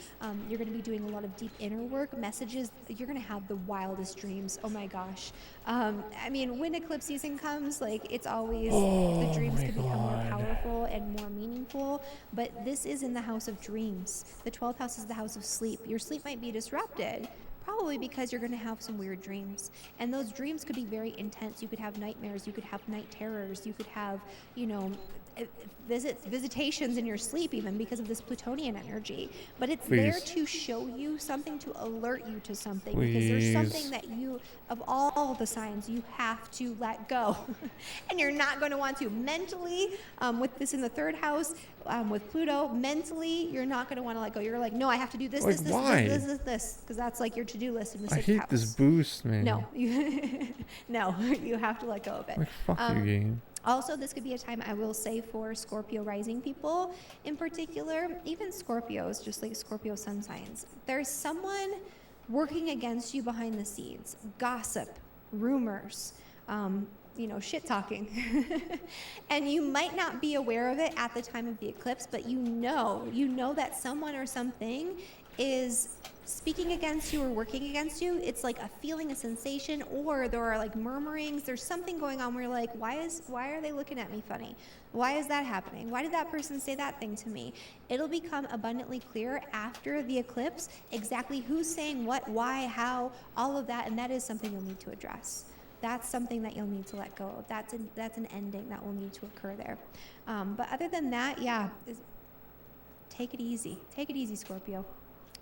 You're going to be doing a lot of deep inner work messages. You're going to have the wildest dreams. Oh my gosh. When eclipse season comes, like, it's always, the dreams can become more powerful and more meaningful, but this is in the house of dreams. The 12th house is the house of sleep. Your sleep might be disrupted, probably because you're going to have some weird dreams, and those dreams could be very intense. You could have nightmares, you could have night terrors, you could have visitations in your sleep, even because of this Plutonian energy. But it's there to show you something, to alert you to something, because there's something that you, of all the signs, you have to let go. And you're not going to want to mentally, with this in the third house, with Pluto, mentally, you're not going to want to let go. You're like, no, I have to do this, like, this, because that's like your to-do list in the sixth house. I hate this boost, man. No, no, you have to let go of it. Like, fuck your game. Also, this could be a time, I will say, for Scorpio rising people in particular, even Scorpios, just like Scorpio sun signs. There's someone working against you behind the scenes. Gossip, rumors, shit talking. And you might not be aware of it at the time of the eclipse, but you know that someone or something is speaking against you or working against you. It's like a feeling, a sensation, or there are like murmurings. There's something going on where you're like, why are they looking at me funny? Why is that happening? Why did that person say that thing to me? It'll become abundantly clear after the eclipse exactly who's saying what, why, how, all of that, and that is something you'll need to address. That's something that you'll need to let go of. That's an ending that will need to occur there. But other than that, take it easy. Take it easy, Scorpio.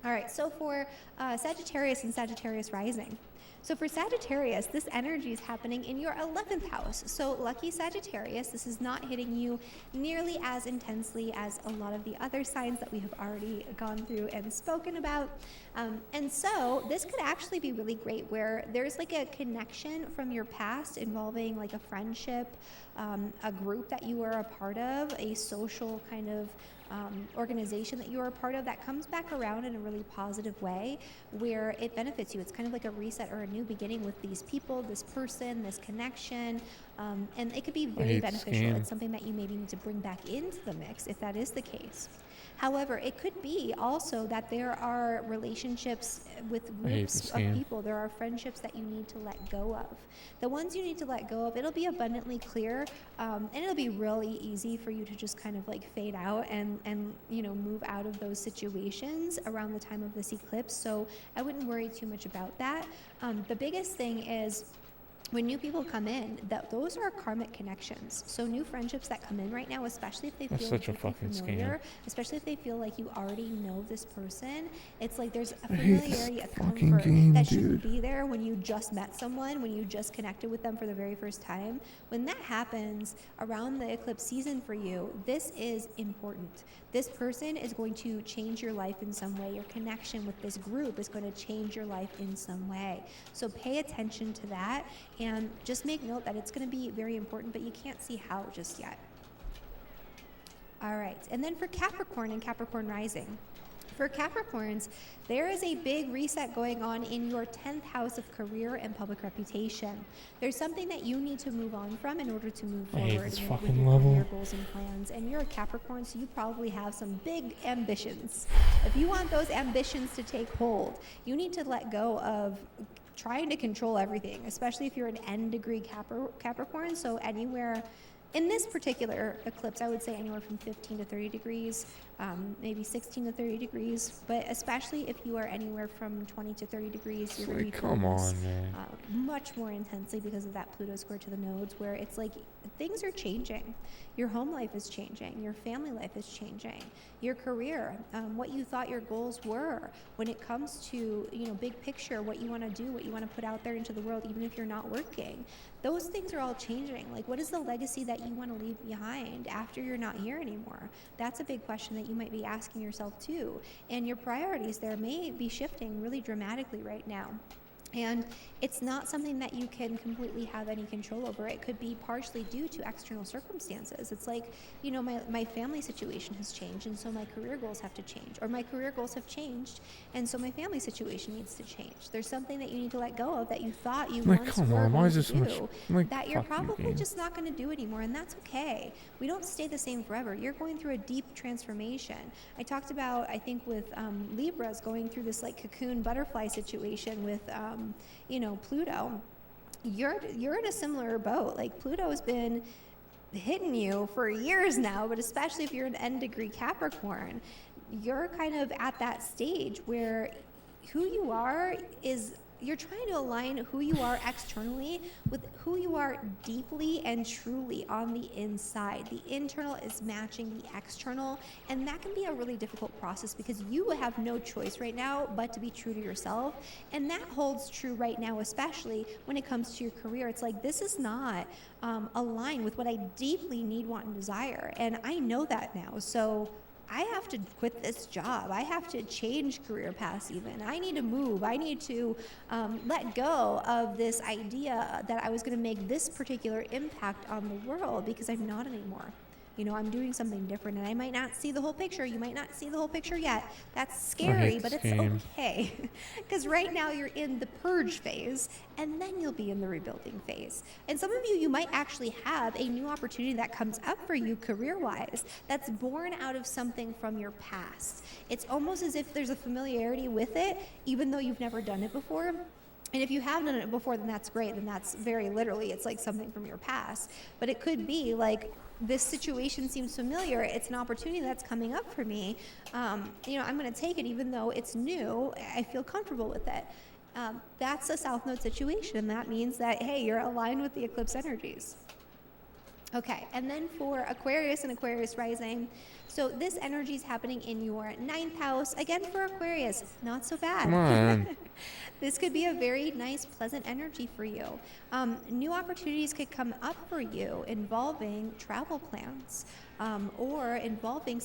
All right, so for Sagittarius and Sagittarius rising. So for Sagittarius, this energy is happening in your 11th house. So lucky Sagittarius, this is not hitting you nearly as intensely as a lot of the other signs that we have already gone through and spoken about. And so this could actually be really great where there's like a connection from your past involving like a friendship, a group that you are a part of, a social kind of organization that you're a part of that comes back around in a really positive way where it benefits you. It's kind of like a reset reset or a new beginning with these people, this person, this connection. And it could be very beneficial. It's something that you maybe need to bring back into the mix if that is the case. However, it could be also that there are relationships with groups of people. There are friendships that you need to let go of. The ones you need to let go of, it'll be abundantly clear, and it'll be really easy for you to just kind of like fade out and move out of those situations around the time of this eclipse. So I wouldn't worry too much about that. The biggest thing is, when new people come in, those are karmic connections. So new friendships that come in right now, especially if they feel such a fucking familiar, especially if they feel like you already know this person, it's like there's a familiarity, a comfort that shouldn't be there when you just met someone, when you just connected with them for the very first time. When that happens around the eclipse season for you, this is important. This person is going to change your life in some way. Your connection with this group is going to change your life in some way. So pay attention to that. And just make note that it's going to be very important, but you can't see how just yet. All right. And then for Capricorn and Capricorn rising. For Capricorns, there is a big reset going on in your 10th house of career and public reputation. There's something that you need to move on from in order to move forward with your career goals and plans. And you're a Capricorn, so you probably have some big ambitions. If you want those ambitions to take hold, you need to let go of trying to control everything, especially if you're an N degree Capricorn. So anywhere in this particular eclipse, I would say anywhere from 15 to 30 degrees, maybe 16 to 30 degrees, but especially if you are anywhere from 20 to 30 degrees, you're going to be feeling this much more intensely because of that Pluto square to the nodes, where it's like things are changing. Your home life is changing. Your family life is changing. Your career, what you thought your goals were when it comes to, big picture, what you want to do, what you want to put out there into the world, even if you're not working. Those things are all changing. Like, what is the legacy that you want to leave behind after you're not here anymore? That's a big question that you might be asking yourself too. And your priorities there may be shifting really dramatically right now. And it's not something that you can completely have any control over. It could be partially due to external circumstances. It's like, my family situation has changed, and so my career goals have to change. Or my career goals have changed, and so my family situation needs to change. There's something that you need to let go of that you thought you once were going to do that you're probably just not going to do anymore, and that's okay. We don't stay the same forever. You're going through a deep transformation. I talked about, I think, with Libras going through this like cocoon butterfly situation with Pluto. You're in a similar boat. Like, Pluto's been hitting you for years now, but especially if you're an N degree Capricorn, you're kind of at that stage where who you are is, you're trying to align who you are externally with who you are deeply and truly on the inside. The internal is matching the external, and that can be a really difficult process because you have no choice right now but to be true to yourself. And that holds true right now, especially when it comes to your career. It's like, this is not aligned with what I deeply need, want, and desire. And I know that now. So I have to quit this job. I have to change career paths even. I need to move. I need to let go of this idea that I was going to make this particular impact on the world, because I'm not anymore. I'm doing something different, and I might not see the whole picture. You might not see the whole picture yet. That's scary, but it's okay. Because right now you're in the purge phase, and then you'll be in the rebuilding phase. And some of you might actually have a new opportunity that comes up for you career-wise that's born out of something from your past. It's almost as if there's a familiarity with it, even though you've never done it before. And if you have done it before, then that's great. Then that's very literally, it's like something from your past. But it could be like, this situation seems familiar. It's an opportunity that's coming up for me. I'm going to take it even though it's new. I feel comfortable with it. That's a South Node situation. That means that, hey, you're aligned with the eclipse energies. Okay, and then for Aquarius and Aquarius rising, so this energy is happening in your 9th house. Again, for Aquarius, not so bad. Come on. This could be a very nice, pleasant energy for you. New opportunities could come up for you involving travel plans. Or involving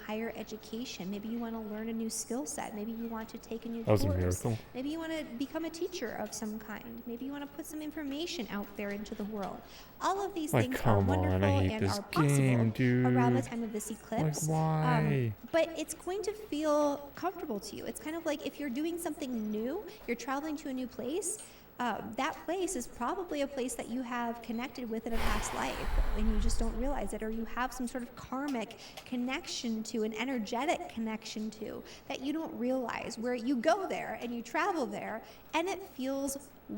higher education. Maybe you want to learn a new skill set. Maybe you want to take a new course. That was a miracle. Maybe you want to become a teacher of some kind. Maybe you want to put some information out there into the world. All of these things things are come on, wonderful I hate and this are possible game, dude. around the time of this eclipse. Like, why? But it's going to feel comfortable to you. It's kind of like if you're doing something new, you're traveling to a new place, that place is probably a place that you have connected with in a past life and you just don't realize it, or you have some sort of karmic connection to, an energetic connection to, that you don't realize, where you go there and you travel there and it feels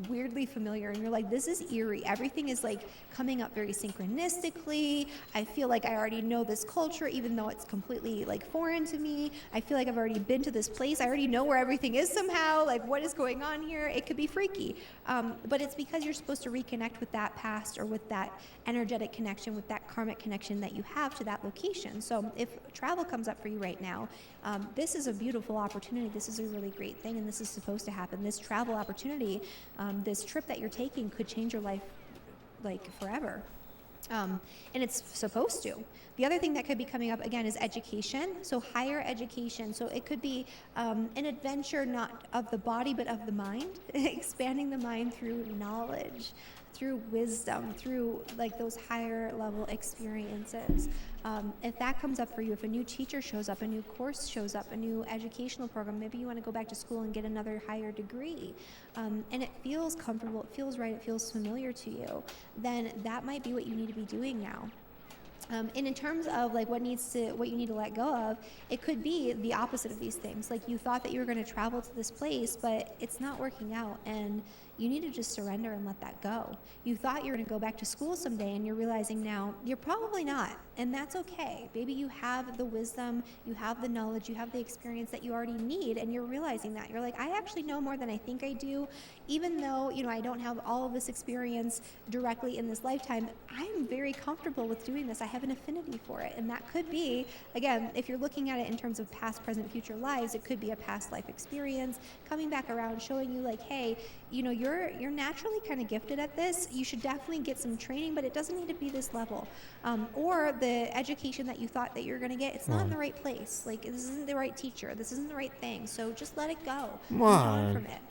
weirdly familiar and you're like, this is eerie. Everything is like coming up very synchronistically. I feel like I already know this culture even though it's completely like foreign to me. I feel like I've already been to this place. I already know where everything is somehow. Like, what is going on here? It could be freaky, but it's because you're supposed to reconnect with that past, or with that energetic connection, with that karmic connection that you have to that location. So if travel comes up for you right now, this is a beautiful opportunity. This is a really great thing, and this is supposed to happen. This travel opportunity, this trip that you're taking, could change your life like forever. And it's supposed to. The other thing that could be coming up again is education, so higher education. So it could be an adventure not of the body but of the mind, expanding the mind through knowledge, through wisdom, through like those higher level experiences. If that comes up for you, if a new teacher shows up, a new course shows up, a new educational program, maybe you want to go back to school and get another higher degree, and it feels comfortable, it feels right, it feels familiar to you, then that might be what you need to be doing now. And in terms of like what you need to let go of, it could be the opposite of these things. Like, you thought that you were going to travel to this place, but it's not working out, and you need to just surrender and let that go. You thought you were going to go back to school someday, and you're realizing now you're probably not, and that's okay. Maybe you have the wisdom, you have the knowledge, you have the experience that you already need, and you're realizing that. You're like, I actually know more than I think I do, even though, I don't have all of this experience directly in this lifetime. I'm very comfortable with doing this. I have an affinity for it, and that could be, again, if you're looking at it in terms of past, present, future lives, it could be a past life experience coming back around, showing you like, hey, you're naturally kind of gifted at this. You should definitely get some training, but it doesn't need to be this level. Or the education that you thought that you're going to get, it's not in the right place. Like, this isn't the right teacher. This isn't the right thing. So just let it go. Come Move on. on from it.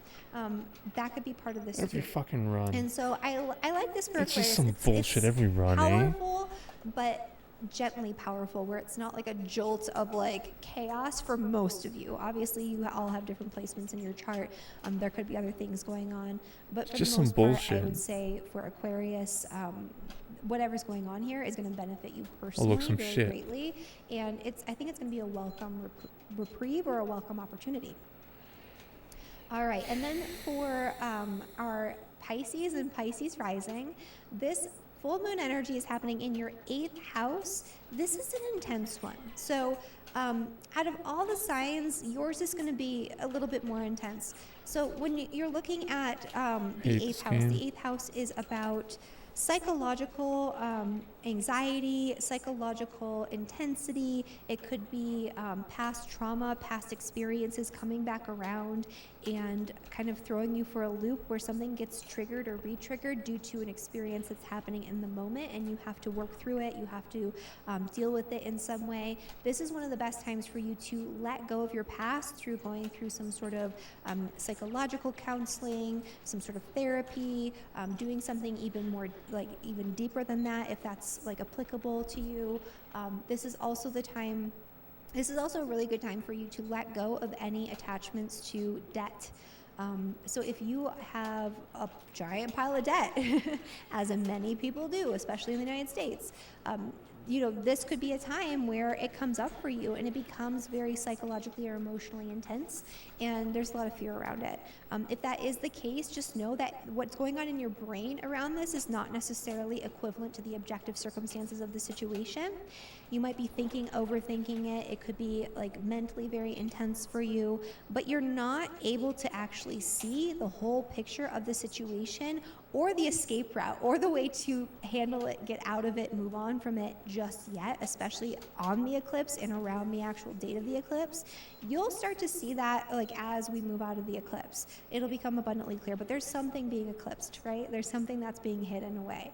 That could be part of this Every too. fucking run. And so I like this for It's Aquarius. just some bullshit every run, powerful, but gently powerful, where it's not like a jolt of like chaos for most of you. Obviously, you all have different placements in your chart. There could be other things going on, but for Just the some most part, I bullshit. would say for Aquarius, whatever's going on here is going to benefit you personally some very shit. greatly, and I think it's going to be a welcome reprieve or a welcome opportunity. All right, and then for our Pisces and Pisces rising, this full moon energy is happening in your 8th house. This is an intense one. So out of all the signs, yours is going to be a little bit more intense. So when you're looking at the 8th house, the 8th house is about psychological anxiety, psychological intensity. It could be past trauma, past experiences coming back around and kind of throwing you for a loop where something gets triggered or re-triggered due to an experience that's happening in the moment, and you have to work through it. You have to deal with it in some way. This is one of the best times for you to let go of your past through going through some sort of psychological counseling, some sort of therapy, doing something even more even deeper than that if that's like applicable to you. This is also a really good time for you to let go of any attachments to debt. So if you have a giant pile of debt, as many people do, especially in the United States, this could be a time where it comes up for you and it becomes very psychologically or emotionally intense, and there's a lot of fear around it. If that is the case, just know that what's going on in your brain around this is not necessarily equivalent to the objective circumstances of the situation. You might be overthinking it. It could be like mentally very intense for you, but you're not able to actually see the whole picture of the situation or the escape route or the way to handle it, get out of it, move on from it just yet, especially on the eclipse and around the actual date of the eclipse. You'll start to see that as we move out of the eclipse. It'll become abundantly clear, but there's something being eclipsed, right? There's something that's being hidden away.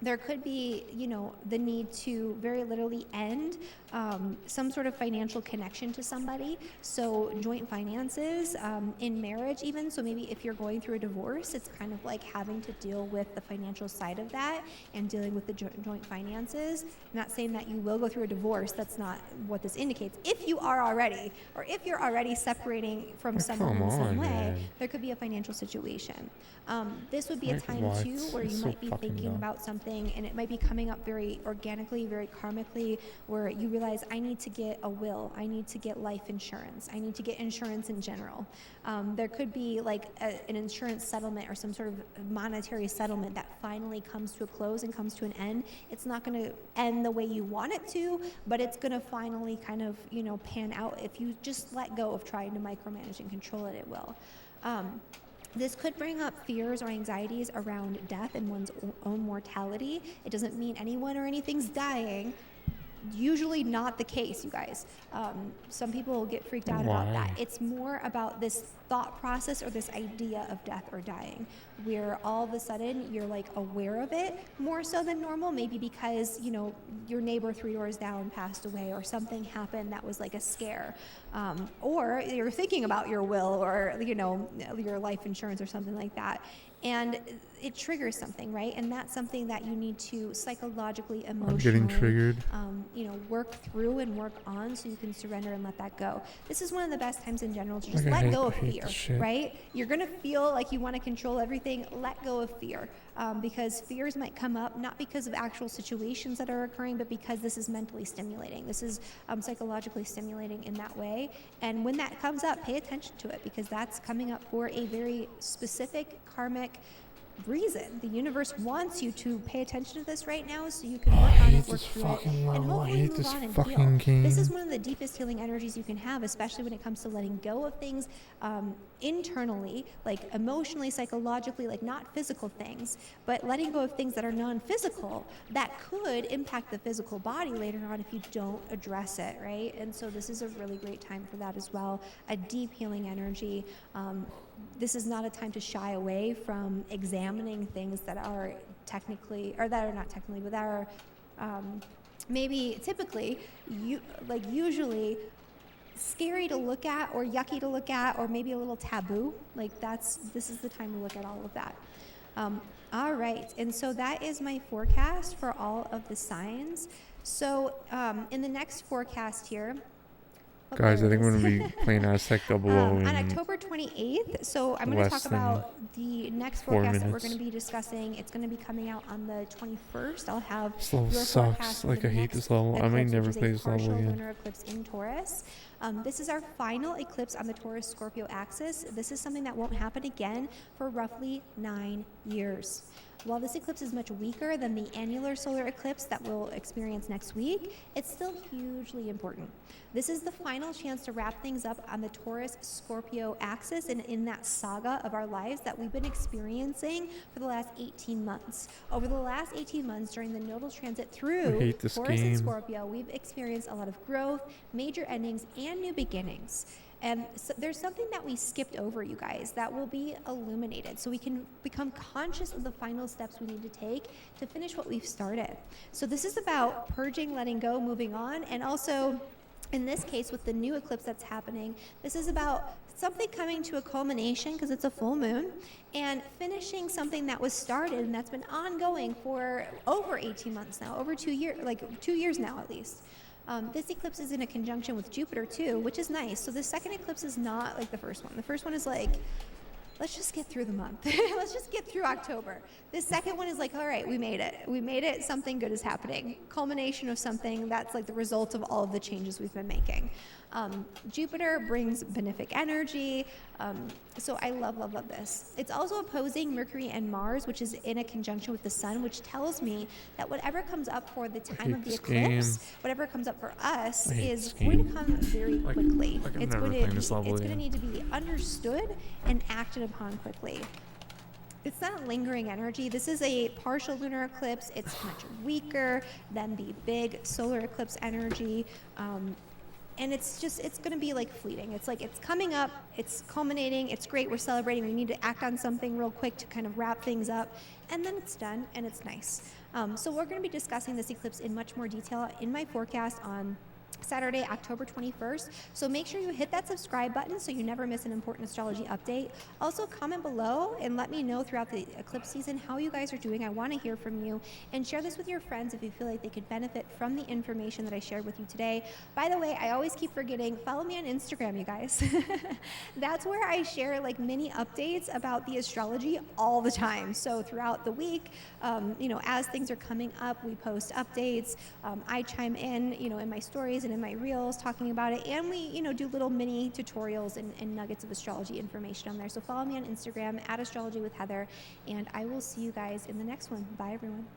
there could be, the need to very literally end some sort of financial connection to somebody. So joint finances in marriage even. So maybe if you're going through a divorce, it's kind of like having to deal with the financial side of that and dealing with the joint finances. I'm not saying that you will go through a divorce. That's not what this indicates. If you are already, or if you're already separating from someone in some way, man. there could be a financial situation. This would be a Like, time what? too where you It's so might be fucking thinking dumb. about something, and it might be coming up very organically, very karmically, where you realize, I need to get a will, I need to get life insurance, I need to get insurance in general. There could be like an insurance settlement or some sort of monetary settlement that finally comes to a close and comes to an end. It's not going to end the way you want it to, but it's going to finally kind of, pan out. If you just let go of trying to micromanage and control it, it will. This could bring up fears or anxieties around death and one's own mortality. It doesn't mean anyone or anything's dying. Usually not the case, you guys. Some people get freaked out about that. It's more about this thought process or this idea of death or dying, where all of a sudden you're like aware of it more so than normal, maybe because, your neighbor 3 doors down passed away or something happened that was like a scare. Or you're thinking about your will or, your life insurance or something like that. And it triggers something, right? And that's something that you need to psychologically, emotionally, I'm getting triggered. Work through and work on so you can surrender and let that go. This is one of the best times in general to just Like, I let go of hate fear, this shit. right? You're going to feel like you want to control everything. Let go of fear, because fears might come up not because of actual situations that are occurring, but because this is mentally stimulating. This is psychologically stimulating in that way. And when that comes up, pay attention to it, because that's coming up for a very specific karmic reason. The universe wants you to pay attention to this right now so you can work on it, work through it, and hopefully move on and heal. This is one of the deepest healing energies you can have, especially when it comes to letting go of things internally, like emotionally, psychologically, like not physical things, but letting go of things that are non-physical that could impact the physical body later on if you don't address it, right? And so this is a really great time for that as well. A deep healing energy. This is not a time to shy away from examining things that are technically, or that are not technically, but that are maybe typically, usually scary to look at or yucky to look at or maybe a little taboo. This is the time to look at all of that. All right, and so that is my forecast for all of the signs. So in the next forecast here, guys, I think we're going to be playing Aztec Double O on October 28th. So I'm going to talk about the next forecast that we're going to be discussing. It's going to be coming out on the 21st. I'll have this level your sucks. forecast Like, for I the hate next this level. I eclipse, might which never is a play this level partial again. lunar eclipse in Taurus. This is our final eclipse on the Taurus-Scorpio axis. This is something that won't happen again for roughly 9 years. While this eclipse is much weaker than the annular solar eclipse that we'll experience next week, it's still hugely important. This is the final chance to wrap things up on the Taurus-Scorpio axis and in that saga of our lives that we've been experiencing for the last 18 months. Over the last 18 months during the nodal transit through Taurus and Scorpio, we've experienced a lot of growth, major endings, and new beginnings. And so there's something that we skipped over, you guys, that will be illuminated so we can become conscious of the final steps we need to take to finish what we've started. So this is about purging, letting go, moving on, and also in this case with the new eclipse that's happening, this is about something coming to a culmination because it's a full moon and finishing something that was started and that's been ongoing for over 18 months now, over 2 years, like 2 years now at least. This eclipse is in a conjunction with Jupiter too, which is nice. So the second eclipse is not like the first one. The first one is like, let's just get through the month. Let's just get through October. This second one is like, all right, we made it. We made it. Something good is happening. Culmination of something that's like the result of all of the changes we've been making. Jupiter brings benefic energy. So I love this. It's also opposing Mercury and Mars, which is in a conjunction with the Sun, which tells me that whatever comes up for the time of the eclipse, whatever comes up for us is going to come very quickly. It's going to need to be understood and acted upon quickly. It's not a lingering energy. This is a partial lunar eclipse. It's much weaker than the big solar eclipse energy. and it's going to be like fleeting. It's like it's coming up, it's culminating, it's great, we're celebrating, we need to act on something real quick to kind of wrap things up, and then it's done and it's nice. So we're going to be discussing this eclipse in much more detail in my forecast on Saturday, October 21st. So make sure you hit that subscribe button so you never miss an important astrology update. Also, comment below and let me know throughout the eclipse season how you guys are doing. I want to hear from you, and share this with your friends if you feel like they could benefit from the information that I shared with you today. By the way, I always keep forgetting, follow me on Instagram, you guys. That's where I share like mini updates about the astrology all the time. So throughout the week, as things are coming up, we post updates. I chime in my stories and in my reels talking about it, and we do little mini tutorials and nuggets of astrology information on there. So follow me on Instagram at Astrology with Heather, and I will see you guys in the next one. Bye, everyone.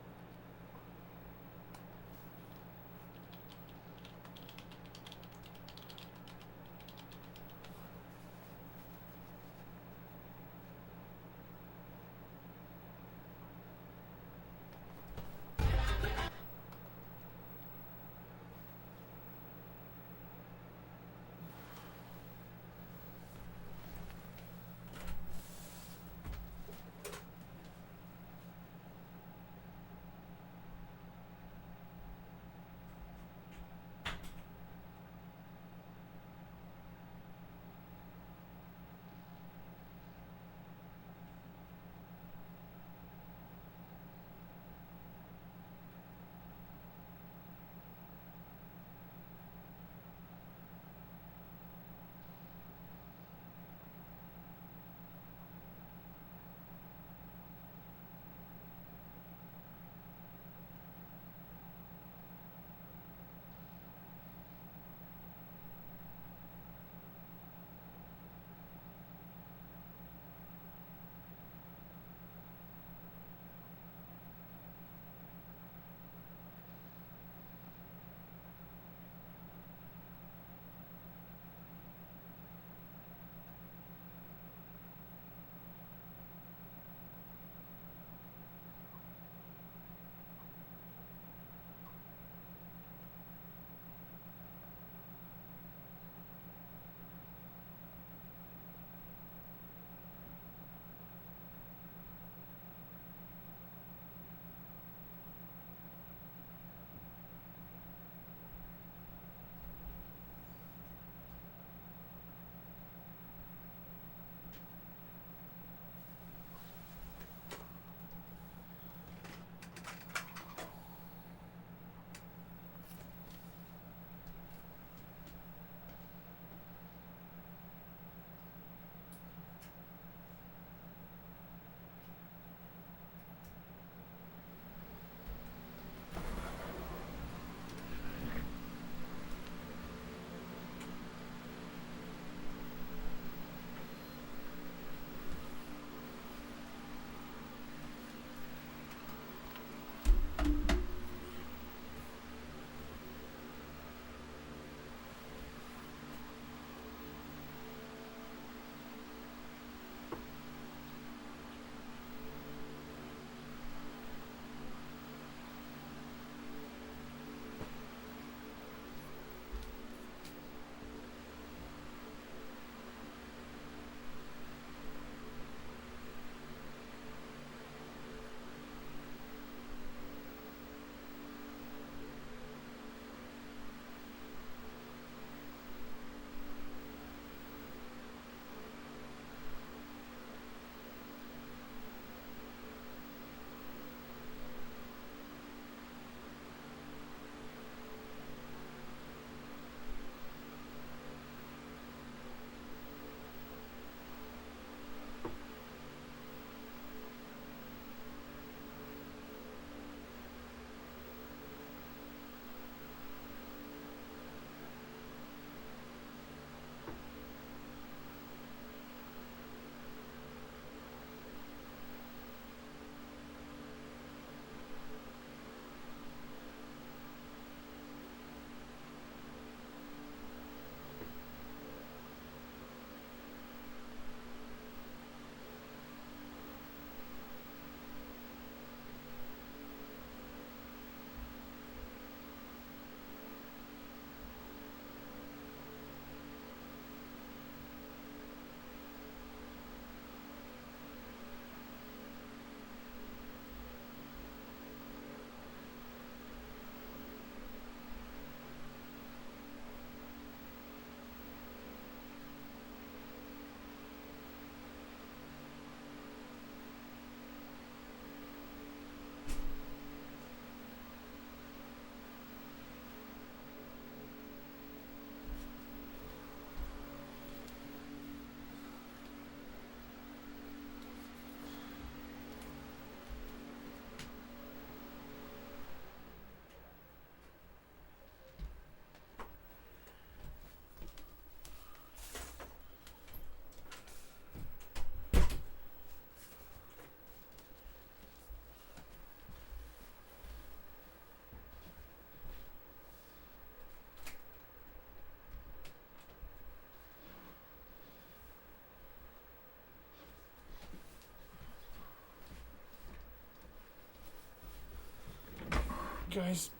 Guys,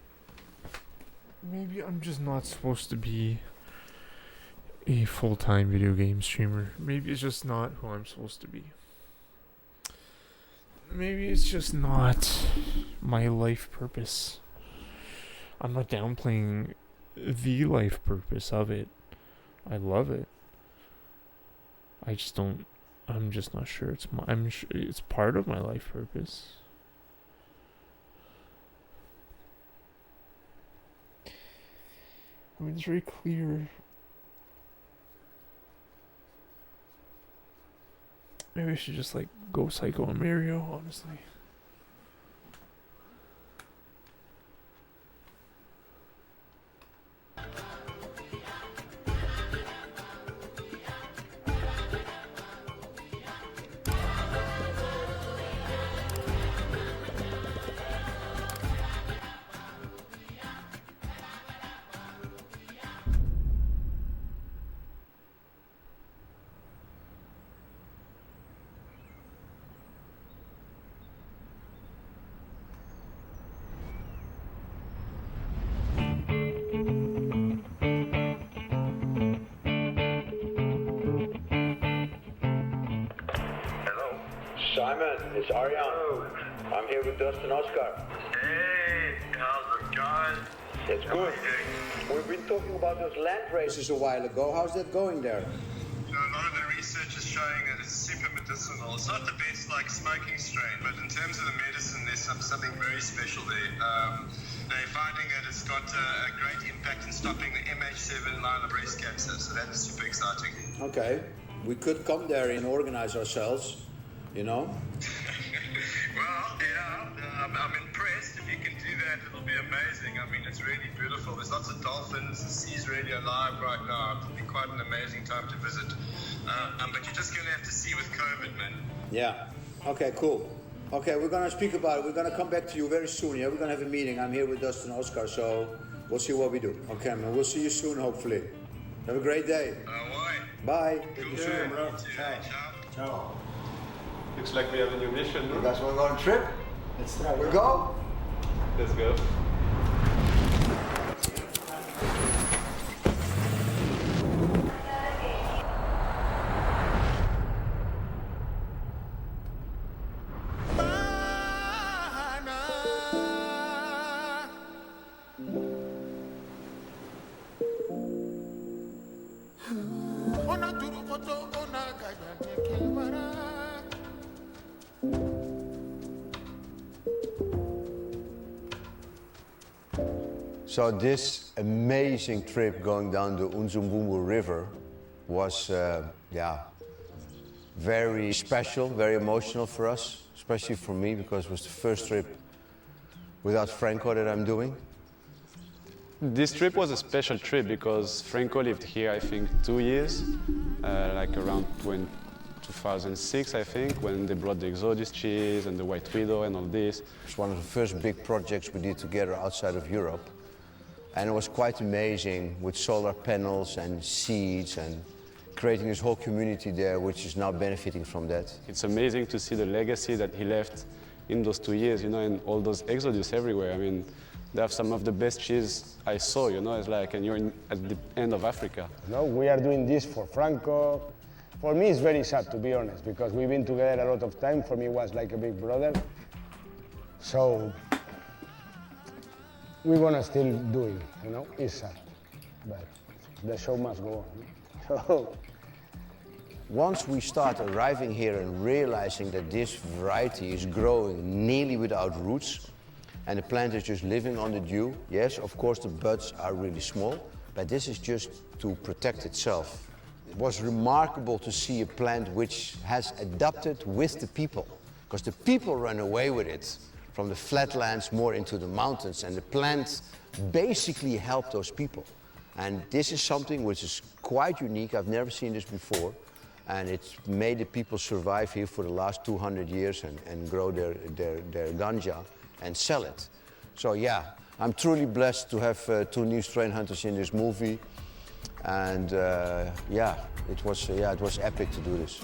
maybe I'm just not supposed to be a full-time video game streamer. Maybe it's just not who I'm supposed to be. Maybe it's just not my life purpose. I'm not downplaying the life purpose of it. I love it. I just don't. I'm just not sure I'm sure it's part of my life purpose. I mean, it's very clear. Maybe I should just like go psycho on Mario, honestly. Simon, it's Arjan. Hello. I'm here with Dustin Oscar. Hey, how's it going? It's good. We've been talking about those land races a while ago. How's that going there? You know, a lot of the research is showing that it's super medicinal. It's not the best like smoking strain, but in terms of the medicine, there's something very special there. They're finding that it's got a great impact in stopping the MH7 line of breast cancer, so that is super exciting. Okay. We could come there and organize ourselves, you know? Well, yeah, I'm impressed. If you can do that, it'll be amazing. I mean, it's really beautiful. There's lots of dolphins. The sea's really alive right now. It'll be quite an amazing time to visit. But you're just going to have to see with COVID, man. Yeah. Okay, cool. Okay, we're going to speak about it. We're going to come back to you very soon. Yeah, we're going to have a meeting. I'm here with Dustin Oscar, so we'll see what we do. Okay, man. We'll see you soon, hopefully. Have a great day. Why? Bye. Good to see you, bro. Ciao. Ciao. Looks like we have a new mission, You no? guys want to go on a trip? Let's try. We go? Let's go. So this amazing trip going down the Unzumbumbu River was, very special, very emotional for us, especially for me because it was the first trip without Franco that I'm doing. This trip was a special trip because Franco lived here, I think, 2 years, like around 2006, I think, when they brought the Exodus cheese and the White Widow and all this. It's one of the first big projects we did together outside of Europe. And it was quite amazing with solar panels and seeds and creating this whole community there, which is now benefiting from that. It's amazing to see the legacy that he left in those 2 years, you know, and all those Exodus everywhere. I mean, they have some of the best cheese I saw, you know, it's like, and you're at the end of Africa. No, we are doing this for Franco. For me, it's very sad, to be honest, because we've been together a lot of time. For me, it was like a big brother. So we're gonna still do it, you know? It's sad, but the show must go on. So once we start arriving here and realizing that this variety is growing nearly without roots, and the plant is just living on the dew, yes, of course the buds are really small, but this is just to protect itself. It was remarkable to see a plant which has adapted with the people, because the people run away with it from the flatlands more into the mountains, and the plant basically helped those people. And this is something which is quite unique. I've never seen this before, and it's made the people survive here for the last 200 years and grow their ganja and sell it. So yeah, I'm truly blessed to have 2 new strain hunters in this movie, and it was epic to do this.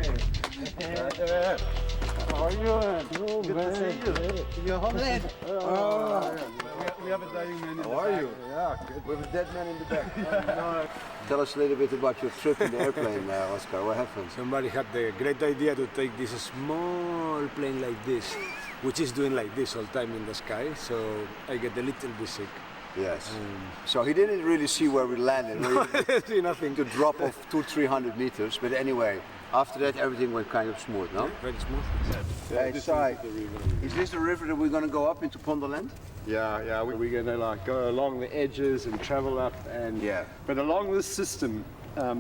How are you? Good to see you. You're Holland. We have a dying man in the back. How are you? Yeah, good. With a dead man in the back. Tell us a little bit about your trip in the airplane, Oscar. What happened? Somebody had the great idea to take this small plane like this, which is doing like this all time in the sky, so I get a little bit sick. Yes. So he didn't really see where we landed. See nothing. To drop of 200-300 meters, but anyway, after that everything went kind of smooth, no? Very smooth. Hey, Sai, is this the river that we're going to go up into Ponderland? Yeah, we're gonna like go along the edges and travel up and but along this system,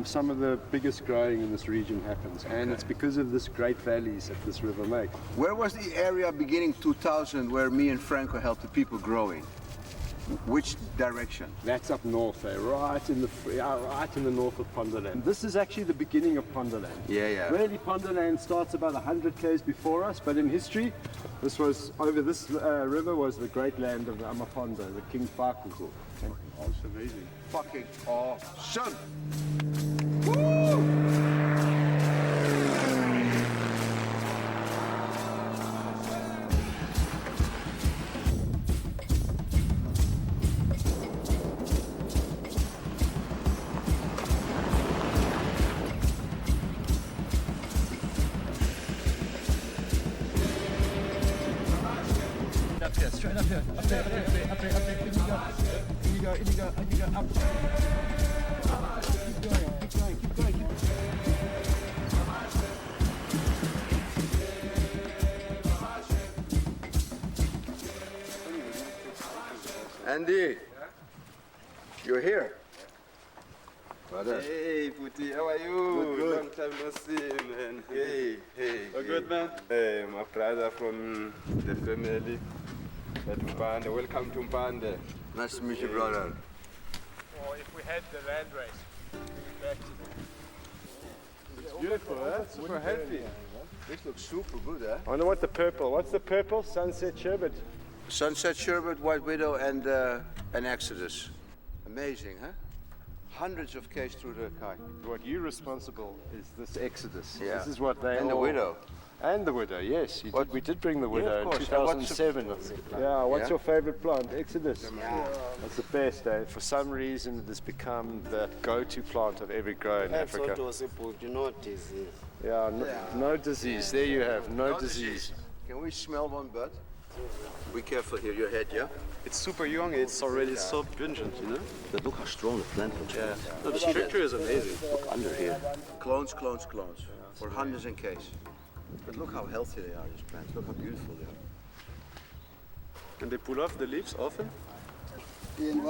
some of the biggest growing in this region happens, and it's because of this great valleys that this river makes. Where was the area beginning 2000 where me and Franco helped the people growing? Which direction? That's up north, right in the north of Ponderland. This is actually the beginning of Ponderland. Yeah. Really, Ponderland starts about 100 km before us, but in history, this river was the great land of Amaponda, the King Faku. Also amazing. Fucking awesome! Andy, you're here. Brother. Hey, Puti, how are you? Good. Long time no see, man. Hey. Good, man. Hey, my brother from the family. At Mpande. Welcome to Mpande. Nice to meet you, brother. Or if we had the land race, back to It's beautiful, huh? Super healthy. This looks super good, eh? I wonder what the purple. What's the purple? Sunset sherbet. Sunset Sherbet, White Widow, and Exodus. Amazing, huh? Hundreds of Ks through the Kai. What you're responsible is this Exodus. Yeah. This is what they And the Widow. And the widow, yes. We did bring the widow of in course. 2007. Yeah, what's Yeah? your favorite plant? Exodus. That's the best, eh? For some reason, it has become the go-to plant of every grower in Africa. That's what was important, no disease. Yeah, no disease. There you have, no disease. Can we smell one bud? Be careful here, your head, yeah? It's super young. It's already so pungent, you know. But look how strong the plant looks. Yeah. No, the structure is amazing. Look under here. Clones. For hundreds in case. But look how healthy they are, these plants. Look how beautiful they are. Can they pull off the leaves often? You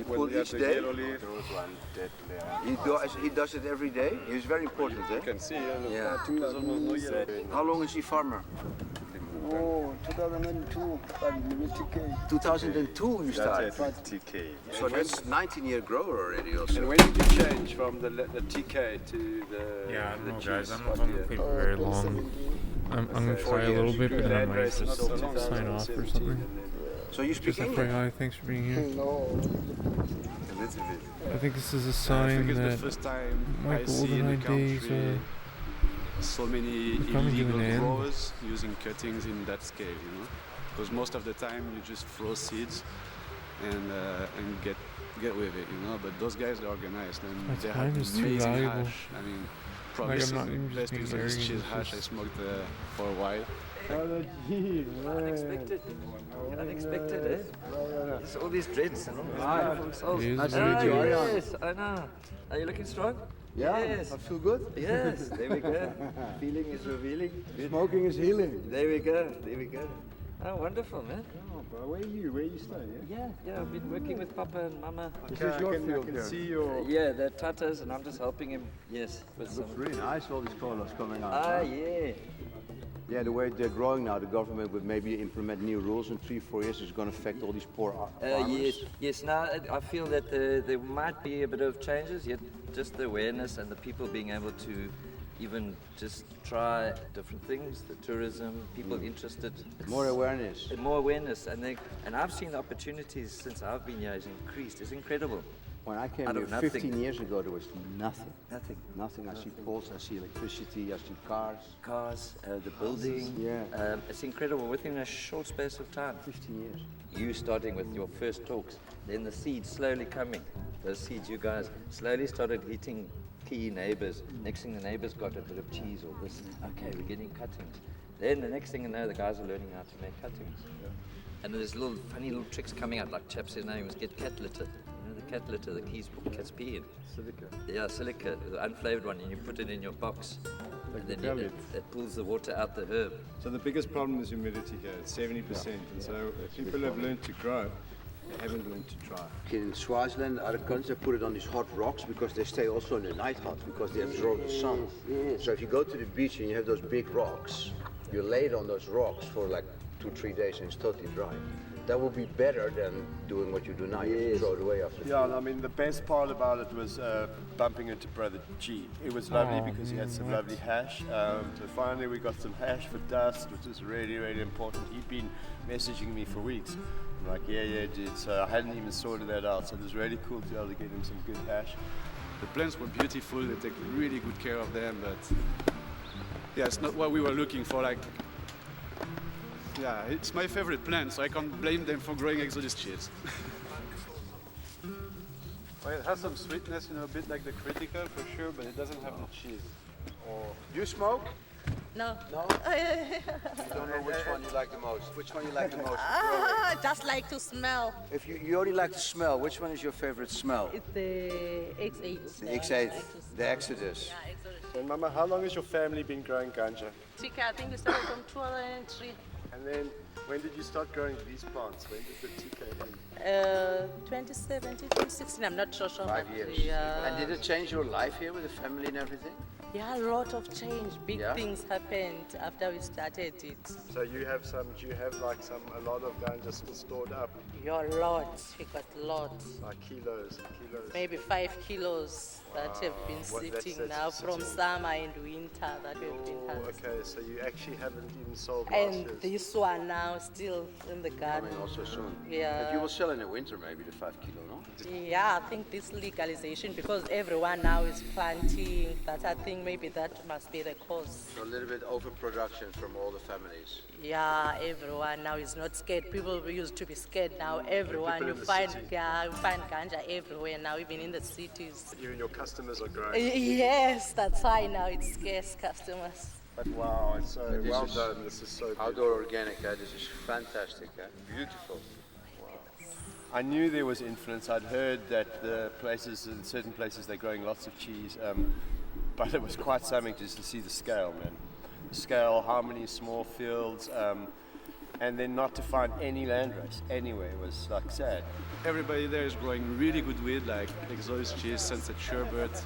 pull each day? He does it every day? It's very important, eh? You can see, Yeah. there's almost no yellow. How long is he farmer? Oh, 2002, 2002 you started. TK. So that's 19-year grower already also. And when did you change from the TK to the Yeah, I don't know, cheese? guys. I'm not going to play for very long. I'm going to try a little bit, but then I might just sign off or something. So you speak Just English? FYI, thanks for being here. A little bit. I think this is a I sign think it's the that first time my I see in the golden days country so many coming to illegal an end. growers using cuttings in that scale, you know. Because most of the time you just throw seeds and get with it, you know. But those guys are organized and That they time have is too amazing valuable. hash. I mean, probably Like, I'm some not of even the just best being pieces of arrogant, cheese it's hash I just- smoked for a while. Unexpected. Unexpected, eh? There's all these dreads and all these beautiful souls. It is Ah, very good. yes, I know. Are you looking strong? Yeah, Yes. I feel good. Yes, there we go. Feeling is revealing. Smoking is healing. There we go, there we go. Oh, wonderful, man. Oh, bro, where are you? Where you staying? Yeah, I've been working with Papa and Mama. This is your field. I can see your. Yeah, they're Tatas and I'm just helping him, yes, with some. Really nice, all these colors coming out. Ah, yeah. Yeah, the way they're growing now, the government would maybe implement new rules in 3-4 years. It's going to affect all these poor farmers. Yes. Now I feel that there might be a bit of changes, yet just the awareness and the people being able to even just try different things, the tourism, people interested. More awareness. More awareness, and I've seen the opportunities since I've been here has increased. It's incredible. When I came Out here of nothing. 15 years ago, there was nothing. Nothing. Nothing. I see poles, I see electricity, I see cars. Cars, the building. Yeah. It's incredible. Within a short space of time. 15 years. You starting with your first talks, then the seeds slowly coming. Those seeds, you guys slowly started hitting key neighbors. Next thing, the neighbors got a bit of cheese or this. Okay, we're getting cuttings. Then the next thing you know, the guys are learning how to make cuttings. And there's little funny little tricks coming out. Like chap said, now you must get cat litter. You know the cat litter, the keys put cats pee in. Silica. Yeah, silica, the unflavored one, and you put it in your box. Like And then the it pulls the water out the herb. So the biggest problem is humidity here. It's 70%. And so if people have learned to grow, they haven't learned to dry. In Swaziland, other countries, they put it on these hot rocks because they stay also in the night hot because they absorb the sun. So if you go to the beach and you have those big rocks, you lay it on those rocks for like 2-3 days and it's totally dry. That would be better than doing what you do now. You have to throw it away after. Yeah, and I mean, the best part about it was bumping into Brother G. It was lovely because he had some lovely hash. So finally we got some hash for dust, which is really, really important. He'd been messaging me for weeks. I'm like, yeah, dude. So I hadn't even sorted that out. So it was really cool to be able to get him some good hash. The plants were beautiful, they take really good care of them, but yeah, it's not what we were looking for. Like, yeah, it's my favorite plant, so I can't blame them for growing Exodus cheese. Well, it has some sweetness, a bit like the critical for sure, but it doesn't have the cheese. Or you smoke? No. No? You don't know which one you like the most. Which one you like the most? Just like to smell. If you only like to smell, which one is your favorite smell? It's the X8. The X8, the Exodus. Yeah, Exodus. And Mama, how long has your family been growing ganja? TK, I think we started from 2003. And then when did you start growing these plants? When did the TK end? 2017, 2016, I'm not sure. 5 years. And did it change your life here with the family and everything? Yeah, a lot of change. Big Yeah? things happened after we started it. So you have do you have like a lot of ganja still stored up? Yeah, lots. We got lots. Like kilos and kilos? Maybe 5 kilos that have been That's sitting now from sitting. summer and winter that we've been Oh, harvesting. okay, so you actually haven't even sold And last year's. this one now still in the garden. Coming also soon. Yeah. But you will sell in the winter maybe the 5 kilo, no? Yeah, I think this legalization, because everyone now is planting, that I think maybe that must be the cause. So a little bit overproduction from all the families. Yeah, everyone now is not scared. People used to be scared. Now everyone, people you in the find, city. you find ganja everywhere now, even in the cities. You and your customers are growing. Yes, that's why now it's scarce customers. But wow, it's so This well is done. This is so good. Outdoor organic, this is fantastic, beautiful. I knew there was influence. I'd heard that the places, in certain places, they're growing lots of cheese, but it was quite something just to see the scale, man. Scale, how many small fields, and then not to find any landrace anywhere was like sad. Everybody there is growing really good weed, like Exodus cheese, Sunset Sherbet,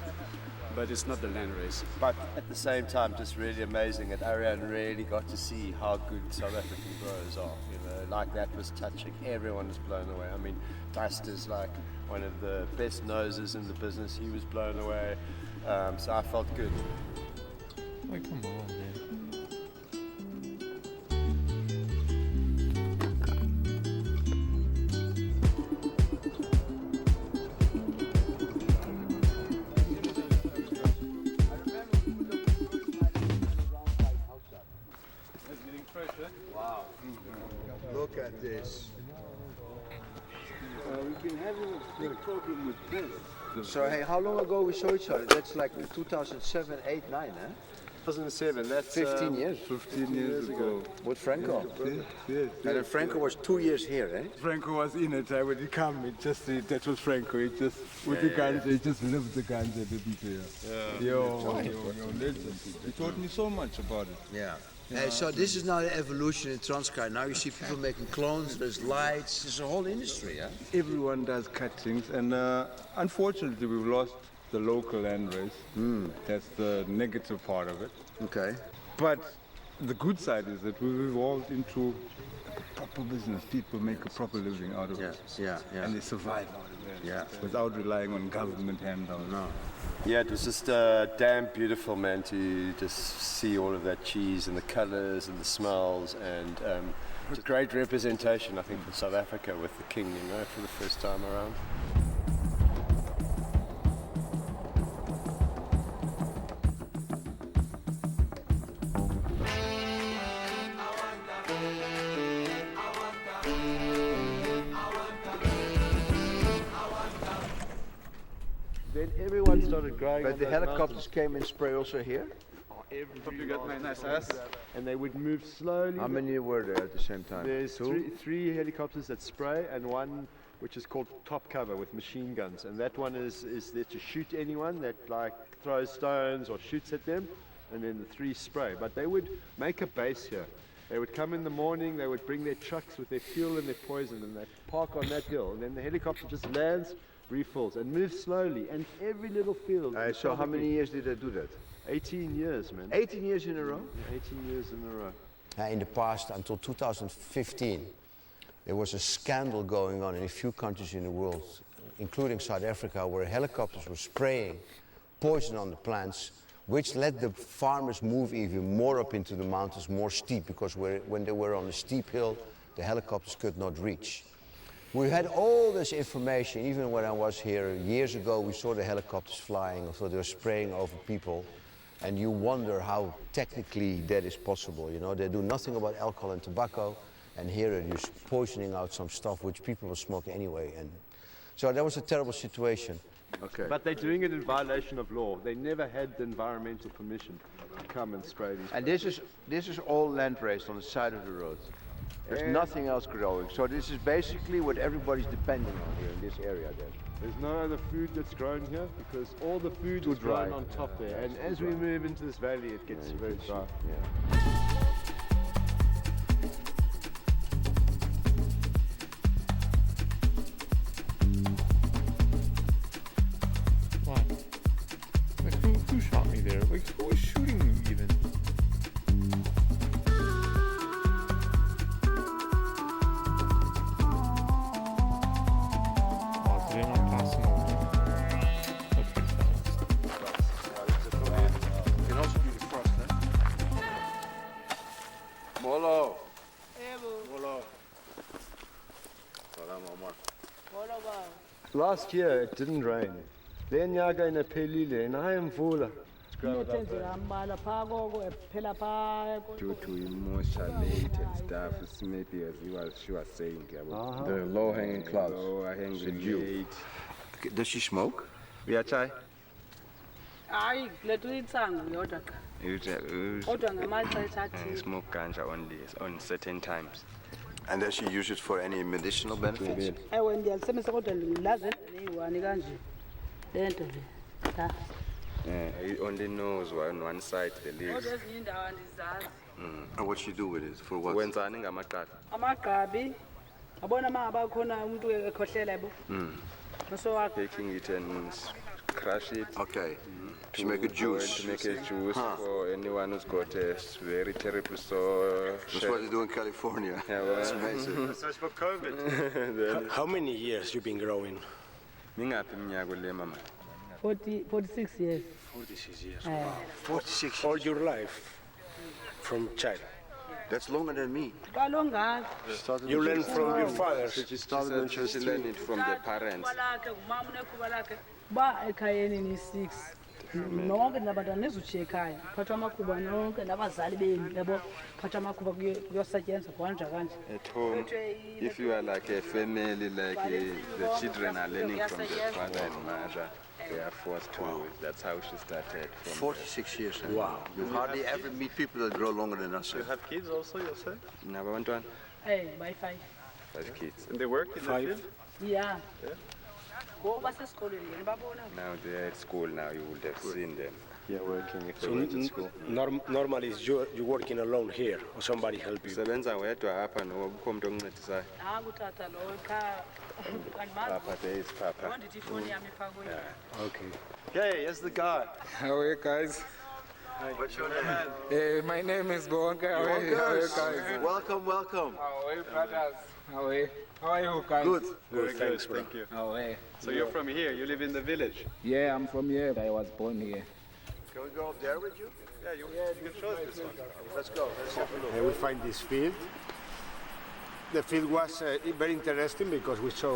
but it's not the landrace. But at the same time, just really amazing that Ariane really got to see how good South African growers are. Like that was touching. Everyone was blown away. I mean, Dust is like one of the best noses in the business. He was blown away. So I felt good. Like, come on, man. Wow. Look at this. We've been having a big problem with this. So hey, how long ago we saw each other? That's like 2007, 8, 9, huh? 2007, that's 15 years. 15 years ago. With Franco. Yes. And then Franco was 2 years here, eh? Franco was in it when he came. That was Franco. He just with the ganja, he just lived the ganja, didn't he? Yo, legend. He taught me so much about it. Yeah. So this is now the evolution in Transkei. Now you see people making clones, there's lights, there's a whole industry, yeah? Everyone does cuttings, and unfortunately we've lost the local land race. That's the negative part of it. Okay. But the good side is that we've evolved into a proper business. People make a proper living out of it. Yeah. And they survive out of it. Yeah. Without relying on government handouts. No. Yeah, it was just damn beautiful, man, to just see all of that cheese and the colors and the smells, and it's a great representation, I think, for South Africa with the king, for the first time around. started growing. But on the those helicopters came and spray also here? Hope you got my nice ass. And they would move slowly. How many were there at the same time? There's Two? three helicopters that spray and one which is called top cover with machine guns. And that one is there to shoot anyone that like throws stones or shoots at them. And then the three spray. But they would make a base here. They would come in the morning, they would bring their trucks with their fuel and their poison, and they'd park on that hill. And then the helicopter just lands, refills, and moves slowly. And every little field. So how many years did they do that? 18 years, man. 18 years in a row? 18 years in a row. In the past, until 2015, there was a scandal going on in a few countries in the world, including South Africa, where helicopters were spraying poison on the plants, which let the farmers move even more up into the mountains, more steep, because when they were on a steep hill, the helicopters could not reach. We had all this information, even when I was here years ago, we saw the helicopters flying, so they were spraying over people, and you wonder how technically that is possible. You know, they do nothing about alcohol and tobacco, and here they're just poisoning out some stuff which people will smoke anyway. And so that was a terrible situation. Okay. But they're doing it in violation of law. They never had the environmental permission to come and spray these. And this is all land raised on the side of the road. There's nothing else growing. So this is basically what everybody's depending on here in this area then. There's no other food that's grown here because all the food is grown on top there. And as we move into this valley, it gets very dry. Who shot me there? Like, who was shooting me even? Oh, did anyone pass him over? That's pretty fast. You can also do the frost, eh? Molo. Molo. Last year it didn't rain. Then yaga in a pelile and I am full. Due to emotionality and stuff, it's maybe as she was saying, the low-hanging clouds. Low-hanging dew. Does she smoke? Yeah, chai. hayi lethu itsango yodwa kodwa ngamaxesha athile. Smoke ganja only on certain times. And does she use it for any medicinal benefits? Ewe ndiyalisebenzisa kodwa ndilaze neyi-1 kanje le nto le. He only knows one side the leaves. Kodwa ezinye indawo andizazi. And what she do with it? For what? Wenzani ngamaqabi? Amagqabi abona uma abakhona umuntu ekhohlela yabo. Taking it and crush it. Okay. To make a juice. To make a juice for anyone who's got a very terrible sore. That's what they do in California. Yeah, well. That's amazing. So it's for COVID. How many years you been growing? 46 years. 46 years. Wow. 46 all your life from child. That's longer than me. You learn from your fathers. She learned it from the parents. Ba ekhayeni ni-6 nonke nabantwana nizutshiya ekhaya phathwa amakhuba nonke nabazali benu yabo phathwa amakhuba kuyosetyenzwa kwanja kanje. At home, if you are like a family, like the children are learning from their father and mother, they are forced to. That's how she started. 46 years. Wow. You hardly ever meet people that grow longer than us. You have kids also yourself? No, one. Hey, by 5. 5 kids. And they work in the field? Yeah. Now they're at school now, you would have seen them. Yeah, working if they So went to school. normally you working alone here or somebody help you? Sebenza wedwa apha nobukho umuntu ongincedisayo. Ngutata lo ekhaya. Papa, there is Papa. Okay. Yeah, here's the guy. How are you guys? What's your name? My name is Bonke. How are you guys? Welcome, welcome. How are you, brothers? How are you? How are you guys? Good. Very good, thank you. How are you? So you're from here, you live in the village? Yeah, I'm from here. I was born here. Can we go up there with you? Yeah, you can show us this one. Let's go. Let's have a look. And we find this field. The field was very interesting because we saw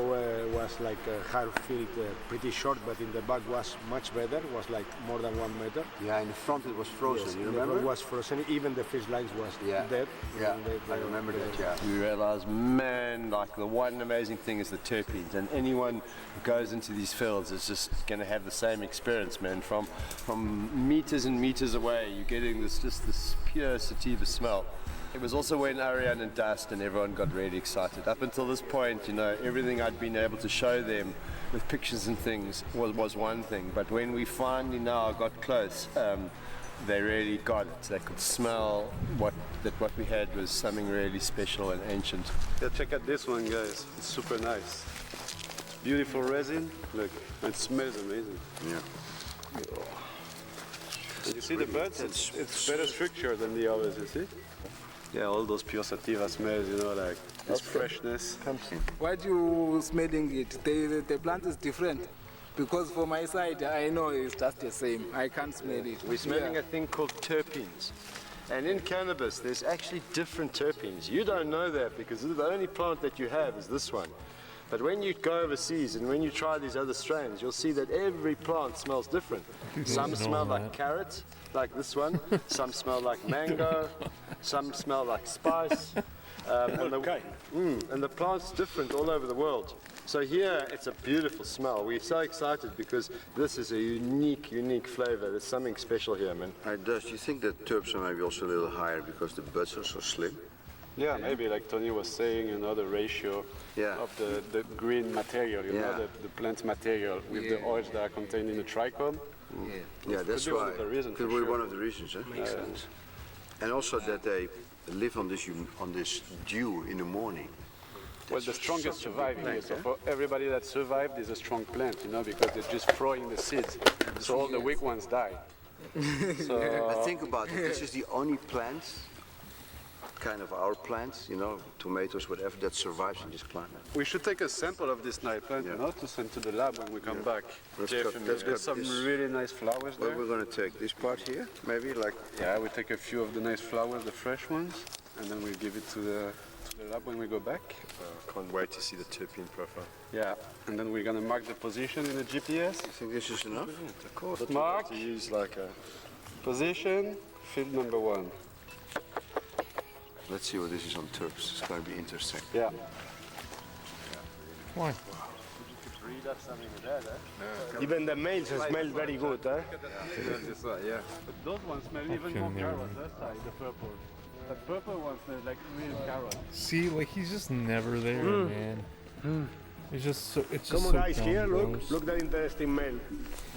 was like a hard field, pretty short, but in the back was much better. Was like more than 1 meter. Yeah, in the front it was frozen. Yes, You in the remember? front was frozen. Even the fish lines was dead. Yeah, I remember that. Yeah. We realized, man, like the one amazing thing is the terpenes, and anyone who goes into these fields is just going to have the same experience, man. From meters and meters away, you're getting this pure sativa smell. It was also when Ariane and Dust and everyone got really excited. Up until this point, you know, everything I'd been able to show them with pictures and things was one thing. But when we finally now got close, they really got it. They could smell what we had was something really special and ancient. Yeah, check out this one, guys. It's super nice. Beautiful resin. Look, it smells amazing. Yeah. And you see the buds? It's better structure than the others, you see? Yeah, all those pure sativa smells, you know, like this freshness. What you smelling it? The plant is different. Because for my side, I know it's just the same. I can't smell it. We're smelling a thing called terpenes. And in cannabis, there's actually different terpenes. You don't know that because the only plant that you have is this one. But when you go overseas and when you try these other strains, you'll see that every plant smells different. Some smell like carrot, like this one. Some smell like mango. Some smell like spice. And the plant's different all over the world. So here, it's a beautiful smell. We're so excited because this is a unique flavor. There's something special here, man. Do you think that terps are maybe also a little higher because the buds are so slim? Yeah, maybe like Tony was saying, you know, the ratio of the green material, you know, the plant material with the oils that are contained in the trichome. Yeah, that's why. Could be one of the reasons. Makes sense. And also that they live on this dew in the morning. Well, the strongest survive here. So for everybody that survived is a strong plant, you know, because they're just throwing the seeds. So all the weak ones die. But think about it. This is the only plant, kind of our plants, you know, tomatoes, whatever, that survives in this climate. We should take a sample of this night plant, you know, to send to the lab when we come back. There's some really nice flowers there. Well, we're going to take this part here, maybe, like... Yeah, we take a few of the nice flowers, the fresh ones, and then we give it to the lab when we go back. Can't wait to see the terpene profile. Yeah, and then we're going to mark the position in the GPS. You think this is enough? Of course. Mark, to use like a position, field number 1. Let's see what this is on terps. It's going to be interesting. Yeah. Why? Even the males smell very good, huh? Yeah. But those ones smell even more carrot, that side, the purple. The purple one smells like real carrot. See, like he's just never there, man. It's just so. It's Come just on, so guys, dumb, here, gross. look that interesting male.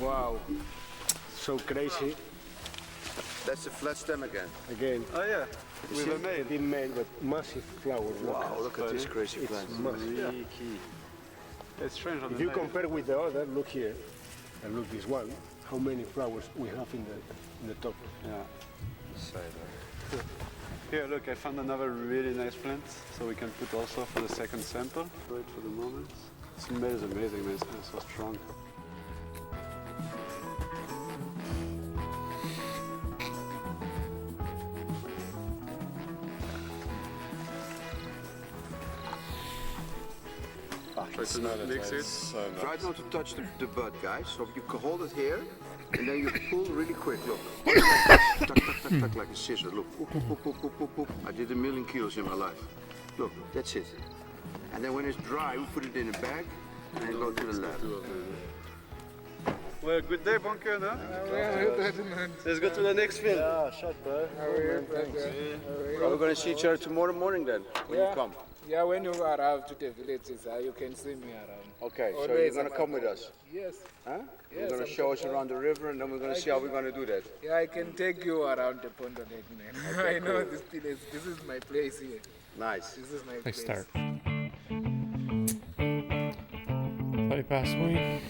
Wow. So crazy. That's the flat stem again. Again. Oh yeah, with a male. The male, but massive flowers. Wow, look at this crazy plant. Really key. It's strange on If the you male. compare with the other, look here, and look this one, how many flowers we have in the top. Yeah. Here, look, I found another really nice plant, so we can put also for the second sample. Wait for the moment. It smells amazing, man. It smells so strong. Try to not mix it. So nice. Try not to touch the bud, guys. So you can hold it here, and then you pull really quick. Look. Tuck, tuck, tuck, tuck, like a scissor. Look. Oop, oop, oop, oop, oop, oop. I did 1,000,000 kilos in my life. Look, that's it. And then when it's dry, we put it in a bag and then go to the lab. Well, good day, bunker, no? Let's go to the next field. Yeah, shot, bro. We're going to see each other tomorrow morning then, when you come. Yeah, when you arrive to the villages, you can see me around. Okay, so Always you're going to come with us? Yes. Huh? You're Yes, going to I'm show us coming. around the river, and then we're going to see how we're going to do that. Yeah, I can take you around the Pondo Lake, man. Okay, I know cool. this village. This is my place here. Nice. This is my Nice place. start. Play past me.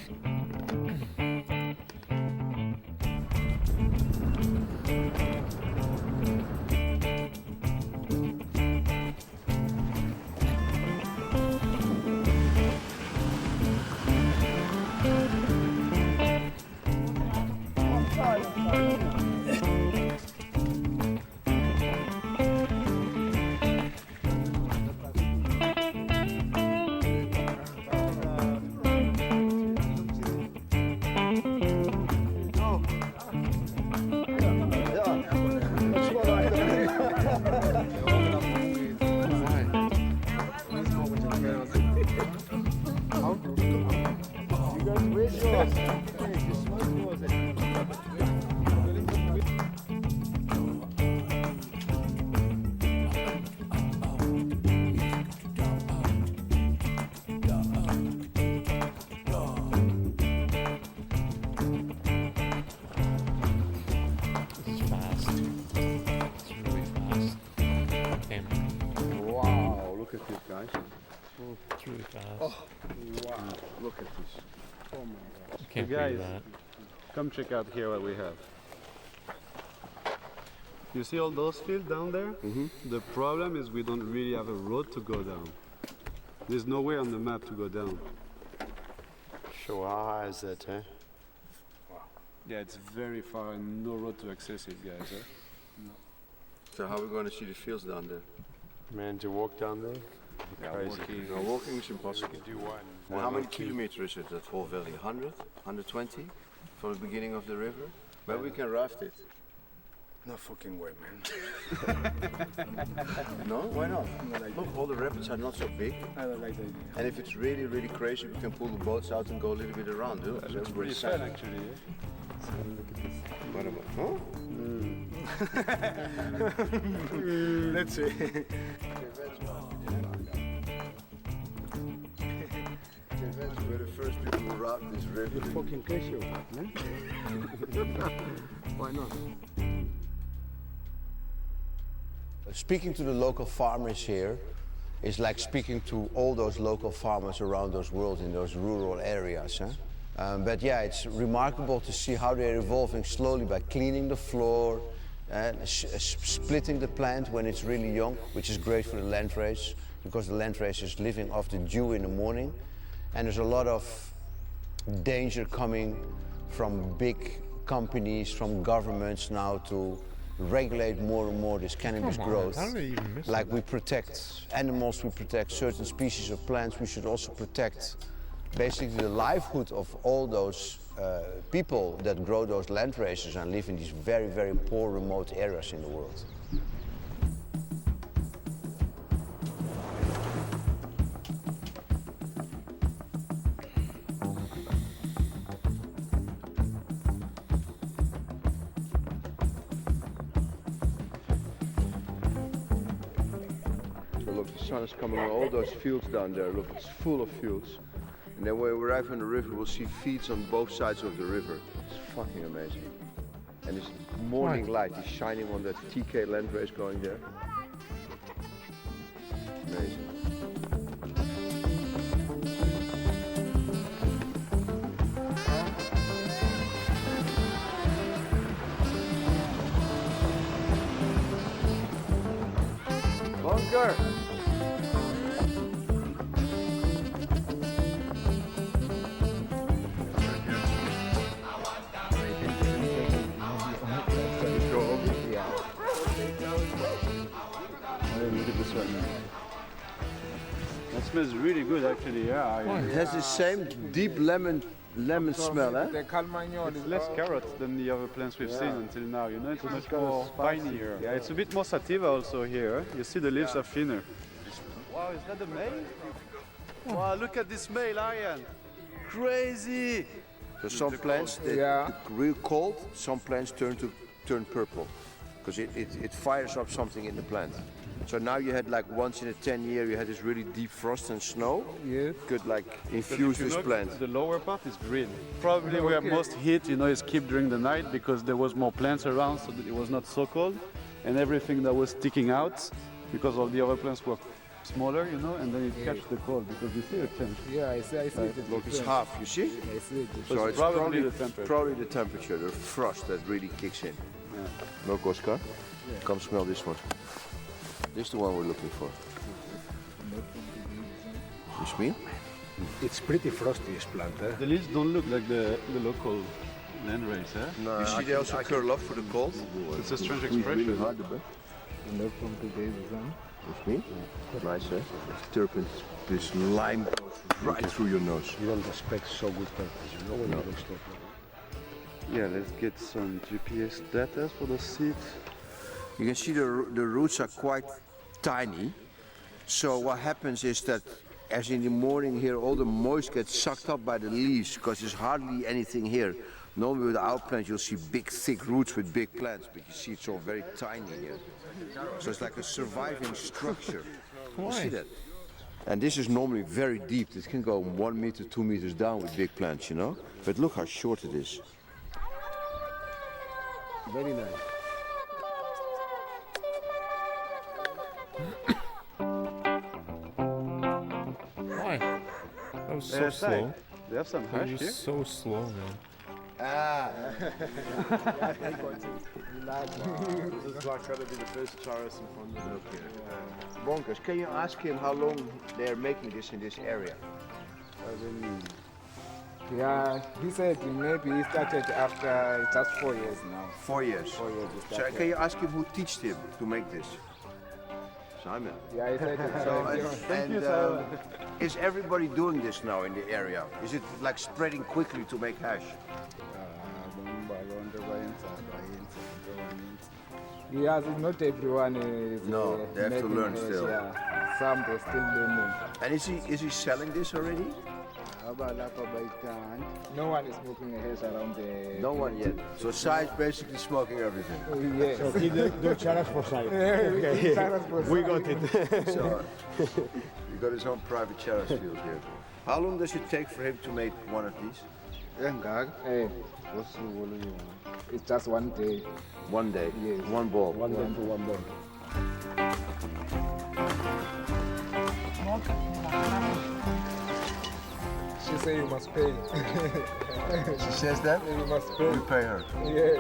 Wow, look at this, guys. It's really fast. Oh, wow, look at this. Oh my gosh. Can't So believe guys, that. come check out here what we have. You see all those fields down there? The problem is we don't really have a road to go down. There's no way on the map to go down. So how high is that, eh? Yeah, it's very far and no road to access it, guys. Eh? So how are we going to see the fields down there? Man, to walk down there? Yeah, Crazy. walking is impossible. Do one. And how many kilometers is it, that whole valley? 100? 120? From the beginning of the river? But we can raft it. No fucking way, man. No? Why not? Look, all the rapids are not so big. I don't like the idea. And if it's really, really crazy, we can pull the boats out and go a little bit around. Huh? It looks pretty fun actually. Eh? What about? Huh? Let's see. We're the first people who raft this river. You fucking crazy or what, man? Why not? Speaking to the local farmers here is like speaking to all those local farmers around those world in those rural areas. Huh? But yeah, it's remarkable to see how they're evolving slowly by cleaning the floor, splitting the plant when it's really young, which is great for the landrace because the landrace is living off the dew in the morning. And there's a lot of danger coming from big companies, from governments now to regulate more and more this cannabis growth. How did I even miss Like that? we protect animals, we protect certain species of plants, we should also protect basically the livelihood of all those people that grow those land races and live in these very, very poor remote areas in the world. So look, the sun is coming on all those fields down there. Look, it's full of fields. And then when we arrive on the river, we'll see fields on both sides of the river. It's fucking amazing. And this morning light is shining on that TK land race going there. Amazing. Bunker! Look at this one. That smells really good actually, yeah. It has the same deep lemon smell, eh? It's less carrots than the other plants we've seen until now, you know, it's much more spiny here. Yeah, it's a bit more sativa also here. You see the leaves are thinner. Wow, is that the male? Wow, look at this male, Aryan. Crazy! So some plants, they get real cold, some plants turn purple. Because it fires up something in the plant. So now you had like once in a 10 year, you had this really deep frost and snow. Yeah. Could like infuse this plant. The lower part is green. Probably where most heat, you know, is kept during the night because there was more plants around so that it was not so cold. And everything that was sticking out because all the other plants were smaller, you know, and then it catches the cold because you see a change. Yeah, I see it. Look, it's half, you see? I see it. So it's probably the temperature. Probably the temperature, the frost that really kicks in. Yeah. Look, Oscar, come smell this one. This is the one we're looking for. You smell? It's pretty frosty, this plant, eh? The leaves don't look like the local landrace, eh? No, you see they also curl up for the cold? It's a strange expression. Really hard, you see? Nice, eh? Terpene, this lime goes right through your nose. You don't expect so good peppers, you know, when you don't stop. Yeah, let's get some GPS data for the seeds. You can see the roots are quite tiny. So what happens is that as in the morning here, all the moisture gets sucked up by the leaves because there's hardly anything here. Normally with our plants, you'll see big, thick roots with big plants, but you see it's all very tiny here. So it's like a surviving structure. You see that? And this is normally very deep. It can go 1 meter, 2 meters down with big plants, you know? But look how short it is. Very nice. Why? That was so slow. They have some hash here? So slow, man. Ah. This is like going to be the first chorus in front of the Bonkers, can you ask him how long they're making this in this area? Yeah, he said maybe he started after just 4 years now. 4 years? 4 years. So can you ask him who taught him to make this? Simon. Yeah, he said it. Thank you, Simon. Is everybody doing this now in the area? Is it like spreading quickly to make hash? Yes, not everyone is. No, they have to learn still. Yeah, some they still learning. And is he selling this already? No one is smoking a hash around the. No one yet. So Sai is basically smoking everything. Yes. So he do charas for Sai. We got it. So he got his own private charas field here. How long does it take for him to make one of these? It's just 1 day. 1 day? Yes. One ball? One day to one ball. She say you must pay. She says that? You must pay. You pay her? Yeah.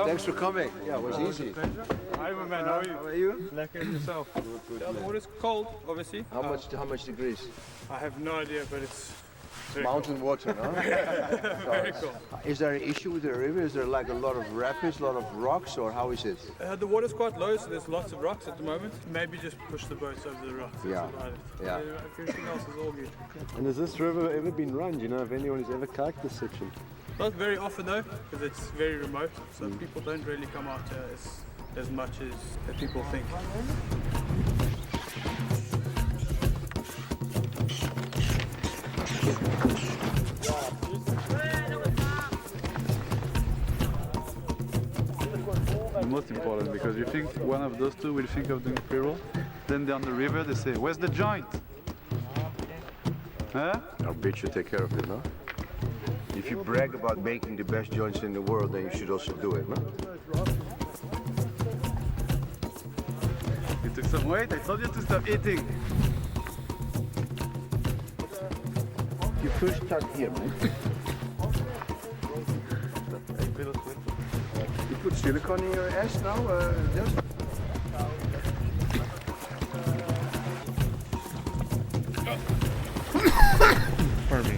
Thanks for coming. Yeah, it was easy. Hi, my man. How are you? How are you? Lekker and yourself. Yeah, the water's cold, obviously. How much degrees? I have no idea, but it's very Mountain water, no? Very cool. Is there an issue with the river? Is there like a lot of rapids, a lot of rocks, or how is it? The water's quite low, so there's lots of rocks at the moment. Maybe just push the boats over the rocks. Yeah. That's about it. Yeah. Everything else is all good. And has this river ever been run? Do you know if anyone has ever kiked this section? Not very often though, because it's very remote, so people don't really come out here as much as people think. Most important, because you think one of those two will think of doing pre-roll, then down the river they say, where's the joint? Huh? Our bitch should take care of it, no? If you brag about making the best joints in the world, then you should also do it, no? You took some weight? I told you to stop eating. You first start here, man. You put silicone in your ass now, just. Pardon me.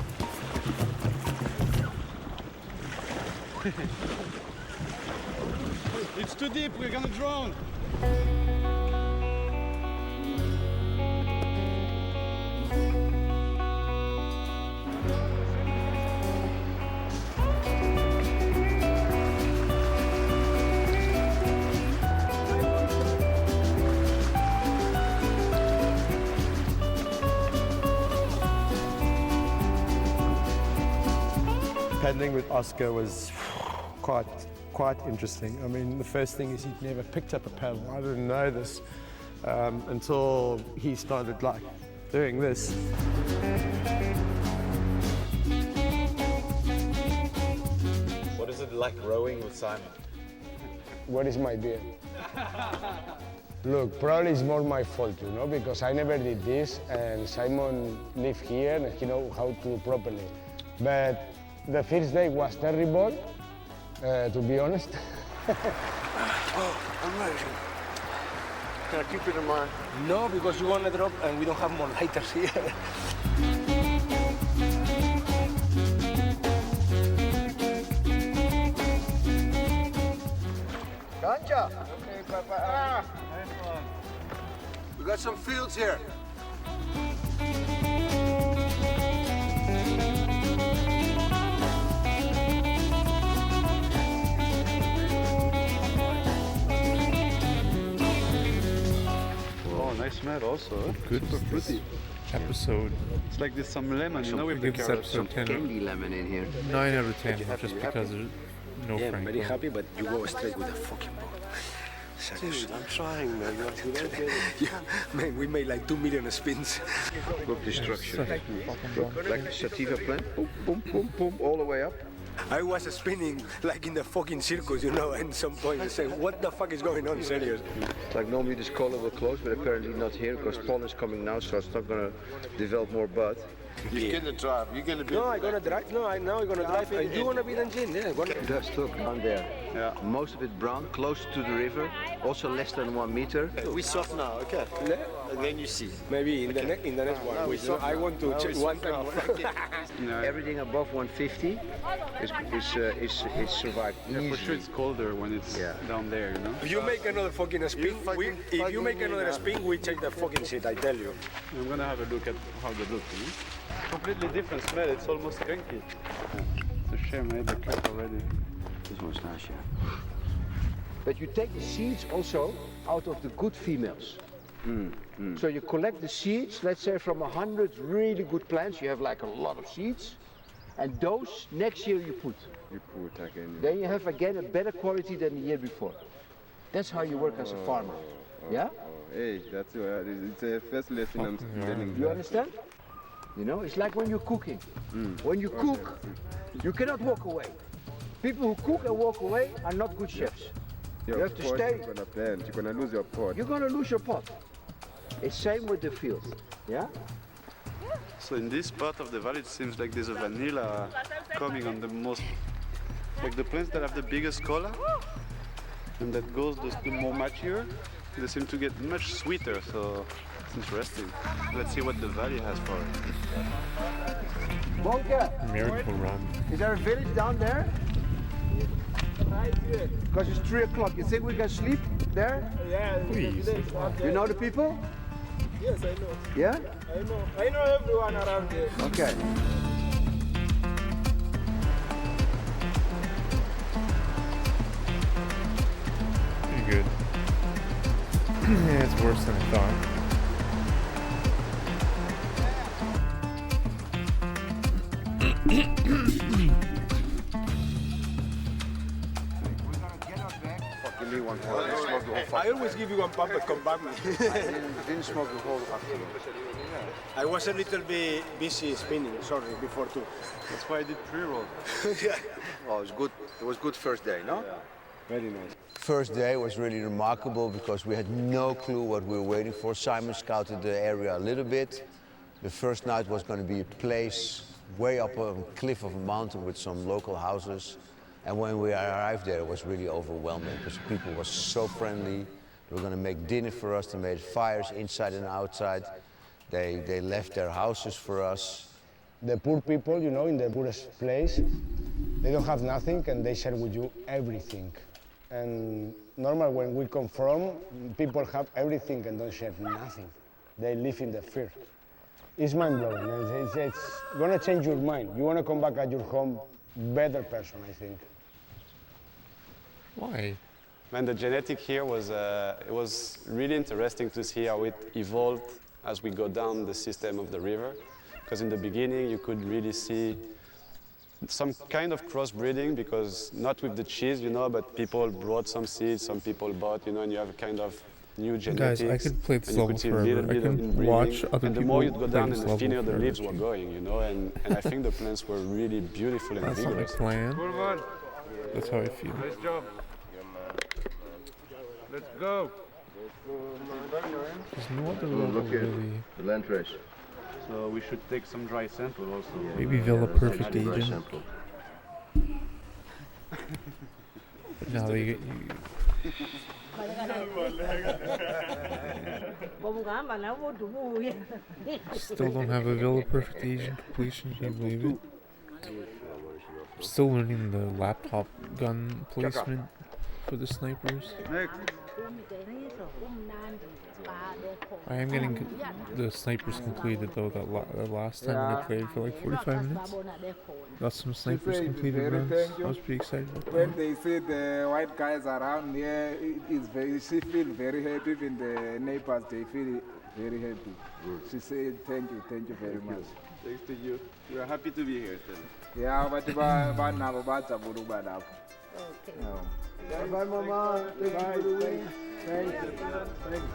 It's too deep, we're gonna drown. Paddling with Oscar was quite interesting. I mean, the first thing is he'd never picked up a paddle. I didn't know this until he started like doing this. What is it like rowing with Simon? What is my beer? Look, probably it's more my fault, you know, because I never did this, and Simon lived here and he knows how to do properly. But the first day was terrible, to be honest. Oh, I'm ready. Can I keep it in mind? No, because you want to drop and we don't have more lighters here. Ganja. Okay, Papa. We got some fields here. that also. Good. Super fruity. Episode. It's like there's some lemon, you know, with the Give this carrots. episode 10 lemon in here. 9 out of 10 just because there's no Yeah, Franco. very happy, but you go straight with a fucking ball. Dude, I'm trying, man. Man, we made like 2 million spins. Look the structure. Look, like the sativa plant. Boom, boom, boom, boom, all the way up. I was spinning like in the fucking circus, you know, and some point I say, what the fuck is going on, serious? Like normally this collar will close, but apparently not here because pollen is coming now, so it's not gonna develop more bud. You're gonna drive. You're gonna be. No, I'm gonna drive. No, now I'm gonna drive. And you wanna be the engine? Yeah, Dust look down there. Yeah. Most of it brown, close to the river, also less than 1 meter. We soft now, okay? And then you see. Maybe in the next one. we soft I now. want to Now check we one soft time. now. Everything above 150 is survived easily. Yeah, for sure it's colder when it's down there, you know? If you make another fucking spin, if you make another spin, we check the fucking shit, I tell you. I'm gonna have a look at how they look, you know? Completely different smell, it's almost skunky. It's a shame I had the cut already. This one's nice, yeah. But you take the seeds also out of the good females. So you collect the seeds, let's say from 100 really good plants, you have like a lot of seeds, and those next year you put. Again. Then you have again a better quality than the year before. That's how you work as a farmer. Yeah? Hey, that's it's a first lesson I'm learning. You understand? You know, it's like when you're cooking. When you cook, you cannot walk away. People who cook and walk away are not good chefs. Yeah, you have to stay. You're gonna plant. You're gonna lose your pot. You're gonna lose your pot. It's same with the field. Yeah? So in this part of the valley, it seems like there's a vanilla coming on the most, like the plants that have the biggest color, and that goes the more mature, they seem to get much sweeter, so it's interesting. Let's see what the valley has for it. Bonke, Miracle Run. is there a village down there? Right here. Because it's 3 o'clock. You think we can sleep there? Yeah, Please. You know the people? Yes, I know. Yeah? I know everyone around here. Okay. Pretty good. Yeah, it's worse than I thought. Give me one more. I didn't smoke the whole I always give you one pump, but come back me. didn't smoke the whole afternoon. I was a little bit busy spinning, sorry, before too. That's why I did pre-roll. Yeah. Oh, it was good. It was good first day, no? Very nice. First day was really remarkable because we had no clue what we were waiting for. Simon scouted the area a little bit. The first night was going to be a place way up on a cliff of a mountain with some local houses. And when we arrived there, it was really overwhelming because people were so friendly. They were going to make dinner for us. They made fires inside and outside. They left their houses for us. The poor people, you know, in the poorest place, they don't have nothing and they share with you everything. And normal when we come from, people have everything and don't share nothing. They live in the fear. It's mind-blowing. It's gonna change your mind. You wanna come back at your home better person, I think. Why? Man, the genetic here was, it was really interesting to see how it evolved as we go down the system of the river. Because in the beginning, you could really see some kind of crossbreeding, because not with the cheese, you know, but people brought some seeds, some people bought, you know, and you have a kind of new genetics. Guys, I could play this and you level could see forever. little I bit of can inbreeding. watch other and the people more you'd go play down, this and the level thinner the forever. leaves were going, you know, and I think the plants were really beautiful and That's not my vigorous. plan. Good one. That's how I feel. Nice job. Let's go. There's no other level Look here, really. the land race. So we should take some dry sample also. Maybe Villa Perfect Agent. No, you still don't have a Villa Perfect Agent completion, can you believe it? Still learning the laptop gun placement for the snipers. Next. I am getting the snipers completed though. That last time when I played for like 45 minutes, got some snipers completed runs. I was pretty excited about that. When they see the white guys around here, she feels very happy. When the neighbors, they feel very happy. She said thank you very much. Thanks to you. We are happy to be here. Yeah, but banabo bajabula ukuba lapho. Okay. Bye, Mama. Thank you for the wings. Thank you. Thank you.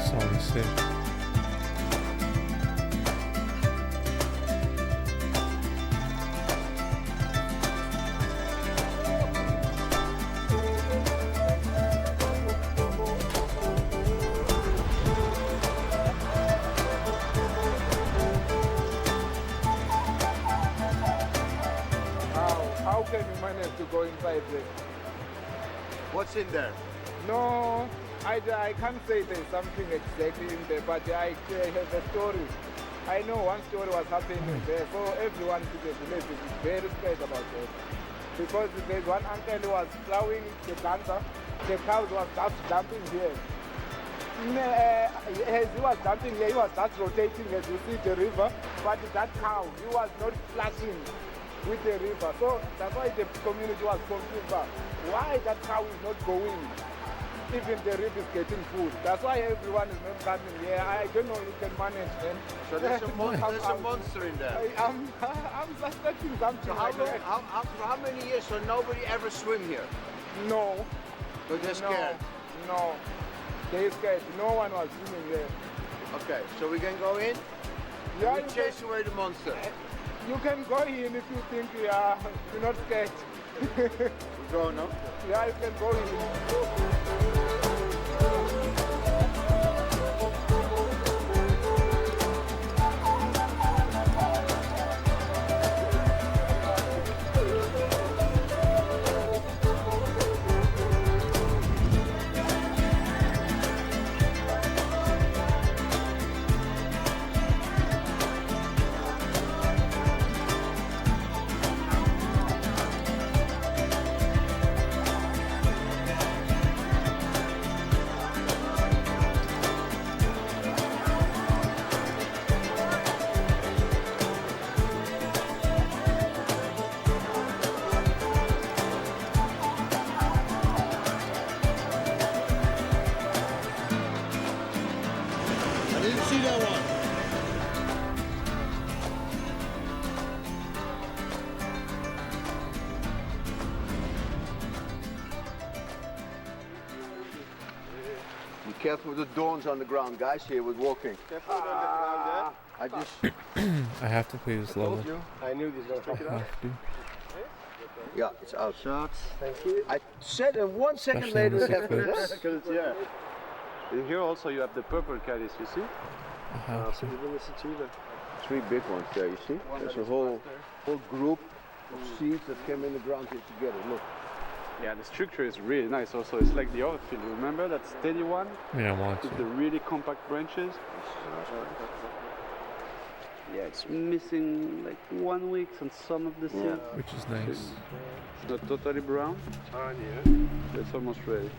Song sick. How can you manage to go inside there? What's in there? No, I can't say there's something exactly in there, but I have a story. I know one story was happening there, so everyone in the village is very scared about that. Because there's one uncle who was plowing the dancer, the cows was just jumping here. As he was jumping here, he was just rotating as you see the river, but that cow, he was not splashing with the river. So that's why the community was confused about why that cow is not going. Even the river is getting food. That's why everyone is not coming here. I don't know, you can manage them. So there's a monster in there. I'm suspecting something. So for how many years? So nobody ever swim here? No. So they're scared? No. They're scared. No one was swimming here. Okay, so we can go in? Yeah, we chase away the monster. You can go in if you think you're not scared. We go, no? Yeah, you can go in. Careful with the thorns on the ground, guys, here with walking. Careful on the ground I just... I have to play this level. I knew this was going to I have to. Yeah, it's out. Shots. Thank you. I said in 1 second Especially later on it the happened. eclipse. Yeah. And here also you have the purple caddis, you see? I have to. Three big ones there, you see? There's a whole group of seeds that came in the ground here together. Look. Yeah, the structure is really nice also. It's like the other field. You remember that steady one? I mean, I want with to. the really compact branches? Yeah, it's missing like 1 week on some of the seeds. Which is nice. It's not totally brown. yeah. But it's almost ready.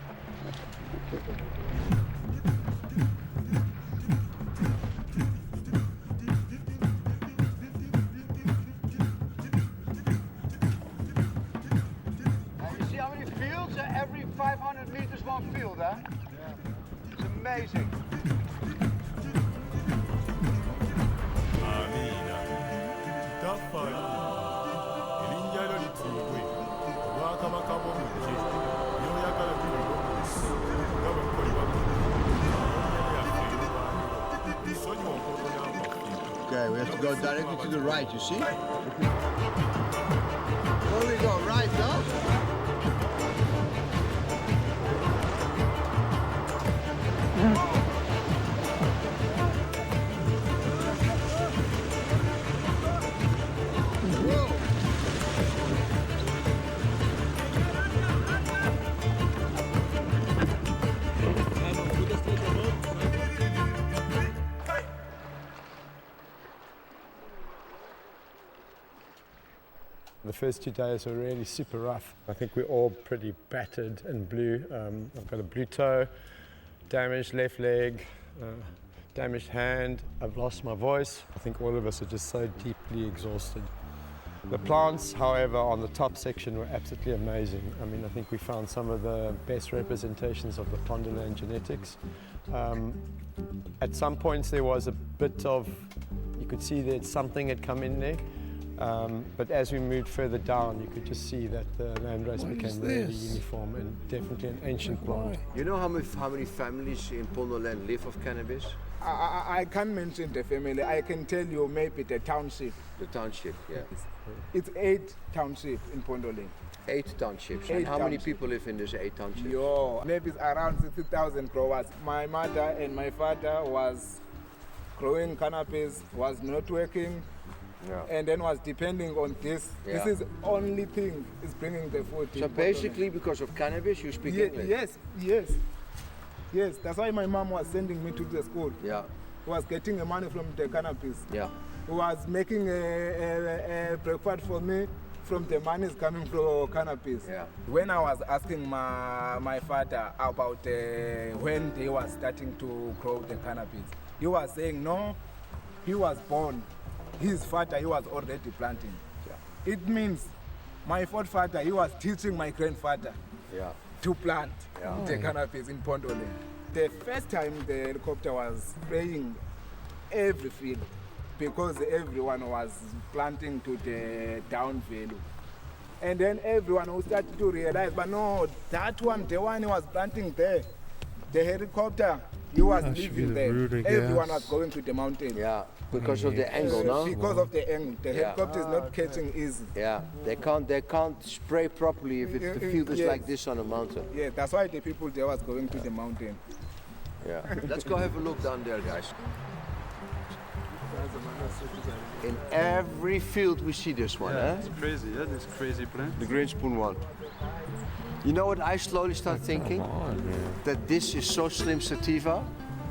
You see how many fields? Every 500 meters one field, huh? Yeah. It's amazing. Okay, we have to go directly to the right, you see? Where we go? Right, huh? The first 2 days were really super rough. I think we're all pretty battered and blue. I've got a blue toe, damaged left leg, damaged hand. I've lost my voice. I think all of us are just so deeply exhausted. The plants, however, on the top section were absolutely amazing. I mean, I think we found some of the best representations of the Ponderland genetics. At some points there was a bit of, you could see that something had come in there, but as we moved further down, you could just see that the landrace became really uniform and definitely an ancient plant. You know how many families in Ponderland live of cannabis? I can't mention the family. I can tell you maybe the township. The township, yeah. It's 8 townships in Ponderland. 8 townships. 8 and how many townships. people live in these 8 townships? Yo, maybe it's around 60,000 growers. My mother and my father was growing cannabis, was not working, and then was depending on this. Yeah. This is only thing is bringing the food. So basically, because of cannabis, you speak English? Yes. That's why my mom was sending me to the school. Yeah. Was getting the money from the cannabis. Yeah. Was making a breakfast for me from the money coming from cannabis. Yeah. When I was asking my father about when they was starting to grow the cannabis, he was saying no, he was born, his father, he was already planting. Yeah. It means my forefather, he was teaching my grandfather to plant the cannabis in Ponderland. The first time the helicopter was spraying every field, because everyone was planting to the down value. And then everyone who started to realize, but no, that one, the one who was planting there, the helicopter, he was living there. Everyone was going to the mountain. Yeah, because of the angle, no? Because of the angle. The helicopter is not catching easy. Yeah, they can't spray properly if the field is like this on a mountain. Yeah, that's why the people there was going to the mountain. Yeah. Let's go have a look down there, guys. In every field we see this one, It's crazy, this crazy plant. The green spoon one. You know what I slowly start thinking? That this is so slim sativa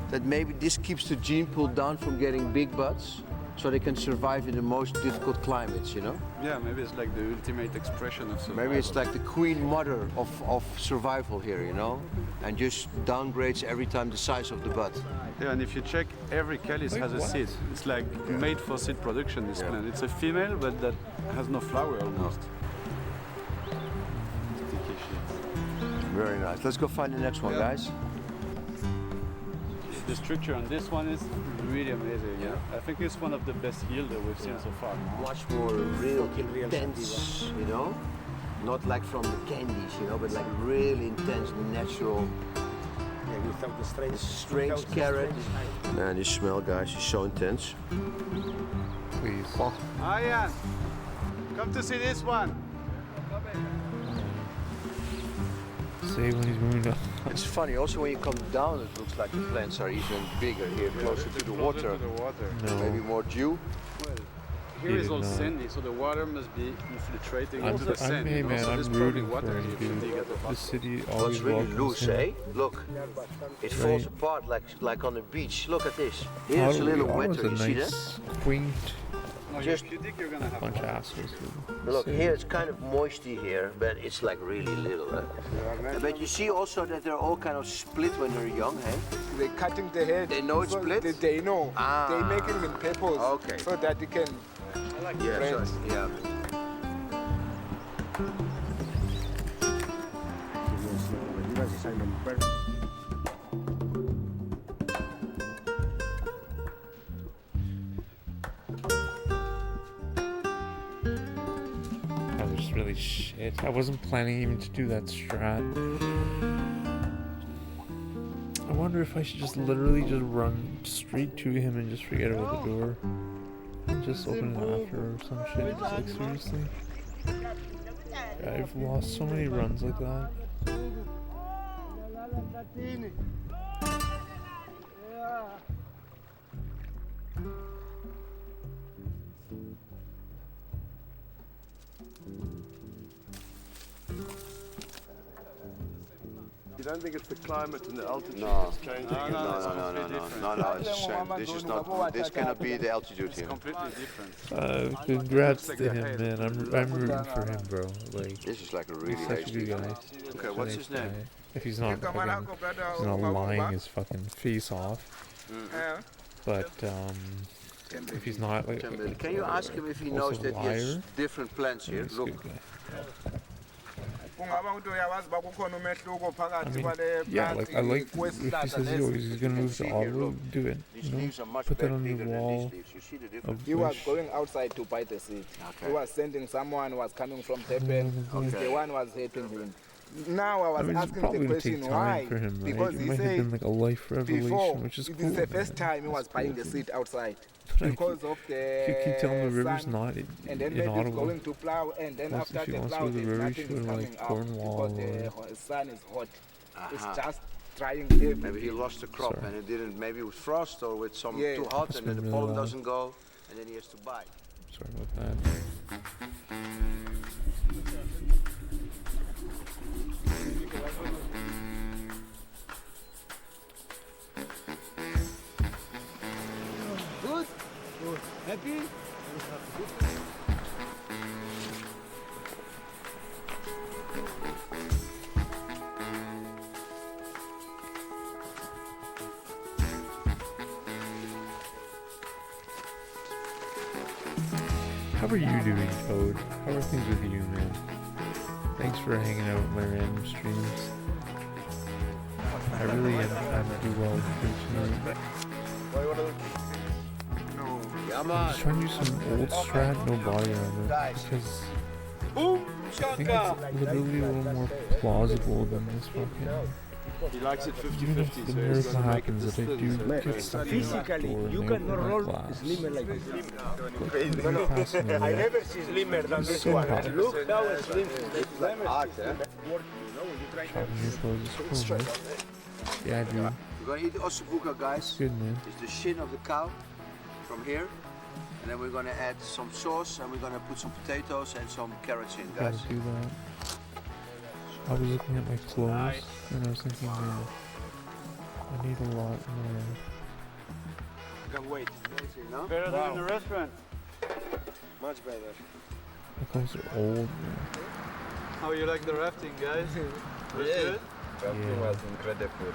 that maybe this keeps the gene pool down from getting big buds, so they can survive in the most difficult climates, you know? Yeah, maybe it's like the ultimate expression of survival. Maybe it's like the queen mother of survival here, you know? And just downgrades every time the size of the bud. Yeah, and if you check, every calyx has a seed. It's like made for seed production, this plant. It's a female, but that has no flower almost. Sticky shit. Very nice. Let's go find the next one, guys. The structure on this one is really amazing. Yeah. I think it's one of the best yielder we've seen so far. Much more real intense, you know? Not like from the candies, you know, but like really intense, natural. Yeah, without the strange carrot. Man, you smell, guys, it's so intense. Please. Ian, come to see this one. Say when he's moving down. It's funny, also when you come down, it looks like the plants are even bigger here, closer to the water. No. Maybe more dew. Well, here is all sandy, so the water must be infiltrating into the sand. Hey man, so I'm there's probably rooting for water him, here if you dig at the dude. bottom. This city Oh, always it's really welcomes loose, him. eh? Look, it falls apart like on the beach. Look at this. Here's a little wetter, you see that? Quaint. No, Just if you dig, you're gonna have bunch of assholes. Look, here it's kind of moisty here, but it's like really little. But you see also that they're all kind of split when they're young, hey? They're cutting the head. They know it's split? They know. They make it in purpose. Okay. So that they can Yeah, so, yeah. That was just really shit. I wasn't planning even to do that strat. I wonder if I should just literally just run straight to him and just forget about the door. And just open it after or some shit. Just like seriously. I've lost so many runs like that. You don't think it's the climate and the altitude No. that's changing? No, it's the same. This is not. This cannot be the altitude It's here. completely different. Congrats to him, man. I'm rooting for him, bro. Like, This is like a really he's such a hasty good guy. guy. Such Okay, a what's nice his name? guy. If he's not lying his fucking face off. But if he's not like. Can you ask him if he knows that he has different plants here? Look. I mean, yeah, like I like if he says he's gonna move to Ottawa, do it. You know, put that on your wall. He was going outside to buy the seed. He was sending someone who was coming from Teppan. The one was helping him. Now I was asking the question why, for him, right? because it he might said have been like a life revelation, before, which is it cool. is the first time he was buying the seed outside. Because of the keep telling the river's sun, not and then in maybe Ottawa. it's going to plow, and then Once after if he the wants plow, to go to the there's river, nothing he is should coming like out Cornwall. because the sun is hot. It's just drying Maybe everything. he lost the crop and it didn't, maybe with frost or with some Yeah. too hot, It's and then the been pollen really doesn't go, and then he has to buy. Sorry about that. Good? Good. Happy? How are you doing, Toad? How are things with you, man? Thanks for hanging out with my random streams. I really am do well tonight. I'm just trying to use some old strat, no body armor, because I think it's literally a little more plausible than this fucking. He likes it 50-50, Even if the miracle happens that I do get stuck in the back door and you they cannot open my roll glass. slimmer like this. No, no. I never see slimmer than this So one. hot. Look how slim it is. Like art, Yeah, dude. We're gonna eat ossobuco, guys. Good, man. It's the shin of the cow from here. And then we're gonna add some sauce and we're gonna put some potatoes and some carrots in, guys. Gotta do that. I was looking at my clothes and I was thinking, man, I need a lot more. Can't wait. No? Better than in the restaurant. Much better. My clothes are old, man. How you like the rafting, guys? Was good? Rafting was incredible.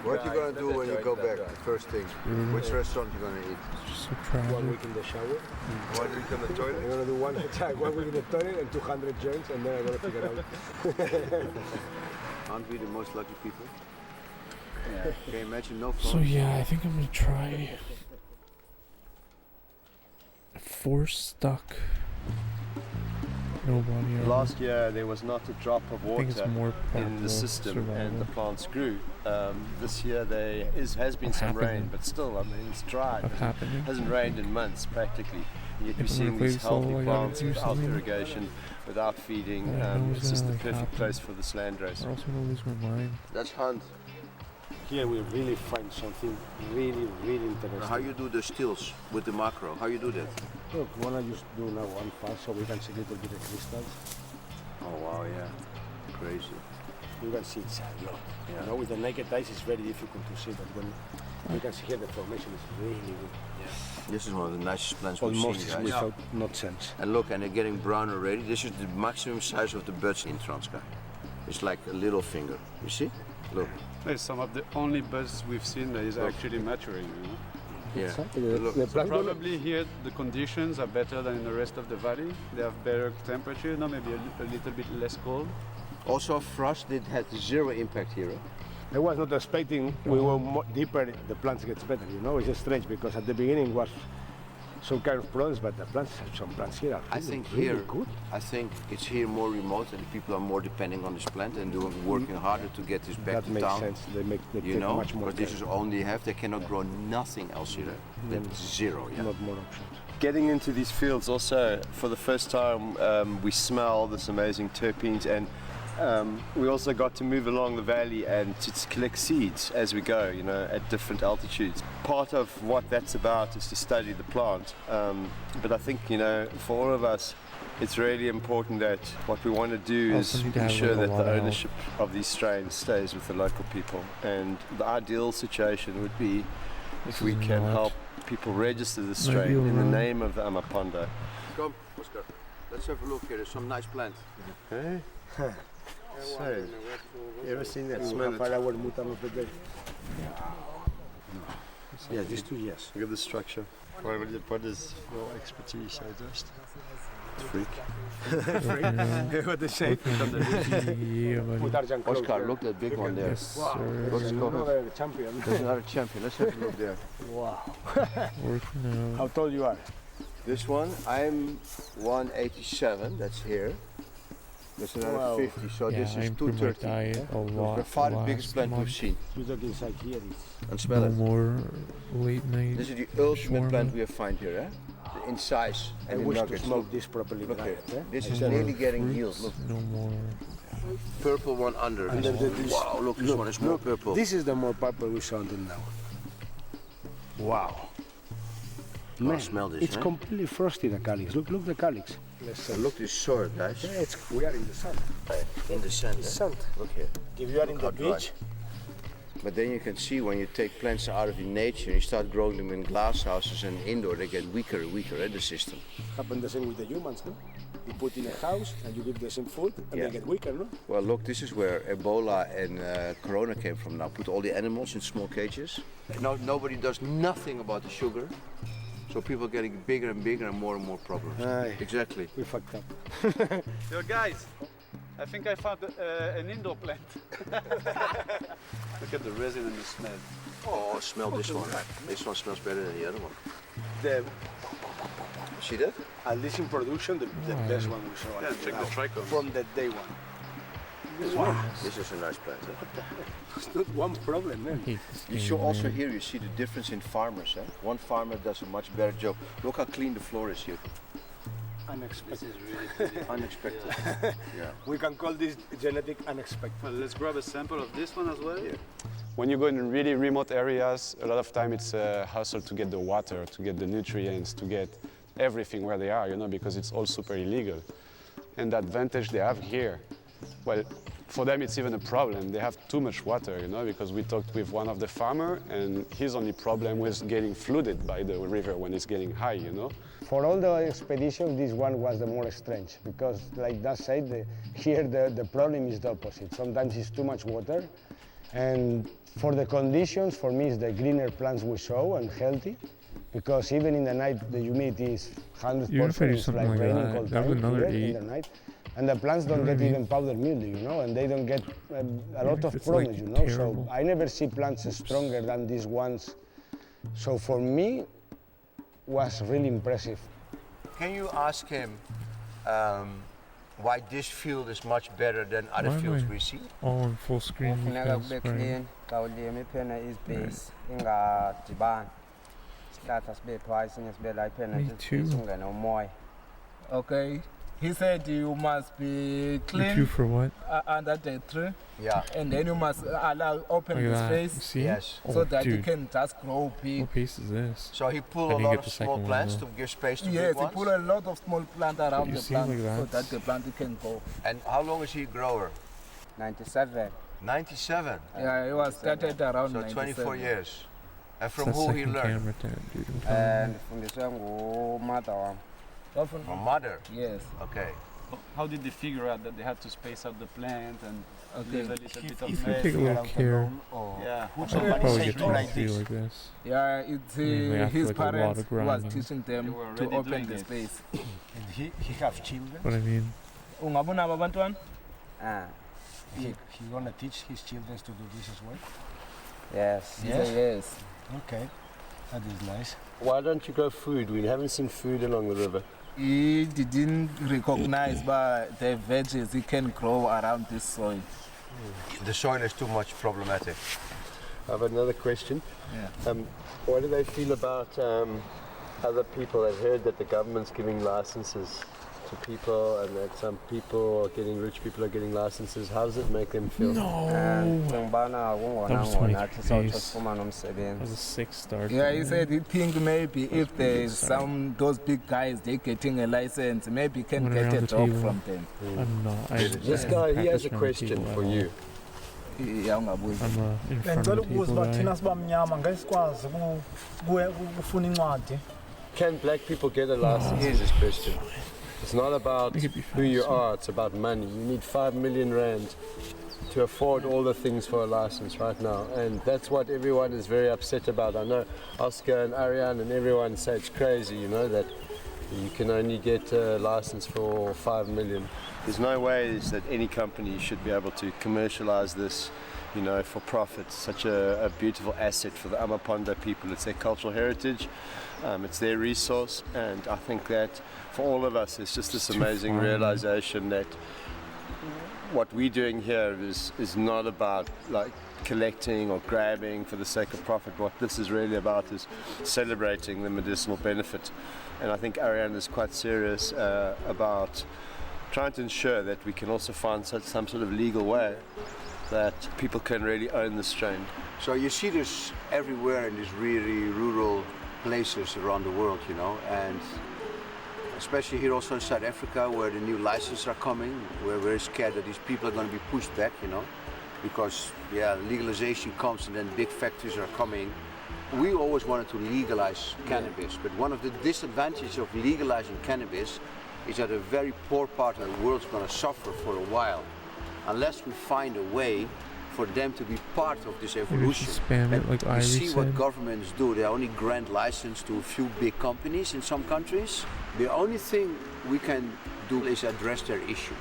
What you gonna do when you go back? First thing. Which restaurant you gonna eat? It's just so tragic. 1 week in the shower. 1 week in the toilet? I'm gonna do 1 week in the toilet and 200 joints, and then I'm gonna figure out. Aren't we the most lucky people? Yeah. Can you imagine no phone? So yeah, I think I'm gonna try force stuck. No body armor. Last year there was not a drop of I think it's water more in probable the system and survival. the plants grew. This year there has been some rain, happening? but still, I mean, it's dry. It happening? hasn't rained in months practically. Yet If we're I'm seeing gonna these play solo, healthy I gotta plants do without something. irrigation, without feeding. I know It's just the like perfect happen. place for this land race. Or else I'm gonna lose my mind. That's hunt. Here we really find something really interesting. How you do the stills with the macro? How you do that? Look, wanna just do now one pass so we can see a little bit of crystals. Oh wow, yeah. Crazy. You can see it's a lot. Yeah. You know, with the naked eyes it's very difficult to see, but when you can see here the formation is really good. This is one of the nicest plants we've Almost seen, guys. without not sense. And look, and they're getting brown already. This is the maximum size of the buds in Transkei. It's like a little finger. You see? Look. There's some of the only buds we've seen that is actually maturing. You know? Yeah. Exactly. Look. So probably here the conditions are better than in the rest of the valley. They have better temperature, no, maybe a little bit less cold. Also, frost did had zero impact here. I was not expecting we were more deeper, the plants gets better, you know, it's just strange because at the beginning was some kind of problems, but the plants, some plants here are I really, think really here, good. I think it's here more remote and people are more depending on this plant and working harder to get this back That to makes town. sense. They You take know, much more but this care. is only half. They cannot grow nothing else here. That's zero. Yeah. Not more options. Getting into these fields also, for the first time, we smell this amazing terpenes, and we also got to move along the valley and to collect seeds as we go, you know, at different altitudes. Part of what that's about is to study the plant, but I think, you know, for all of us, it's really important that what we want to do is Also need to have, ensure like, a that lot the of ownership of these strains stays with the local people, and the ideal situation would be if we can help people register the strain in the name of the Amaponda. Come, Oscar. Let's have a look here. There's some nice plants. Okay. So, you ever seen that? We Smell have it. our mutant of the day. It's Yes, these two, yes. Look at the structure. What is your expertise, I just? Freak. What the shape. Oscar, look that big one there. Yes, Wow. sir. There's another champion. There's another champion. Let's have a look there. Wow. Working How out. tall you are? This one, I'm 187. That's here. There's another Wow. 50. So Yeah, this I is improved my 230. diet a lot. By far the last biggest plant we've month. seen. You look inside here. And smell No it. more late night. This is the ultimate shawarma. plant we have found here, eh? In size I and in wish to nuggets. smoke this properly. Look here. Eh? This No is more nearly getting fruits, healed. Look, No more. purple one under. And this, Wow, look, this one is more purple. This is the more purple we saw until now. Wow. Man, smell this, it's eh? completely frosty, the calyx. Look the calyx. Let's Look this sword, guys. Yeah, we are in the sun. In the sand. It's eh? sand. Look here. If you are in Look the how dry. beach, But then you can see when you take plants out of nature and you start growing them in glass houses and indoor, they get weaker and weaker, the system. happen the same with the humans, no? You put in a house and you give them some food and Yeah. they get weaker, no? Well, look, this is where Ebola and Corona came from now. Put all the animals in small cages. Now nobody does nothing about the sugar. So people are getting bigger and bigger and more problems. Aye. Exactly. We fucked up. Yo, guys, I think I found an indoor plant. Look at the resin and the smell. Oh, smell this one. This one smells better than the other one. The, See that? at least in production, the best one we saw. Yeah, until check the now. trichome. From the day one. Wow. This is a nice plant. Eh? It's not one problem, man. You should also here you see the difference in farmers. Eh? One farmer does a much better job. Look how clean the floor is here. Unexpected. Unexpected. Yeah. We can call this genetic unexpected. Well, let's grab a sample of this one as well. Yeah. When you go in really remote areas, a lot of time it's a hassle to get the water, to get the nutrients, to get everything where they are, you know, because it's all super illegal. And the advantage they have here, well, for them it's even a problem. They have too much water, you know, because we talked with one of the farmer and his only problem was getting flooded by the river when it's getting high, you know. For all the expedition, this one was the more strange because, like that said, here the problem is the opposite. Sometimes it's too much water, and for the conditions, for me, it's the greener plants we saw and healthy, because even in the night the humidity is 100%. Even if I do It's something like raining that, all that time would another here in 8. the night, and the plants don't You know get what I mean? even powder mildew, you know, and they don't get a lot if of it's, problems, like, you know. terrible. So I never see plants stronger than these ones. So for me, was really impressive. Can you ask him why this field is much better than other Why am fields I we see? all on full screen Kufuneka because kube clean xa ulima iphena izibhesi ingadibani isihlahla sibe phaya esinye sibe la iphena Me nje isibhesi too. ungene umoya. Okay, he said you must be You clean two for what? under the tree. Yeah. And then you must allow open Look the at that. You space. see? Yes. So Oh, that you dude. can just grow big. What piece is this? So he I pulled a didn't lot get of the small second one, plants though. to give space to Yes, big he ones. put a lot of small plants around You the see, plant like so that? that the plant can go. And how long is he a grower? 97. 97. Yeah, he was started around So 97. 24 years. And It's from that who he second learned? camera tab, dude. I'm telling you. Ndifundiswe ngumother wam. From mother. Yes. Okay. How did they figure out that they had to space out the plant and leave a little bit of If you space? take a little care, Yeah. I'd probably get to feel like this. Yeah, it's I mean, they have to, his like, a lot parents of who was grinding. teaching them They were to already open doing the it. space. And he have children. What I mean. Ungabona aba bantwana? He gonna teach his children to do this as well? Yes. Yes? Yes. Okay, that is nice. Why don't you grow food? We haven't seen food along the river. He didn't recognize but the veggies he can grow around this soil. The soil is too much problematic. I have another question. Yeah. What do they feel about other people? I've heard that the government's giving licenses to people and that some people are getting, rich people are getting licenses. How does it make them feel? Ndicinga ubana That kungona was ngona 23 sawuthi days. sifumane That was a umsebenzi. 6-star. Yeah, he said he think maybe if pretty good there's start. those big guys they getting a license, maybe he can Went get around a the job table. from them. I'm not. This guy, he has a question for you. Yeah, ungabuza. I'm in front Ngicela of the ukubuza table uba thina guy. sibamnyama ngeke sikwazi ukufuna incwadi. Can black people get a license? Here's his question. It's not about Make it be who you faster. are, it's about money. You need 5 million rand to afford all the things for a license right now, and that's what everyone is very upset about. I know Oscar and Ariane and everyone say it's crazy, you know, that you can only get a license for 5 million. There's no ways that any company should be able to commercialize this, you know, for profit. Such a beautiful asset for the Amaponda people. It's their cultural heritage, it's their resource, and I think that for all of us it's just this amazing realization that what we're doing here is not about like collecting or grabbing for the sake of profit. What this is really about is celebrating the medicinal benefit, and I think Ariane is quite serious about trying to ensure that we can also find some sort of legal way that people can really own the strain. So you see this everywhere in these really rural places around the world, you know, and especially here also in South Africa, where the new licenses are coming, we're very scared that these people are going to be pushed back, you know, because legalization comes and then big factories are coming. We always wanted to legalize cannabis, but one of the disadvantages of legalizing cannabis is that a very poor part of the world is going to suffer for a while, unless we find a way for them to be part of this evolution. Spam it like you see what said. governments do. They only grant license to a few big companies in some countries. The only thing we can do is address their issue,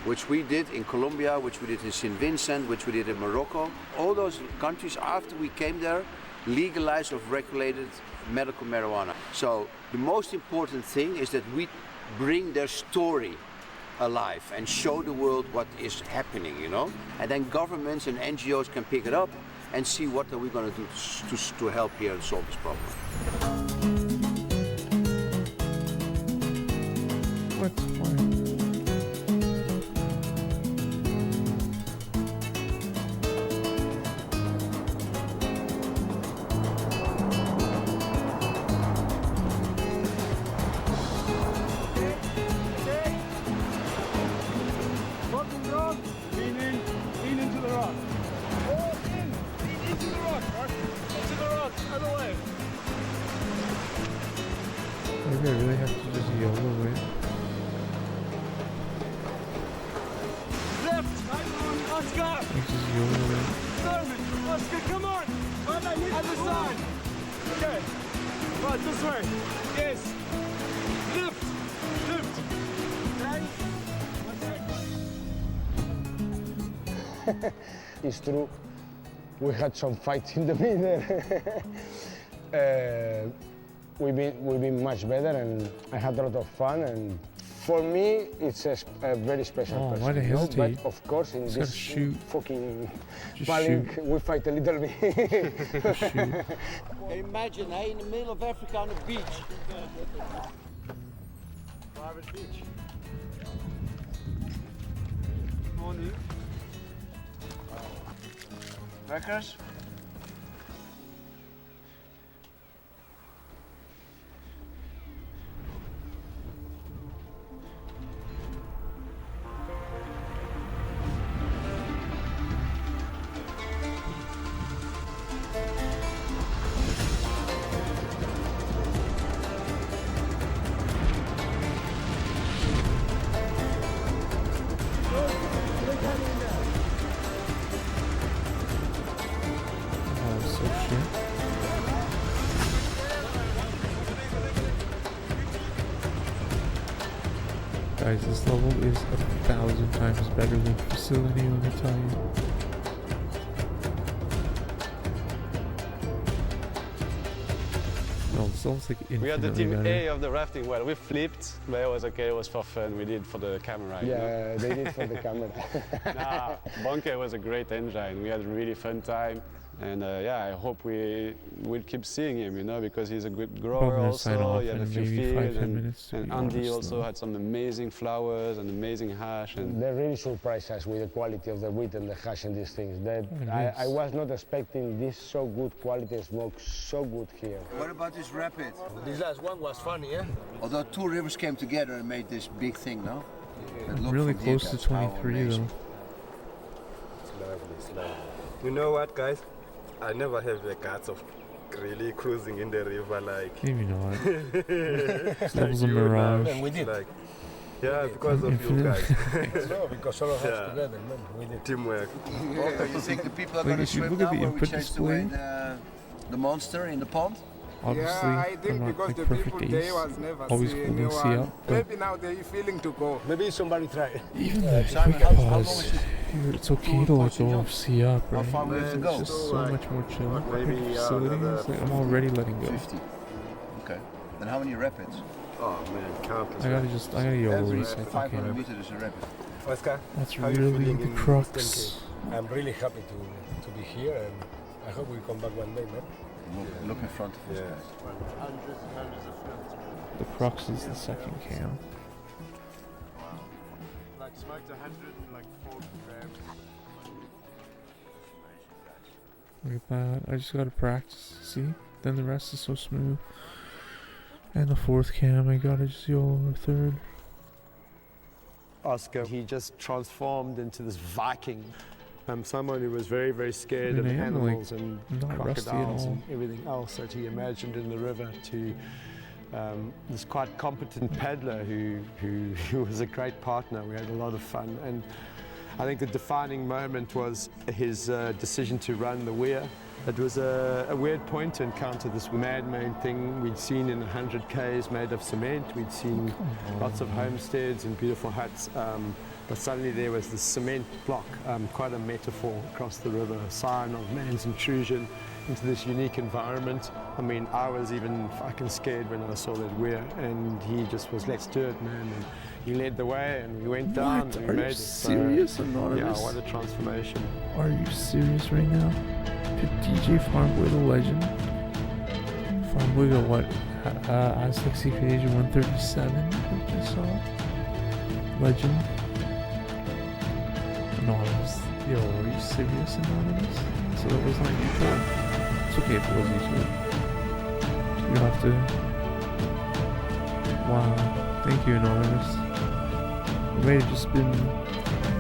which we did in Colombia, which we did in St. Vincent, which we did in Morocco. All those countries, after we came there, legalized or regulated medical marijuana. So the most important thing is that we bring their story alive and show the world what is happening, you know, and then governments and NGOs can pick it up and see what are we going to do to help here and solve this problem. What's fine? Lean into the rock. Oh, lean into the rock, Mark. Into the rock, other way. Maybe I really have to just YOLO it. Left, Oscar. Just YOLO it. Norman, Oscar, come on. Other side. Okay. Right, this way. Yes. Lift. Lift. It's true. We had some fights in the middle. We've been much better, and I had a lot of fun. And for me, it's a very special person. Why the hell, But of course, in this fucking panic, we fight a little bit. Imagine, in the middle of Africa on the beach. Private beach. Morning. Records? Guys, this level is 1,000 times better than Facility, let me tell you. No, it's almost like We had the infinitely team better. A of the rafting. Well, we flipped, but it was okay. It was for fun. We did for the camera. You know? Yeah, they did for the camera. Nah, Bonke was a great engine. We had a really fun time. And yeah, I hope we will keep seeing him, you know, because he's a good grower Probably sign also. off He had in a few maybe fields, 5-10 and, minutes, to and be Andy honest, also though. had some amazing flowers and amazing hash. And They really surprised us with the quality of the wheat and the hash and these things. nice. I was not expecting this so good quality smoke, so good here. What about this rapid? This last one was funny, yeah? Although two rivers came together and made this big thing, no? But look Really from close here, to guys, how 23 amazing. though. It's lovely, it's lovely. You know what, guys? I never have the guts of really cruising in the river like. Maybe not. This like level's a you now. mirage. And we did. Like, Yeah, because of you guys. No, because all of us Yeah. together, man. We did. Teamwork. Okay, you think the people are Like, going to if you swim look now at the when we input changed away display, the monster in the pond? obviously, Yeah, I think I'm not because like the perfect people there ace. was never Always see holding C anyone. up, but Maybe now they're feeling to go. Maybe somebody try. even Yeah, the Simon, quick how long pause, is it? it's okay to like go off C up, How right? far we have to It's go? just so much more chill. Maybe, Like facilities, like I'm already letting go. 50. Okay. Then how many rapids? Oh man, countless. I gotta YOLO reset. 500 Okay. meters is a rapid. Oscar, That's how you really feeling the in crux. Eastern Cape? I'm really happy to be here, and I hope we come back one day, man. Look in front of us, Yeah. guys. The crux is the second cam. Like smoked 104 grams. Look at that. I just gotta practice. See? Then the rest is so smooth. And the fourth cam, I gotta just YOLO or third. Oscar, he just transformed into this Viking. Someone who was very, very scared I of mean, I am, like, animals and not rusty at crocodiles all. and everything else that he imagined in the river to this quite competent paddler who was a great partner. We had a lot of fun, and I think the defining moment was his decision to run the weir. It was a weird point to encounter this madman thing we'd seen in 100 Ks made of cement. We'd seen lots of homesteads and beautiful huts, but suddenly there was this cement block, quite a metaphor across the river, a sign of man's intrusion into this unique environment. I mean, I was even fucking scared when I saw that weir, and he just was, let's do it, man. And he led the way, and we went down. What? And Are we you made it. serious, Anonymous? Yeah, what a transformation. Are you serious right now? Did DJ Farmboy the legend? Farmboy got what? Aztec Secret Agent 137? I saw. Legend. Anonymous. Yo, are you serious, Anonymous? So that was not YouTube? It's okay if it was YouTube. You don't have to. Wow. Thank you, Anonymous. It may have just been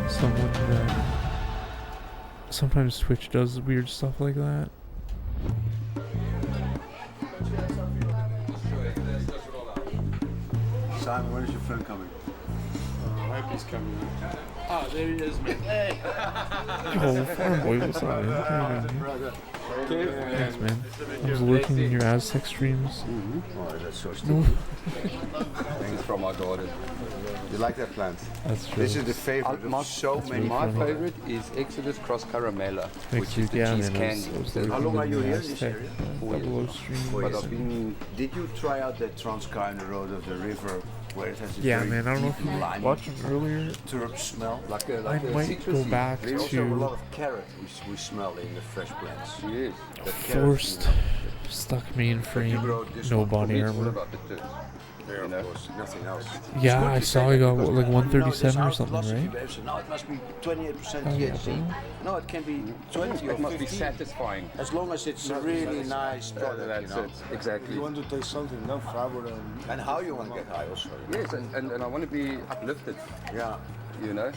someone that. Sometimes Twitch does weird stuff like that. Simon, when is your friend coming? I hope he's coming. Oh, there he is, man. Hey! Yo, Farmboy, what's up, man? Brother. Thanks, man. I was lurking in your Aztec streams. Oh, that's so No. Thanks from our daughter. You like that plant? That's true. This is the favorite of so many. My favorite is Exodus Cross Caramella, Thanks, which is the yeah, cheese man, I was candy. looking How long are you in here in the this Aztec, area? 4 double O years. stream. But I've been Did you try out that Trans-Sky on the road of the river where it has a Yeah, very man, I don't know if deep you lime watched it earlier. turp smell? like a I might go back There's also a lot to of carrot we smell in the fresh plants. Yes. That carrot forced, smell. stuck mainframe, grow this no one. body It's all armor. about the turf. Yeah, You know? of course, nothing else. Yeah, I saw he got what, like 137 or something, right? Now it must be 28% Oh, yeah, THC. No, it can be 20 or It must be 15. satisfying. As long as it's a really nice product, That's you know. it, exactly. You want to taste something, no flavor, And how you want to get high also. Yes, and I want to be uplifted, Yeah. you know?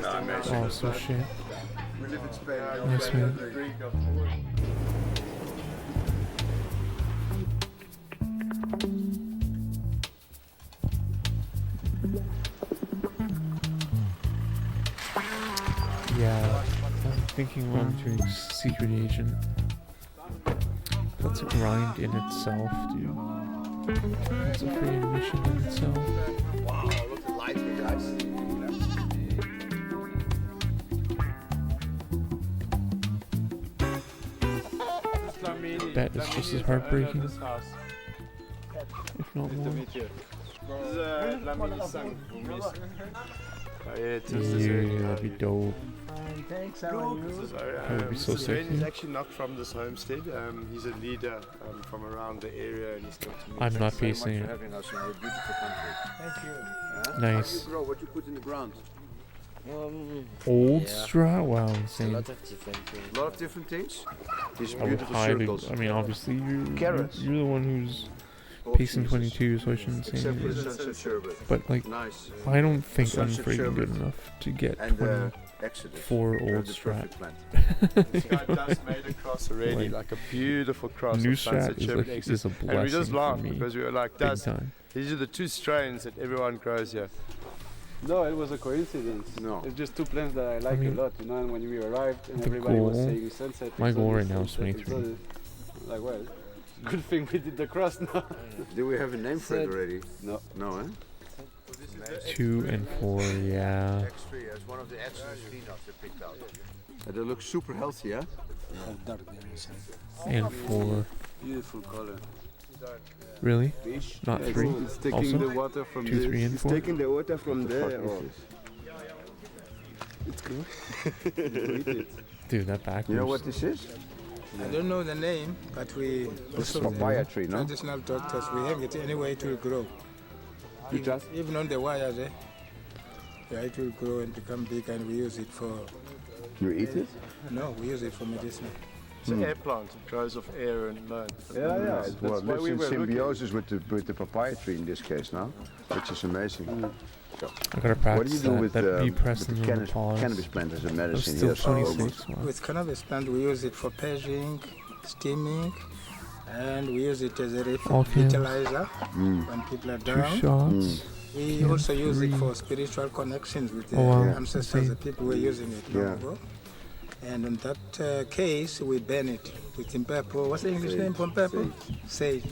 Oh, so shit. We live in Spain. Nice, man. Yeah, I'm thinking while I'm doing Secret Agent. That's a grind in itself, dude. That's a freaking mission in itself. Wow, look at the light here, guys. That is just as heartbreaking, if not more. This is Lamini's son. Yeah, it Yeah, that'd be dope. Thanks, how are you? That would be so sick. He's actually not from this homestead. He's a leader from around the area, and he's come to me. I'm not Thanks pacing very much for it. having us in your beautiful country. Thank you. Huh? Nice. How do you grow? What you put in the ground? Old Yeah. strat? Wow, insane. of different things. A lot of different things? These I would beautiful highly. circles. I mean, obviously, Carrots. you're the one who's Oh, pacing Jesus. 22, so I shouldn't say Except for the anything. sunset sherbet. But like, Nice. I don't think I'm Sunset freaking sherbet. good enough to get And 24 Exodus. old They're the strat. perfect plant. This guy just made a cross already, like a beautiful cross. New of Sunset strat is Sherbet like Exodus. is a And we blessing just for laughed me. because we were like, Big "Dust, time. these are the two strains that everyone grows here. No, it was a coincidence. No. It's just two plants that I like mean, a lot, you know, and when we arrived and the everybody was goal- saying sunset. my goal right now is sunset, 23. sunset. Like, well, good thing we did the cross now. Do we have a name for it already? No. No, eh? 2 and 4, yeah. X3, that's one of the excellent phenols they picked out. They look super healthy, yeah? And 4. Beautiful color. Really? Not Yeah, 3? It's taking Also? the water from 2, 3, and this. 4? Taking the water from there. Oh. It's good. Dude, that backwards. You know what this is? I don't know the name, but we It's also papaya tree, no? traditional doctors, we hang it anyway it will grow. You just Even on the wires, yeah, it will grow and become big, and we use it for. You eat it? No, we use it for medicine. It's an air plant. It grows off air and mud. Yeah. It That's why lives we in were looking. symbiosis with the papaya tree in this case now, which is amazing. So, I gotta what do you practice do with, that bee with pressing the on the pause. cannabis plant as a medicine still here? 26. Wow. With cannabis plant, we use it for paging, steaming, and we use it as a Okay. revitalizer when people are 2 down. shots. We Can also use it 3. for spiritual connections with the Oh, wow. ancestors, the people who were using it long Yeah. ago. And in that case, we burn it with impepo. What's the English name for impepo? Sage.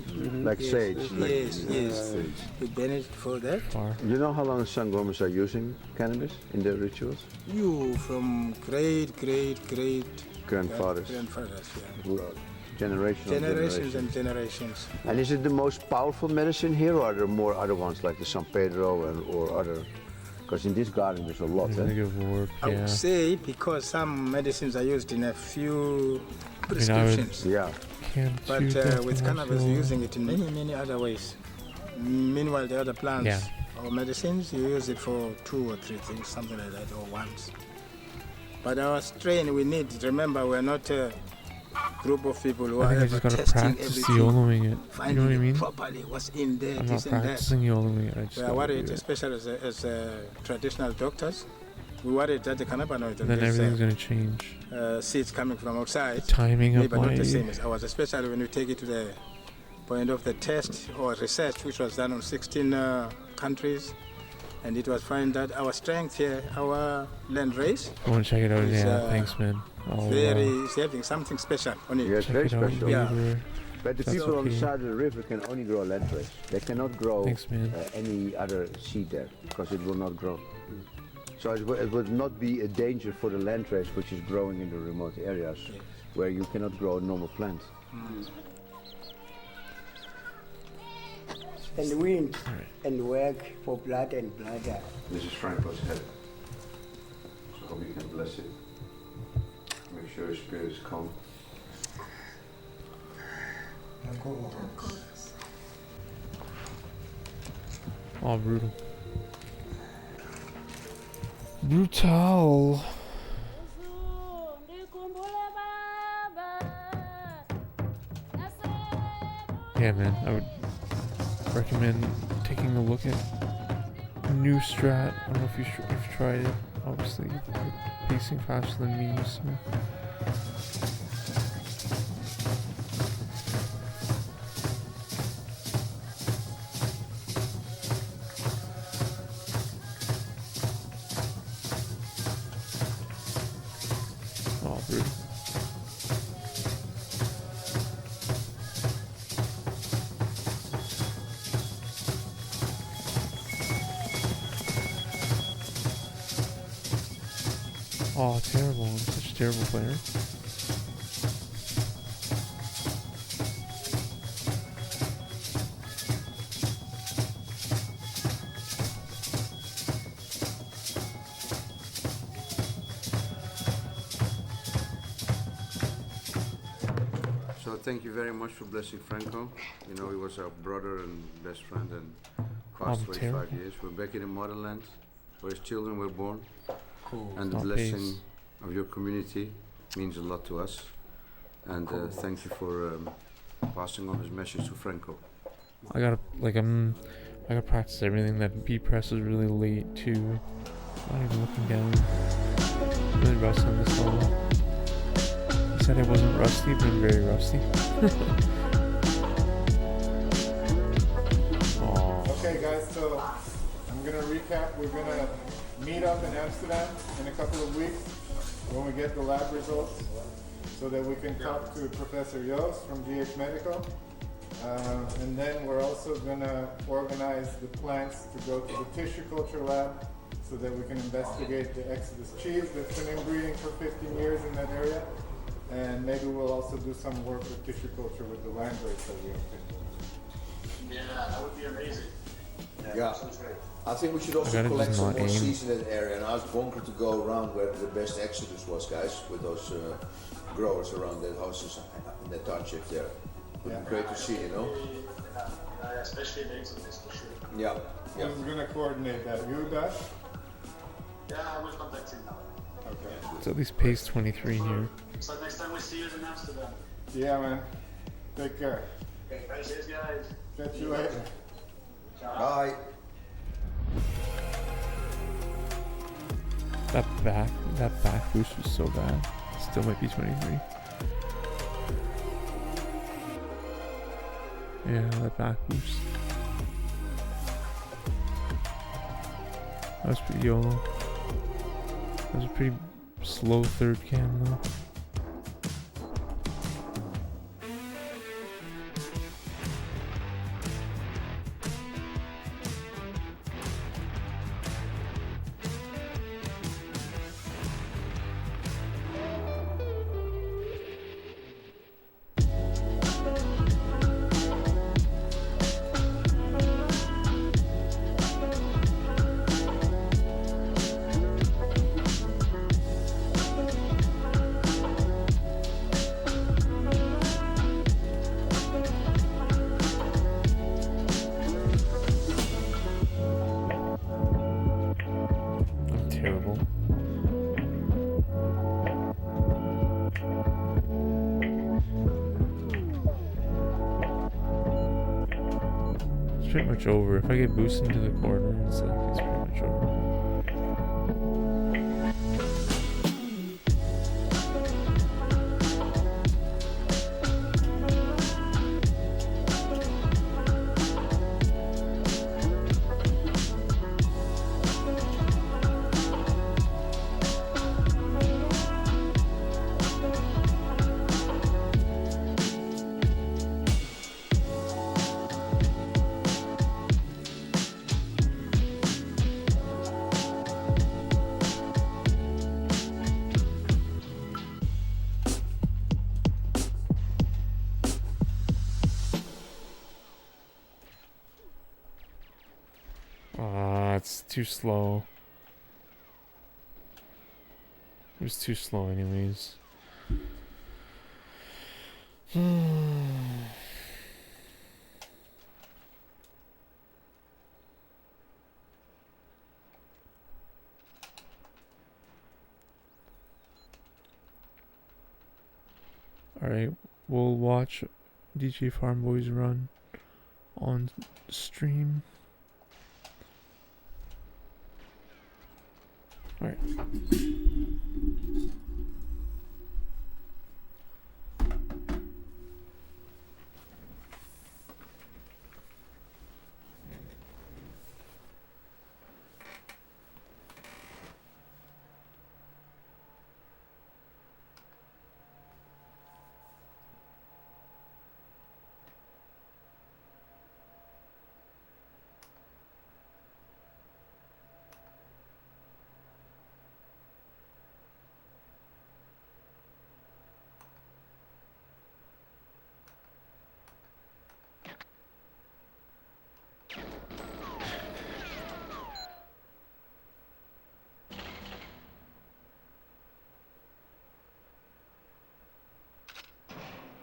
Like Yes. sage. Like Yes. We burn it for that. You know how long Sangomas are using cannabis in their rituals? You from great Grandfathers. grandfathers, yeah. Generations And generations. And is it the most powerful medicine here, or are there more other ones like the San Pedro or other? Because in this garden there's a lot, eh? Negative work, I yeah. would say because some medicines are used in a few I would- prescriptions. Yeah. Can't But you get with the cannabis, muscle? you're using it in many other ways. Meanwhile, the other plants Yeah. or medicines, you use it for 2 or 3 things, something like that, or once. But our strain, we need, remember, we're not a group of people who I are think I ever just gotta testing practice everything, YOLOing it. You finding know what I it mean? properly, what's in there, I'm this not and that. practicing YOLOing it. I just We are gotta worried, do it. especially as traditional doctors, we worried that the cannabinoid Then everything's gonna change. seeds coming from outside, The timing of maybe not my- the same as ours, especially when you take it to the point of the test or research, which was done on 16 countries, and it was found that our strength here, our land race, I want to check it out. is, Yeah, thanks, man. I'll, is having something special on it. Yeah, it's very check it out special. later. But the That's people on the okay. side of the river can only grow landrace. They cannot grow Thanks, man. any other seed there because it will not grow. So it would not be a danger for the landrace which is growing in the remote areas where you cannot grow a normal plant. And wind and work for blood and bladder. This is Franco's head. So hope you can bless it. Make sure his spirit is calm. Oh, brutal. Brutal. Yeah, man, I would recommend taking a look at new strat. I don't know if you've tried it. Obviously, you're pacing faster than me, so. Oh, brutal. Oh, terrible. I'm such a terrible player. So thank you very much for blessing Franco. You know, he was our brother and best friend and past 25 terrible. years. We're back in the motherland where his children were born. Cool. And the Not blessing peace. of your community means a lot to us. And thank you for passing on his message to Franco. I gotta practice everything. That beat press is really late too. Not even looking down. Really rusty on this level. He said I wasn't rusty, but I'm very rusty. Okay, guys, so I'm gonna recap. We're gonna meet up in Amsterdam in a couple of weeks when we get the lab results, so that we can talk to Professor Joost from GH Medical. And then we're also gonna organize the plants to go to the tissue culture lab, so that we can investigate the Exodus cheese that's been inbreeding for 15 years in that area. And maybe we'll also do some work with tissue culture with the land race that we obtained. Yeah, that would be amazing. Yeah. I think we should also collect some more seeds in that area and ask Bonker to go around where the best Exodus was, guys, with those growers around that houses in that township there. Would be great to see, you know? Especially in Exodus for sure. Yeah. Who's gonna coordinate that? You, Dash? Yeah, I will contact him now. Okay. It's at least pace 23 here. So next time we see you in Amsterdam. Yeah, man. Take care. Okay, cheers, guys. Catch you later. Bye. That back boost was so bad. Still might be 23. Yeah, that back boost. That was pretty YOLO. That was a pretty slow third cam though. Pretty much over. If I get boosted into the corner, it's pretty much over. It's too slow. It was too slow anyways. Alright, we'll watch DJ Farm Boys run on stream. Alright.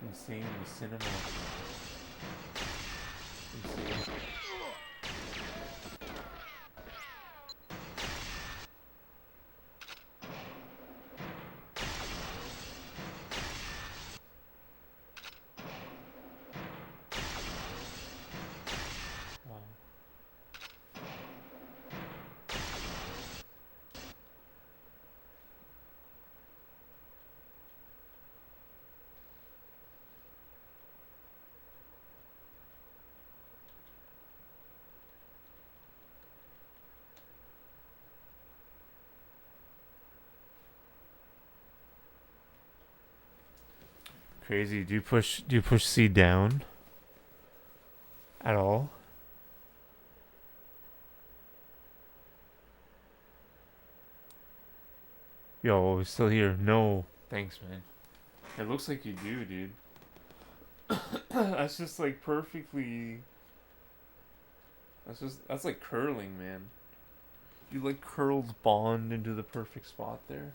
Insane in the cinema. Insane. Wow. crazy. Do you push C down at all? Yo, we're still here. No. Thanks, man. It looks like you do, dude. That's just like perfectly. That's like curling, man. You like curled Bond into the perfect spot there.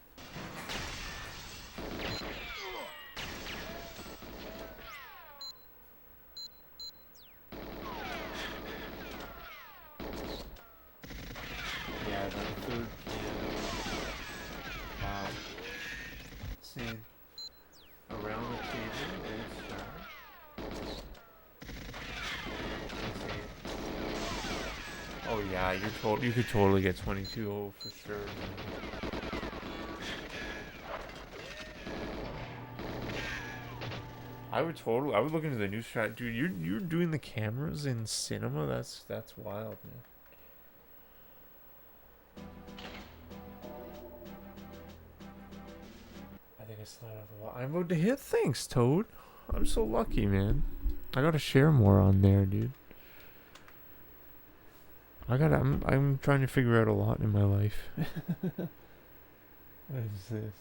Yeah, that third piano. Wow. See, around the table, old strat. Oh yeah, you could totally get 22-0 for sure, man. I would look into the new strat, dude. You're doing the cameras in cinema. That's wild, man. I think I slid off the wall. I'm about to hit. Thanks, Toad. I'm so lucky, man. I gotta share more on there, dude. I'm trying to figure out a lot in my life. What is this?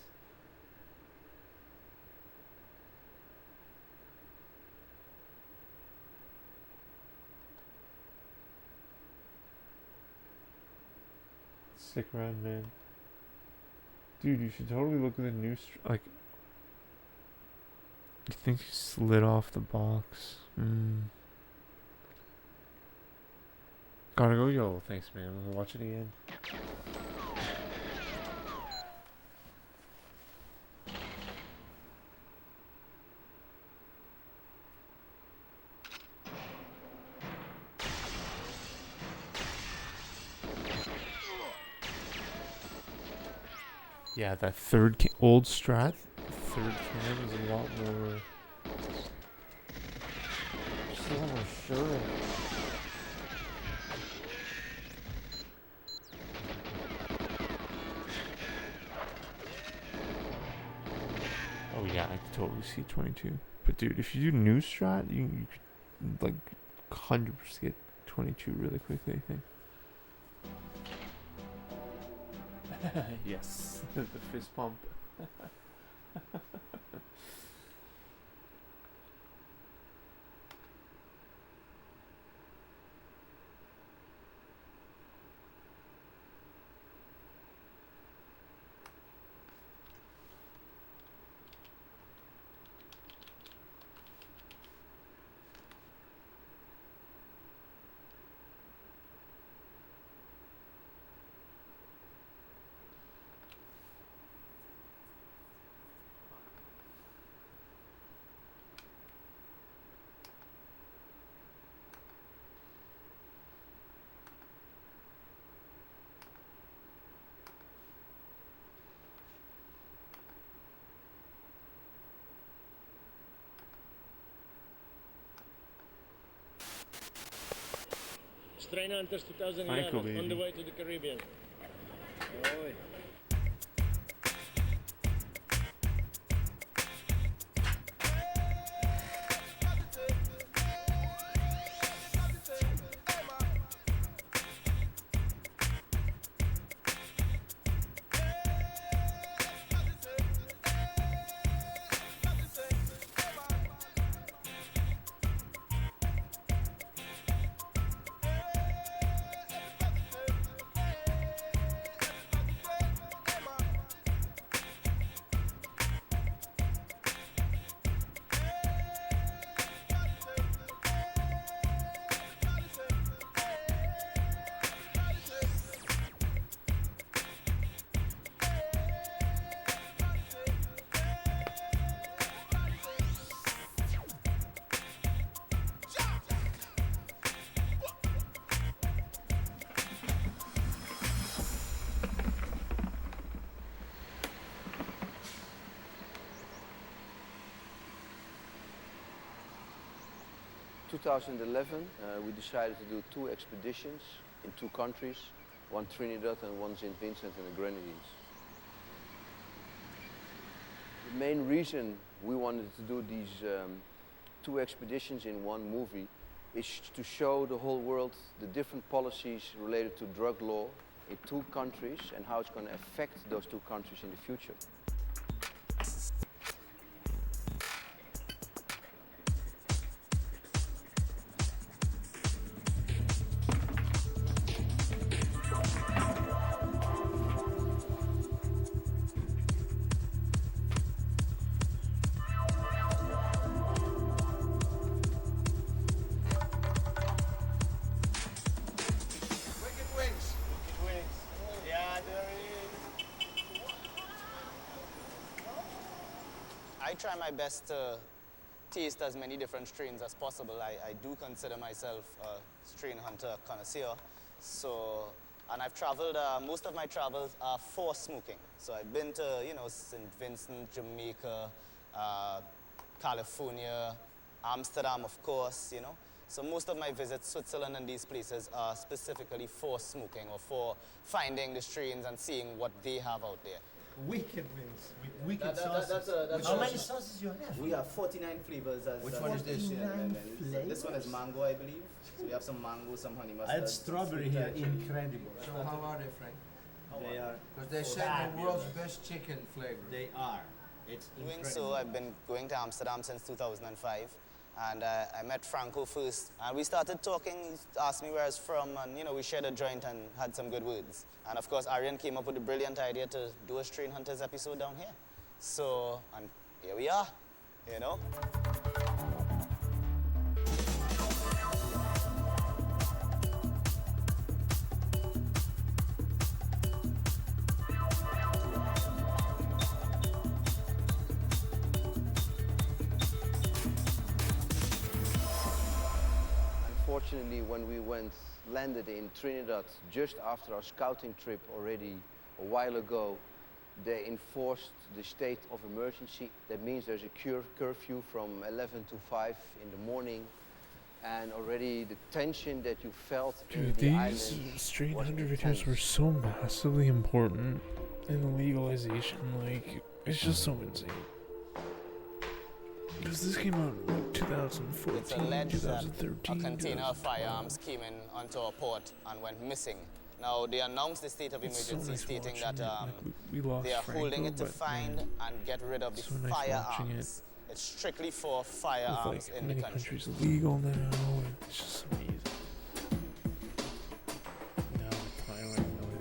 Stick around, man. Dude, you should totally look at the new like. You think you slid off the box? Gotta go, yo. Thanks, man. I'm gonna watch it again. Yeah, that old strat, third cam is a lot more. Just a lot more sure. Oh yeah, I could totally see 22. But dude, if you do new strat, you could like 100% get 22 really quickly, I think. Yes, the fist pump. Strain Hunters 2011 on the way to the Caribbean. Oi. In 2011, we decided to do 2 expeditions in 2 countries, one Trinidad and one St. Vincent and the Grenadines. The main reason we wanted to do these 2 expeditions in one movie is to show the whole world the different policies related to drug law in 2 countries and how it's going to affect those 2 countries in the future. I try my best to taste as many different strains as possible. I do consider myself a strain hunter connoisseur. So, and I've traveled, most of my travels are for smoking. So I've been to, you know, St. Vincent, Jamaica, California, Amsterdam, of course, you know. So most of my visits, Switzerland and these places, are specifically for smoking or for finding the strains and seeing what they have out there. Wicked wings, with wicked sauces. How many sauces you have? We have 49 flavors. Which one is this? This one is mango, I believe. So we have some mango, some honey mustard. I had strawberry here, incredible. So how are they, Frank? They are. Because they say the world's best chicken flavor. They are. It's incredible. So I've been going to Amsterdam since 2005. And I met Franco first, and we started talking. He asked me where I was from, and you know, we shared a joint and had some good words. And of course, Aryan came up with the brilliant idea to do a Strain Hunters episode down here. So, and here we are, you know. Unfortunately, when we landed in Trinidad just after our scouting trip already a while ago, they enforced the state of emergency. That means there's a curfew from 11 to 5 in the morning, and already the tension that you felt in the these island Strain was Hunter intense. videos were so massively important in the legalization. Like, it's just so insane. Because this came out in like 2014, It's alleged that 2013. a container of firearms came in onto a port and went missing. Now, they announced the state of It's so emergency, nice stating watching that it. Like, we lost they are Franco, holding it to but, find man, and get rid of the so nice watching firearms. It's strictly for With firearms like in the many country. countries legal now, and it's just amazing.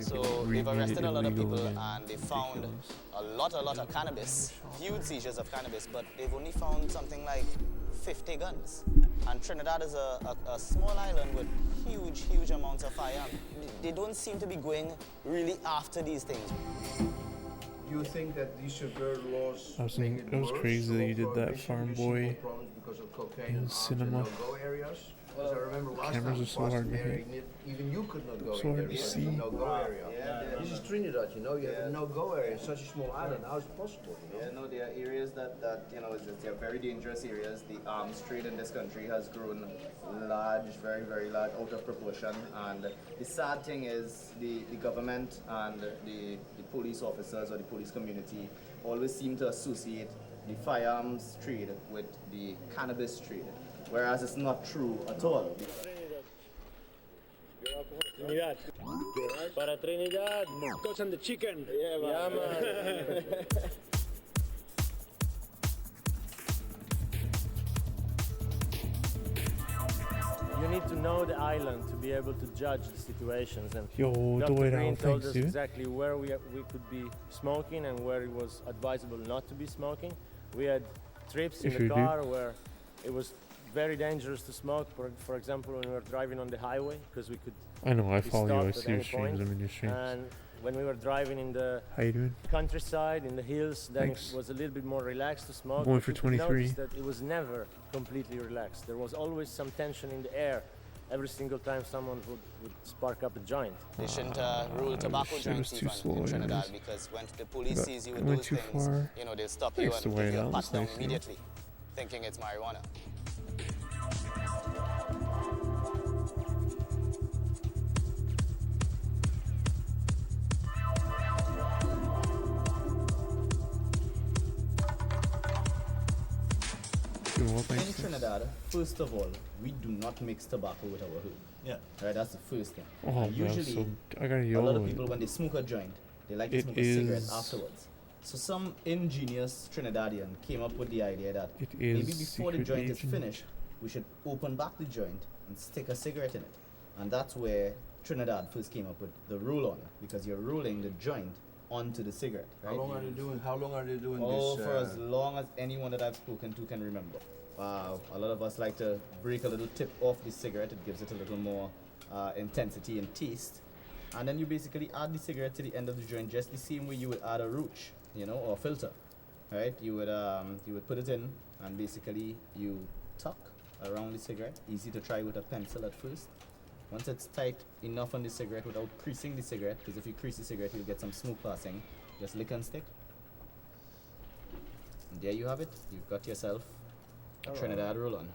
So they've arrested a lot of people and they found a lot of cannabis, huge seizures of cannabis, but they've only found something like 50 guns. And Trinidad is a small island with huge amounts of firearms. They don't seem to be going really after these things. Do you think that these severe laws I was make thinking, it it was worse, crazy that law you did that, prohibition? Farm Do you see Boy, more problems because of cocaine in and cinema. no-go areas? Because I remember last Cameras time are so we hard to passed an hit. area, even you could not go So in hard there. to It was see. a no-go area. This is Trinidad, you know, you have a no-go area. It's such a small island. How is it possible? You know? Yeah, no, there are areas that you know, they're very dangerous areas. The arms trade in this country has grown large, very large, out of proportion. And the sad thing is the government and the police officers or the police community always seem to associate the firearms trade with the cannabis trade, whereas it's not true at all. Trinidad. Para Trinidad. Touch on the chicken. Yeah, man. You need to know the island to be able to judge the situations. And Yo, Dr. Dwight, Green thanks, told us dude. exactly where we could be smoking and where it was advisable not to be smoking. We had trips in If the you do. car where it was very dangerous to smoke. For example, when we were driving on the highway, because we could. I know, I be follow you, I stopped at see your any streams, point. I'm in your streams. And when we were driving in the How you doing? countryside, in the hills, then Thanks. it was a little bit more relaxed to smoke. Going but for you could 23. notice that it was never completely relaxed. There was always some tension in the air every single time someone would spark up a joint. They shouldn't rule tobacco shit was joints too even slow, in Trinidad anyways. because when the police But sees you I with went those too things, far. you know, they'll stop you Thanks and to give Wayne, you a that pat was down nice, you know. immediately, thinking it's marijuana. First of all, we do not mix tobacco with our herb. Yeah. Right, that's the first thing. Oh, And man, usually, so I gotta a yell lot of it. people, when they smoke a joint, they like to It smoke a cigarette is- afterwards. So some ingenious Trinidadian came up with the idea that It maybe is before the secret joint is agent. finished, we should open back the joint and stick a cigarette in it. And that's where Trinidad first came up with the roll-on, because you're rolling the joint onto the cigarette. Right? How long are they doing? How long are they doing Oh, this? for as long as anyone that I've spoken to can remember. A lot of us like to break a little tip off the cigarette. It gives it a little more intensity and taste. And then you basically add the cigarette to the end of the joint just the same way you would add a roach, or a filter, right? You would put it in, and basically you tuck around the cigarette. Easy to try with a pencil at first. Once it's tight enough on the cigarette without creasing the cigarette, because if you crease the cigarette, you'll get some smoke passing. Just lick and stick. And there you have it. You've got yourself a Trinidad roll-on.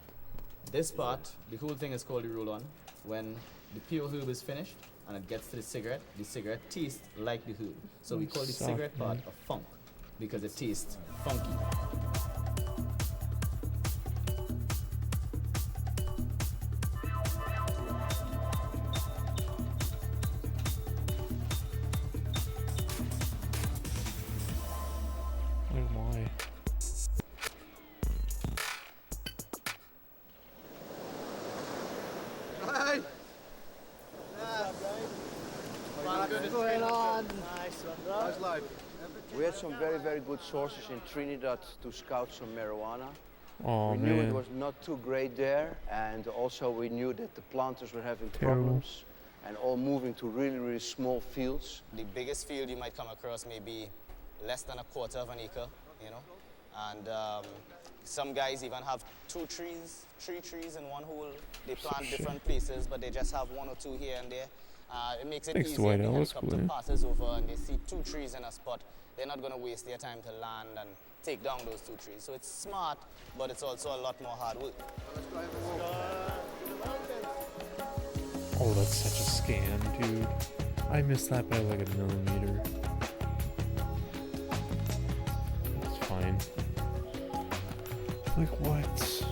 This part, the whole thing is called the roll-on. When the pure herb is finished and it gets to the cigarette tastes like the herb. So we call the Soft, cigarette part man. a funk, because it tastes funky. Oh my. Hi. What's going on? Nice one, bro. How's life? We had some very, very good sources in Trinidad to scout some marijuana. Oh, we knew man. it was not too great there, and also we knew that the planters were having Terrible. problems and all moving to really, really small fields. The biggest field you might come across may be less than a quarter of an acre, and some guys even have three trees in one hole. They plant different places, but they just have one or two here and there. It makes it Thanks to easier White if the House, helicopter cool. passes over and they see 2 trees in a spot. They're not going to waste their time to land and take down those 2 trees. So it's smart, but it's also a lot more hard work. Oh, that's such a scam, dude. I missed that by like a millimeter. It's fine. Like what?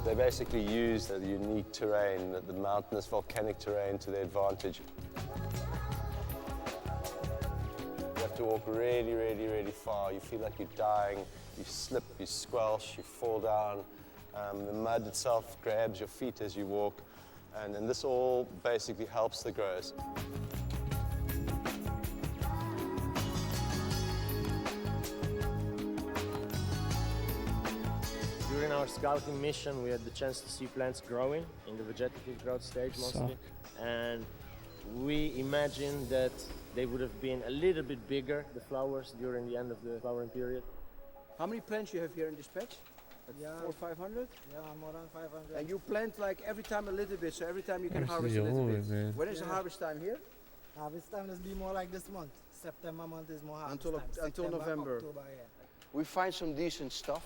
They basically use the unique terrain, the mountainous volcanic terrain, to their advantage. You have to walk really, really, really far. You feel like you're dying. You slip, you squelch, you fall down. The mud itself grabs your feet as you walk. And this all basically helps the growers. During our scouting mission, we had the chance to see plants growing in the vegetative growth stage mostly. And we imagined that they would have been a little bit bigger, the flowers, during the end of the flowering period. How many plants you have here in this patch? Yeah. 400 or 500? Yeah, more than 500. And you plant like every time a little bit, so every time you can Where's harvest the a little oil, bit. man? When is the Yeah. harvest time here? Harvest time is be more like this month. September month is more harvest Until time. until September, November. October, yeah. We find some decent stuff,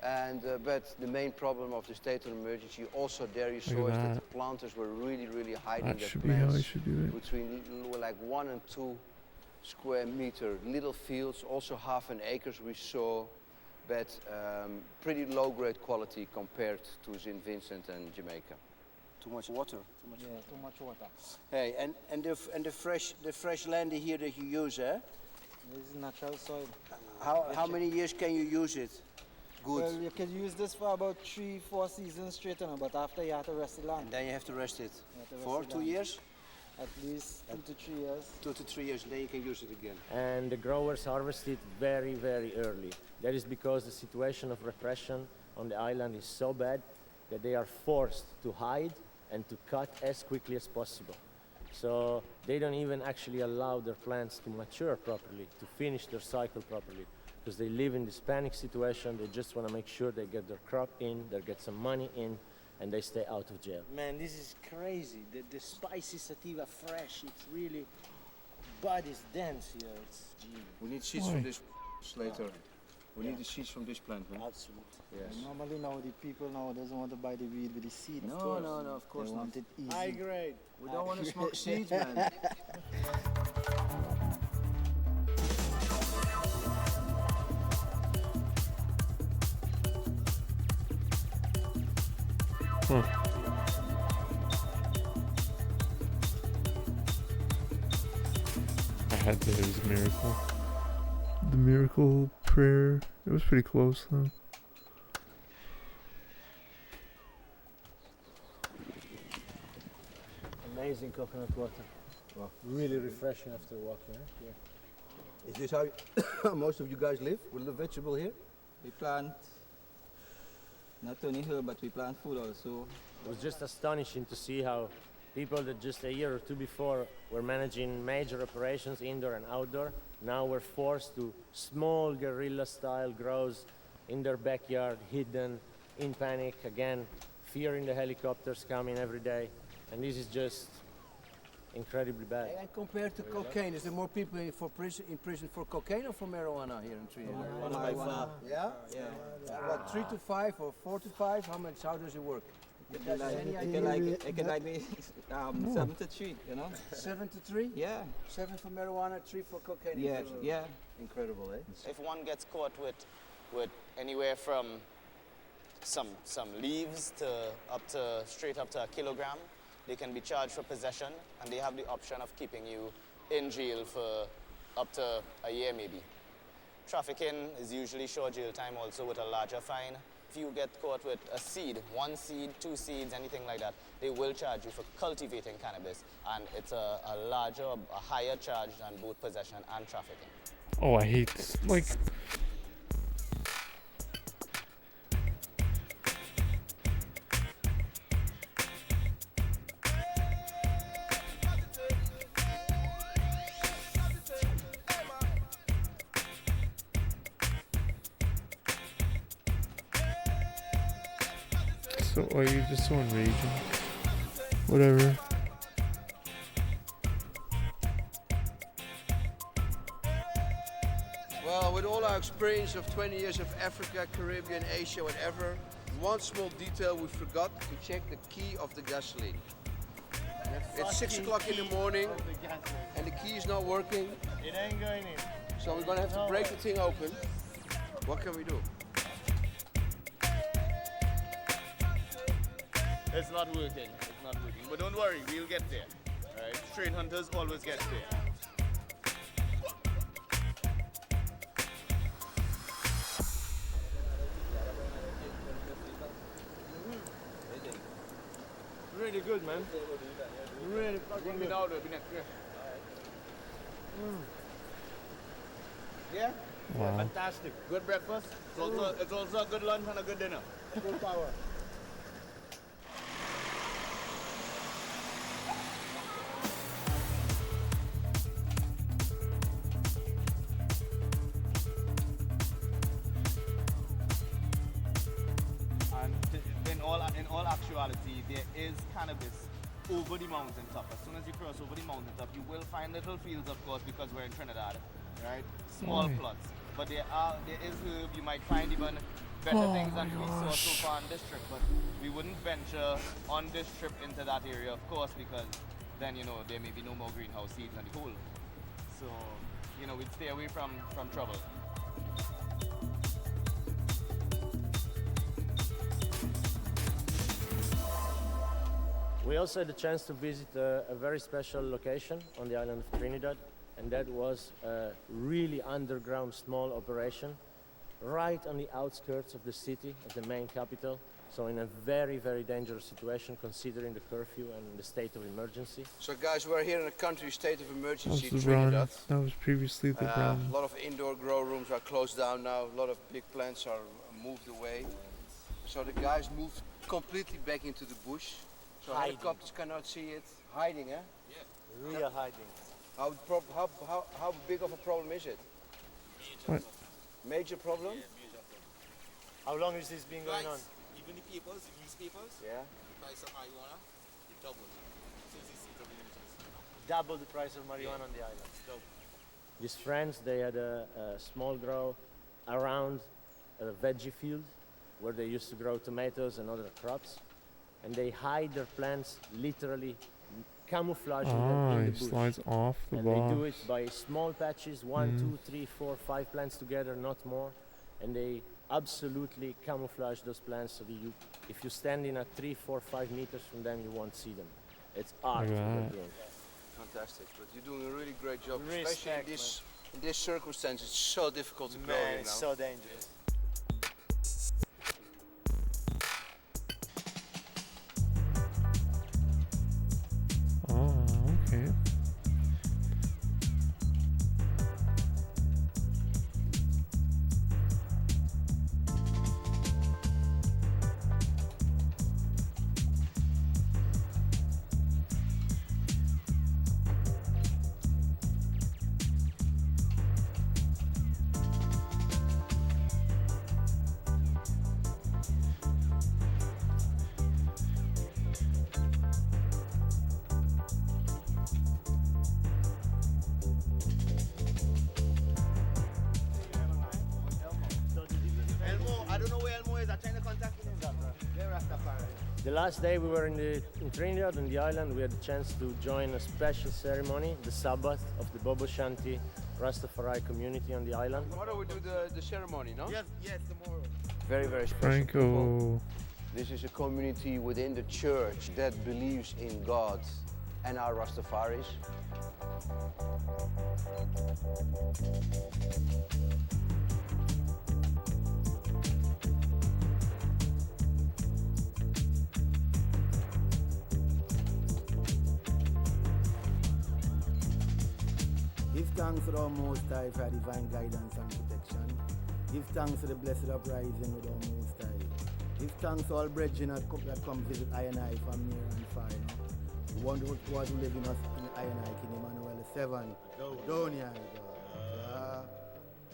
and but the main problem of the state of emergency, also there you saw, Look is at that the that. planters were really, really hiding That their should be how I plants should do it. between like 1 and 2 square meter little fields, also half an acres we saw, but pretty low grade quality compared to St. Vincent and Jamaica. Too much water. Yeah, too much water. Hey, and the fresh land here that you use, eh? This is natural soil. How many years can you use it? Good. Well, you can use this for about 3-4 seasons straight on, but after you have to rest the land. And then you have to rest it You have to rest for the 2 land. years? At least 2 to 3 years. 2 to 3 years, and then you can use it again. And the growers harvest it very, very early. That is because the situation of repression on the island is so bad that they are forced to hide and to cut as quickly as possible. So they don't even actually allow their plants to mature properly, to finish their cycle properly, because they live in this panic situation. They just want to make sure they get their crop in, they get some money in, and they stay out of jail. Man, this is crazy. The spicy sativa fresh. It's really, bud is dense here. It's We need seeds from this later. We need the seeds from this plant, man. absolute. Yes. Normally now the people now doesn't want to buy the weed with the seed. No, of course. no, of course They not. want it easy. High grade. We don't want to smoke seeds, man. Huh. I had to. It was a miracle. The miracle prayer. It was pretty close though. Amazing coconut water. Wow. Really refreshing after walking. Yeah. Is this how most of you guys live? With the vegetable here? We plant not only herb, but we plant food also. It was just astonishing to see how people that just a year or two before were managing major operations indoor and outdoor, now were forced to small guerrilla style grows in their backyard, hidden, in panic, again, fearing the helicopters coming every day. And this is just incredibly bad. And compared to cocaine, is there more people in prison for cocaine or for marijuana here in Trinidad? Marijuana by far. Yeah? Yeah. What, 3 to 5 or 4 to 5? How does it work? It can like be 7 to 3, you know? 7 to 3? Yeah. 7 for marijuana, 3 for cocaine. Yeah, yeah. Incredible, eh? If one gets caught with anywhere from some leaves to straight up to a kilogram, they can be charged for possession, and they have the option of keeping you in jail for up to a year maybe. Trafficking is usually short jail time also with a larger fine. If you get caught with a seed, 1 seed, 2 seeds, anything like that, they will charge you for cultivating cannabis, and it's a higher charge than both possession and trafficking. Oh, I hate this. Like, so, are you just so enraging? Whatever. Well, with all our experience of 20 years of Africa, Caribbean, Asia, whatever, one small detail we forgot to check the key of the gasoline. It's 6 o'clock in the morning and the key is not working. It ain't going in. So we're gonna have to break the thing open. What can we do? It's not working. It's not working. But don't worry, we'll get there. Right? Train hunters always get there. Really good, man. Really fucking good. Yeah? Wow. Fantastic. Good breakfast. It's also a good lunch and a good dinner. Full power. In all actuality, there is cannabis over the mountaintop. As soon as you cross over the mountaintop, you will find little fields, of course, because we're in Trinidad, right? Small plots. But there is herb. You might find even better things than we saw so far on this trip. But we wouldn't venture on this trip into that area, of course, because then, there may be no more greenhouse seeds on the whole. So, we'd stay away from trouble. We also had the chance to visit a very special location on the island of Trinidad, and that was a really underground small operation right on the outskirts of the city, of the main capital, so in a very, very dangerous situation considering the curfew and the state of emergency. So guys, we're here in a country state of emergency, That was Trinidad. That was previously the A run. lot of indoor grow rooms are closed down now. A lot of big plants are moved away. So the guys moved completely back into the bush. So Hiding. helicopters cannot see it. Hiding, eh? Yeah. Real hiding. How big of a problem is it? What? Major problem? How long has this been going on? Even the papers, the newspapers, Yeah. the price of marijuana, it doubled since the state of emergency. Double the price of marijuana on the island. Double. These friends, they had a small grow around a veggie field where they used to grow tomatoes and other crops. And they hide their plants, literally camouflaging them in the It bush. slides off the And box. they do it by small patches, 1, 2, 3, 4, 5 plants together, not more. And they absolutely camouflage those plants so that if you stand in at 3, 4, 5 meters from them, you won't see them. It's art Look at what that. they're doing. Fantastic, but you're doing a really great job, Respect, especially in this circumstance. It's so difficult to grow here now. It's so dangerous. Oh, okay. Elmo, I don't know where Elmo is. I'm trying to contact him. Where Rastafari? The last day we were in Trinidad on the island, we had the chance to join a special ceremony, the Sabbath of the Bobo Shanti Rastafari community on the island. Tomorrow we do the ceremony, no? Yes, tomorrow. Very, very special people. Franco. This is a community within the church that believes in God and our Rastafaris. Give thanks to the Most High for divine guidance and protection. Give thanks to the blessed uprising of the Most High. Give thanks to all brethren that come visit I and I from near and far. You know? The one who was living us in I and I, King Emmanuel 7. Down here,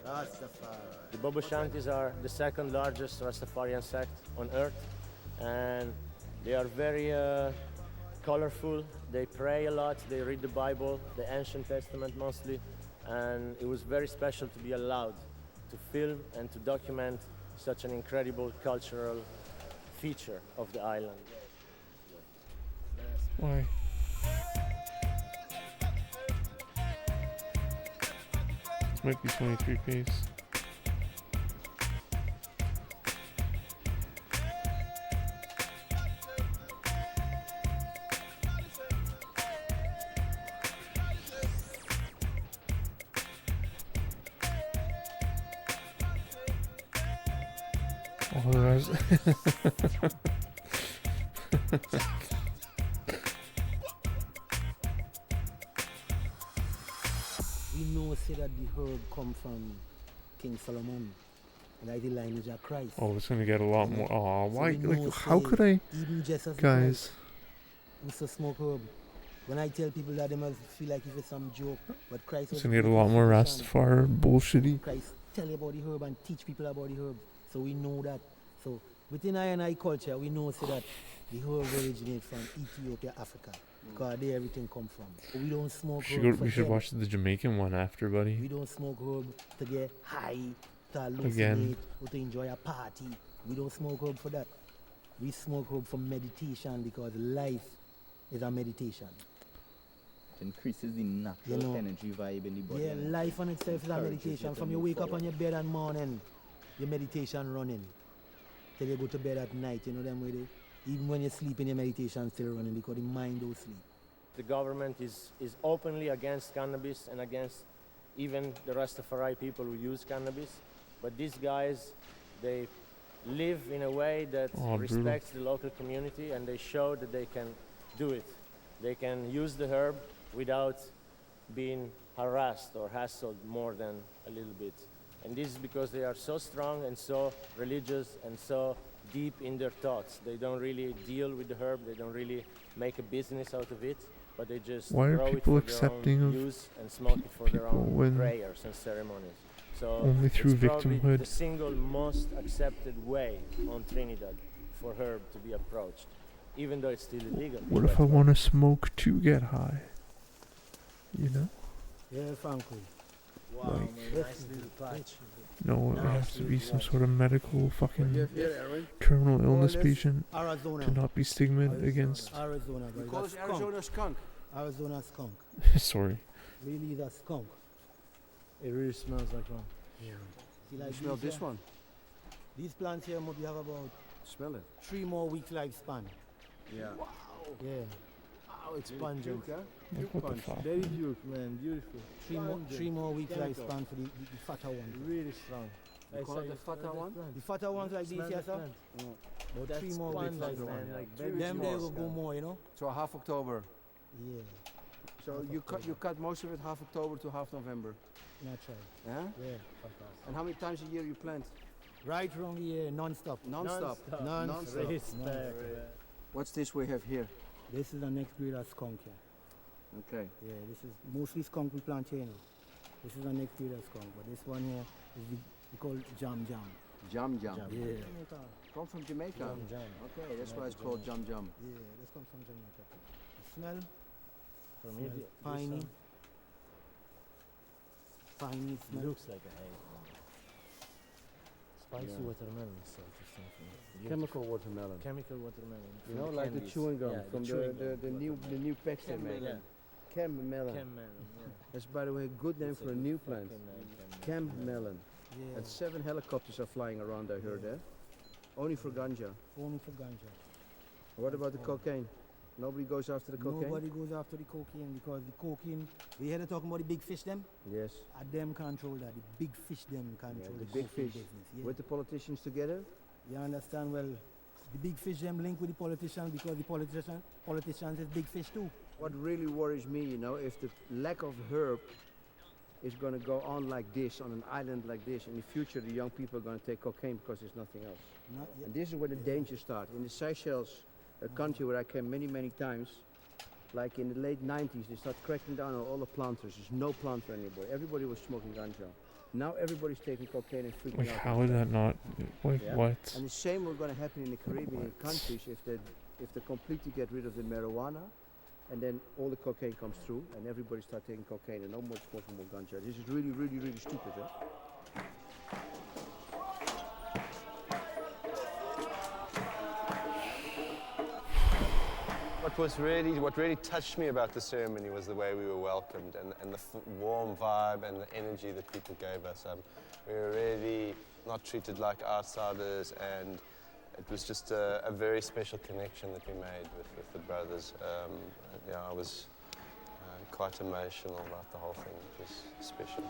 Rastafari. The Bobo Shantis are the second largest Rastafarian sect on earth, and they are very colorful. They pray a lot, they read the Bible, the Ancient Testament mostly, and it was very special to be allowed to film and to document such an incredible cultural feature of the island. Why? This might be 23 pace. All the rest. We know say that the herb come from King Solomon, like the lineage of Christ. Oh, it's gonna get a lot more. Oh, So why? we know, Like, how say, could I? even just as Guys. Mr. Smoke herb. When I tell people that, they must feel like it's some joke, but Christ It's was gonna get a the lot more solution. Rastafari bullshitty. Christ tell you about the herb and teach people about the herb, so we know that. So within I culture, we know say that the herb originates from Ethiopia, Africa, because there everything come from. But we don't smoke herb for We should them. watch the Jamaican one after, buddy. We don't smoke herb to get high, to hallucinate, Again. or to enjoy a party. We don't smoke herb for that. We smoke herb for meditation, because life is a meditation. Increases the natural energy vibe in the body. Yeah, life on itself is a encourages meditation. you to From you move wake up forward. on your bed in the morning, your meditation running. Till you go to bed at night, you know them way they, even when you sleep in your meditation still running, because the mind don't sleep. The government is openly against cannabis and against even the Rastafari people who use cannabis. But these guys, they live in a way that Oh, brutal. respects the local community, and they show that they can do it. They can use the herb without being harassed or hassled more than a little bit. And this is because they are so strong and so religious and so deep in their thoughts. They don't really deal with the herb, they don't really make a business out of it, but they just Why are grow it people for their accepting own of use and smoke it for their people own when prayers and ceremonies. So only through it's probably victimhood? the single most accepted way on Trinidad for herb to be approached, even though it's still illegal. What if I want to smoke to get high? You know? Yeah, frankly. Wow, Like- man, nice little patch. No, it has to be some sort of medical fucking Yeah, Erwin. terminal illness that's patient Arizona. to not be stigmatized against. Arizona, You but call it's it a skunk. Arizona skunk? Arizona skunk. Sorry. Really, is a skunk. It really smells like one. Yeah. You smell this one? These plants here, we have about Smell it. 3 more weeks lifespan. Yeah. Wow. Yeah. Wow, it's Very pungent. puke, huh? Puke What the punch. fuck? Very puke, man. Beautiful. 3 more weeks Chemical. lifespan for the fatter ones. Really strong. You call it the fatter one? The fatter ones like these here, sir? About 3 more weeks lifespan. Them they will go more, you know? So half October. Yeah. So you cut most of it half October to half November. Natural. Yeah? Yeah. And how many times a year you plant? Right around here, non-stop. Non-stop. Non-stop. Non-stop. What's this we have here? This is the next breed of skunk here. Okay. Yeah, this is mostly skunk we plant here now. This is the next breed of skunk, but this one here is we call jam jam. Jam jam. Yeah. Come from Jamaica. Jam jam. Okay, that's why it's called jam jam. Yeah, this comes from Jamaica. The smell, For me, smell this piney. one Piney smell. looks like a haze. Spicy Yeah. watermelon sort of something. Chemical watermelon. Chemical watermelon. You from know, the like the candies. chewing gum Yeah, from chewing gum the new packs they make. Yeah. Chem melon. Chem melon, yeah. That's, by the way, a good name It's for a a new good plant. fucking name, Chem melon. Yeah. And 7 helicopters are flying around, I heard that. Only for ganja. Only for ganja. What about the cocaine? Nobody goes after the cocaine? Nobody goes after the cocaine because the cocaine, we had to talk about the big fish them? Yes. Them control that. The big fish them control The the big cocaine fish. business. Yeah. With the politicians together? You understand? Well, the big fish them link with the politicians because the politicians is big fish too. What really worries me, you know, if the lack of herb is going to go on like this, on an island like this, in the future the young people are going to take cocaine because there's nothing else. Not yet. And this is where the danger starts. In the Seychelles, a country where I came many, many times, like in the late 90s, they start cracking down on all the planters. There's no planter anymore. Everybody was smoking ganja. Now everybody's taking cocaine and freaking Wait, out. how is that not? Wait, Yeah? what? And the same will going to happen in the Caribbean countries if they completely get rid of the marijuana, and then all the cocaine comes through, and everybody starts taking cocaine and no more smoking more ganja. This is really, really, really stupid, huh? What really touched me about the ceremony was the way we were welcomed and the warm vibe and the energy that people gave us. We were really not treated like outsiders, and it was just a very special connection that we made with the brothers. Yeah, I was quite emotional about the whole thing. It was special.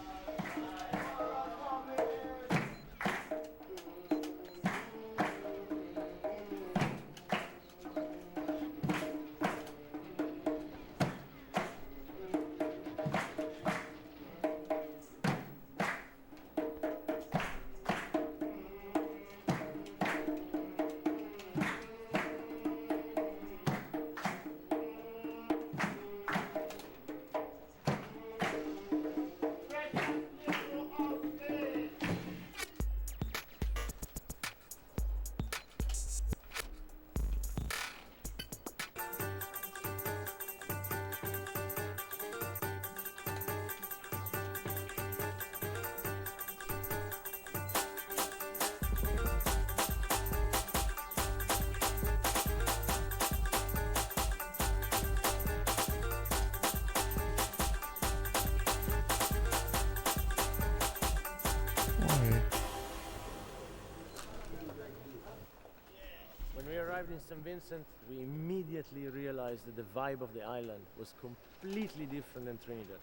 When we arrived in St. Vincent, we immediately realized that the vibe of the island was completely different than Trinidad.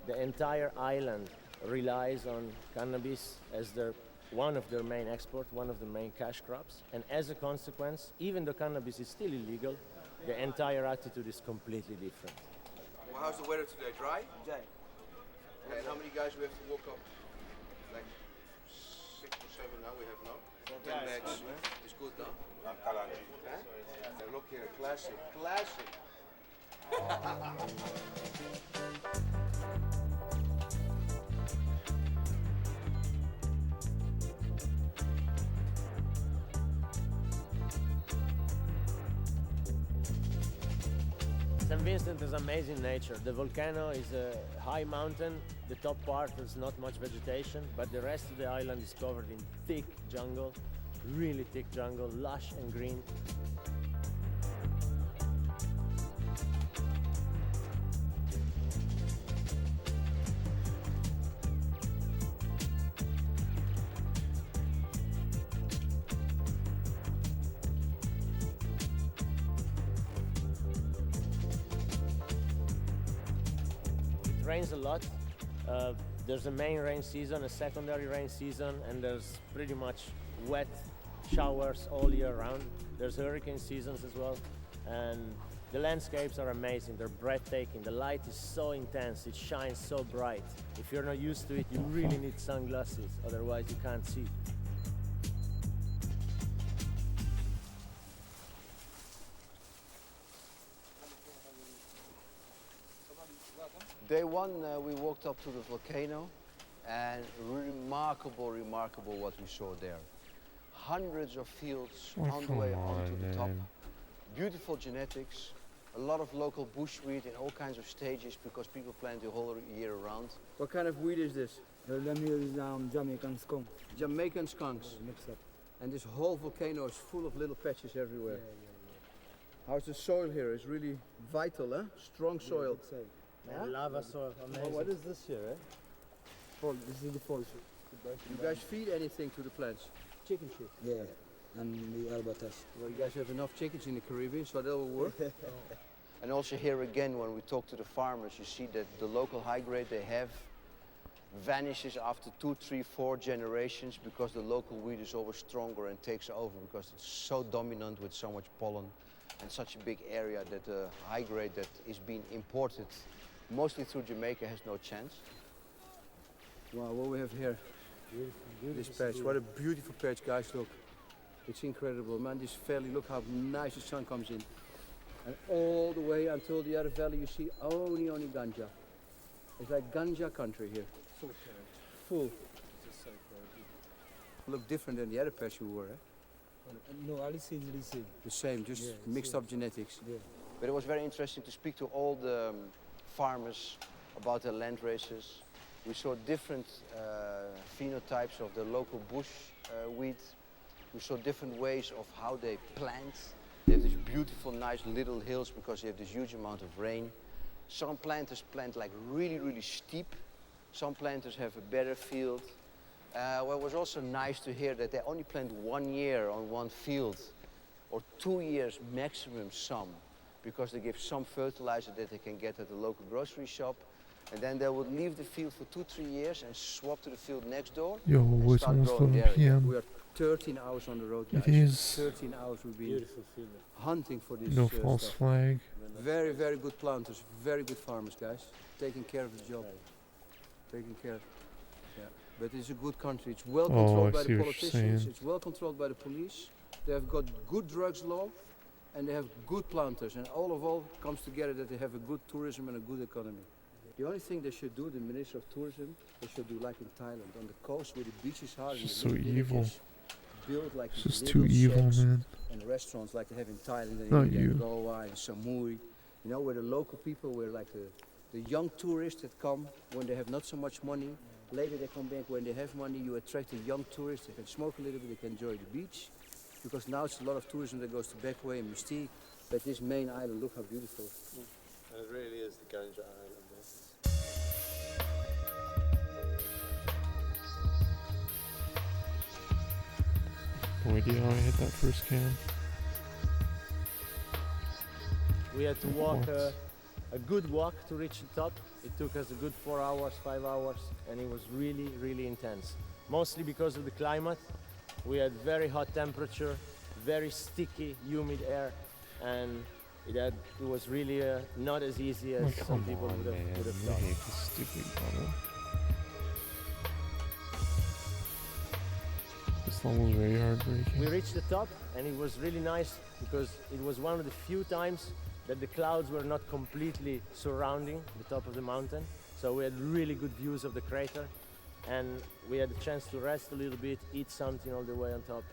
The entire island relies on cannabis as one of their main exports, one of the main cash crops. And as a consequence, even though cannabis is still illegal, the entire attitude is completely different. Well, how's the weather today? Dry? Dry. And how many guys we have to walk up? Like 6 or 7 now we have now. 10 bags. It's good now? Huh? Yeah, look here, classic. Classic. St. Vincent is amazing nature. The volcano is a high mountain. The top part has not much vegetation, but the rest of the island is covered in thick jungle, really thick jungle, lush and green. rains a lot. There's a main rain season, a secondary rain season, and there's pretty much wet showers all year round. There's hurricane seasons as well, and the landscapes are amazing. They're breathtaking. The light is so intense. It shines so bright. If you're not used to it, you really need sunglasses. Otherwise, you can't see. Day one, we walked up to the volcano, and remarkable what we saw there. Hundreds of fields on the way onto the top. Beautiful genetics, a lot of local bushweed in all kinds of stages because people plant the whole year round. What kind of weed is this? Them here is Jamaican skunk. Jamaican skunks. Mixed up. And this whole volcano is full of little patches everywhere. How's the soil here? It's really vital, huh? Strong soil. Yeah? Lava soil, amazing. Oh, what is this here, eh? Fall. This is the fall. You guys feed anything to the plants? Chicken shit. Yeah, and the albatross. Well, you guys have enough chickens in the Caribbean, so that will work. And also here again, when we talk to the farmers, you see that the local high grade they have vanishes after 2, 3, 4 generations because the local weed is always stronger and takes over because it's so dominant with so much pollen and such a big area that the high grade that is being imported mostly through Jamaica has no chance. Wow, what we have here. Beautiful This patch, what a beautiful patch, guys, look. It's incredible, man. This valley, look how nice the sun comes in. And all the way until the other valley, you see only ganja. It's like ganja country here. Full. Look different than the other patch we were, eh? No, all the seeds are the same. The same, just mixed up genetics. Yeah. But it was very interesting to speak to all the farmers about their land races. We saw different phenotypes of the local bush wheat. We saw different ways of how they plant. They have these beautiful, nice little hills because they have this huge amount of rain. Some planters plant like really steep. Some planters have a better field. Well, it was also nice to hear that they only plant 1 year on one field, or 2 years maximum some, because they give some fertilizer that they can get at the local grocery shop. And then they would leave the field for 2, 3 years and swap to the field next door. Yo, and it's start almost growing 11 there again. p.m. We are 13 hours on the road, guys. It is. 13 hours we've been hunting for this No false stuff. flag. Very good planters, very good farmers, guys. Taking care of the job. Taking care. Yeah. But it's a good country. It's well controlled by the politicians. It's well controlled by the police. They have got good drugs law, and they have good planters. And all comes together that they have a good tourism and a good economy. The only thing they should do, the Minister of Tourism, they should do like in Thailand, on the coast where the beaches are. It's just so evil. Build like It's just too evil, man. And restaurants like they have in Thailand and Not India, you. and Goa and Samui. You know, where the local people, where like the young tourists that come when they have not so much money. Later they come back when they have money. You attract a young tourist. They can smoke a little bit. They can enjoy the beach. Because now it's a lot of tourism that goes to Backway and Mystique. But this main island, look how beautiful. And it really is the Ganja Island. No idea how I hit that first can. We had to walk a good walk to reach the top. It took us a good 4 hours, 5 hours, and it was really intense. Mostly because of the climate. We had very hot temperature, very sticky, humid air, and it was really not as easy as some people would have thought. I hate this stupid bottle. This one was very heartbreaking. We reached the top, and it was really nice because it was one of the few times that the clouds were not completely surrounding the top of the mountain. So we had really good views of the crater, and we had the chance to rest a little bit, eat something all the way on top,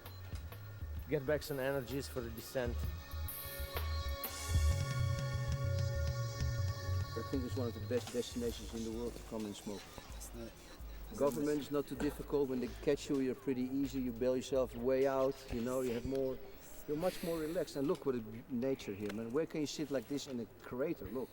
get back some energies for the descent. I think it's one of the best destinations in the world to come and smoke. Government is not too difficult. When they catch you, you're pretty easy. You bail yourself way out. You know, you're much more relaxed. And look what nature here, man. Where can you sit like this in a crater? Look.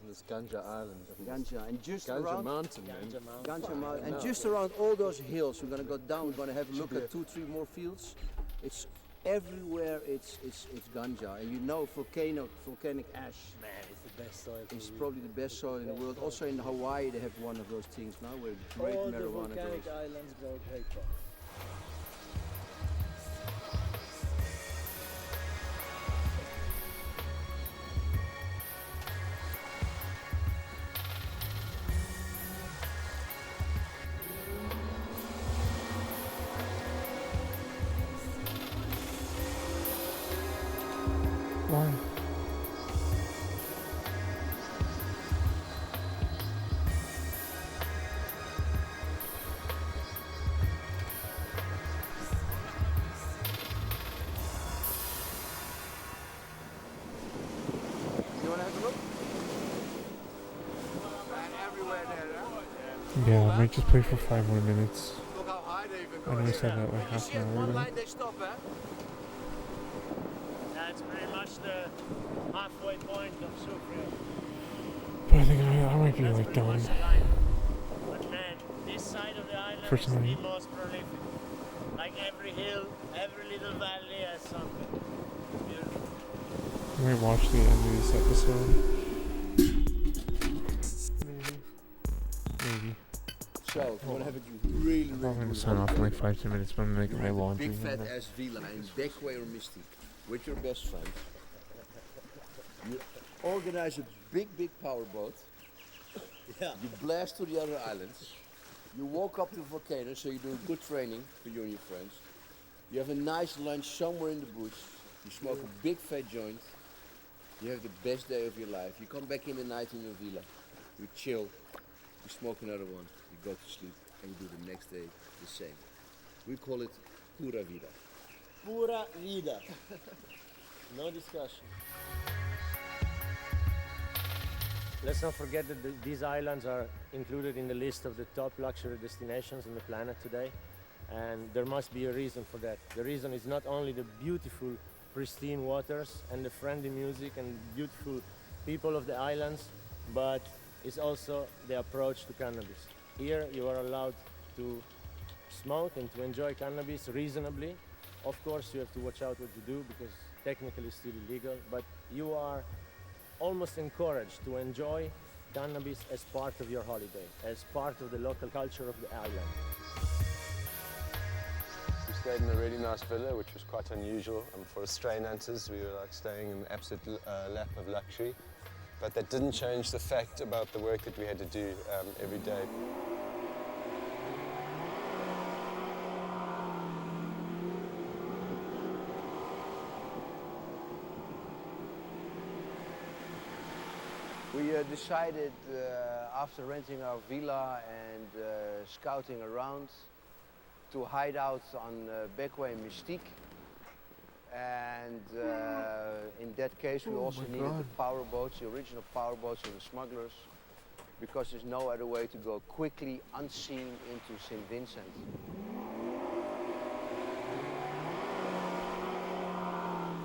This Ganja Island. Ganja, and just Ganja around Mountain, man. Ganja Mountain, and just around all those hills. We're gonna go down. We're gonna have a look at 2, 3 more fields. It's everywhere. It's ganja, and you know volcanic ash. Man, it's the best soil. It's probably the best soil in the world. Also in Hawaii they have one of those things now where great All the marijuana volcanic grows. islands grow grape vine. Why? You want to have a look? And everywhere there, huh? Yeah, I might just play for 5 more minutes. Look how high they even I know I said that like half an hour one ago. line they stop, huh? That's pretty much the halfway point of Sufria. But I think I might be like done. But man, this side of the island For is the tonight. most prolific. Like every hill, every little valley has something. It's beautiful. I might watch the end of this episode. Maybe. So, you want to have a really, I'm really gonna good sign off in holiday. like 5-10 minutes, but I'm gonna make my laundry. Big fat and ass villa in Beckway or Mystique with your best friend. You organize a big powerboat. Yeah. You blast to the other islands. You walk up to the volcano, so you do good training for you and your friends. You have a nice lunch somewhere in the bush. You smoke a big fat joint. You have the best day of your life. You come back in the night in your villa. You chill. You smoke another one. You go to sleep and you do the next day the same. We call it pura vida. Pura vida. No discussion. Let's not forget that these islands are included in the list of the top luxury destinations on the planet today. And there must be a reason for that. The reason is not only the beautiful, pristine waters and the friendly music and beautiful people of the islands, but it's also the approach to cannabis. Here you are allowed to smoke and to enjoy cannabis reasonably. Of course, you have to watch out what you do because technically it's still illegal, but you are almost encouraged to enjoy cannabis as part of your holiday, as part of the local culture of the island. We stayed in a really nice villa, which was quite unusual. For Australian hunters, we were like staying in an absolute lap of luxury. But that didn't change the fact about the work that we had to do every day. We decided after renting our villa and scouting around to hide out on Beckway and Mystique. And in that case, we also needed the power boats, the original power boats of the smugglers, because there's no other way to go quickly, unseen, into St. Vincent.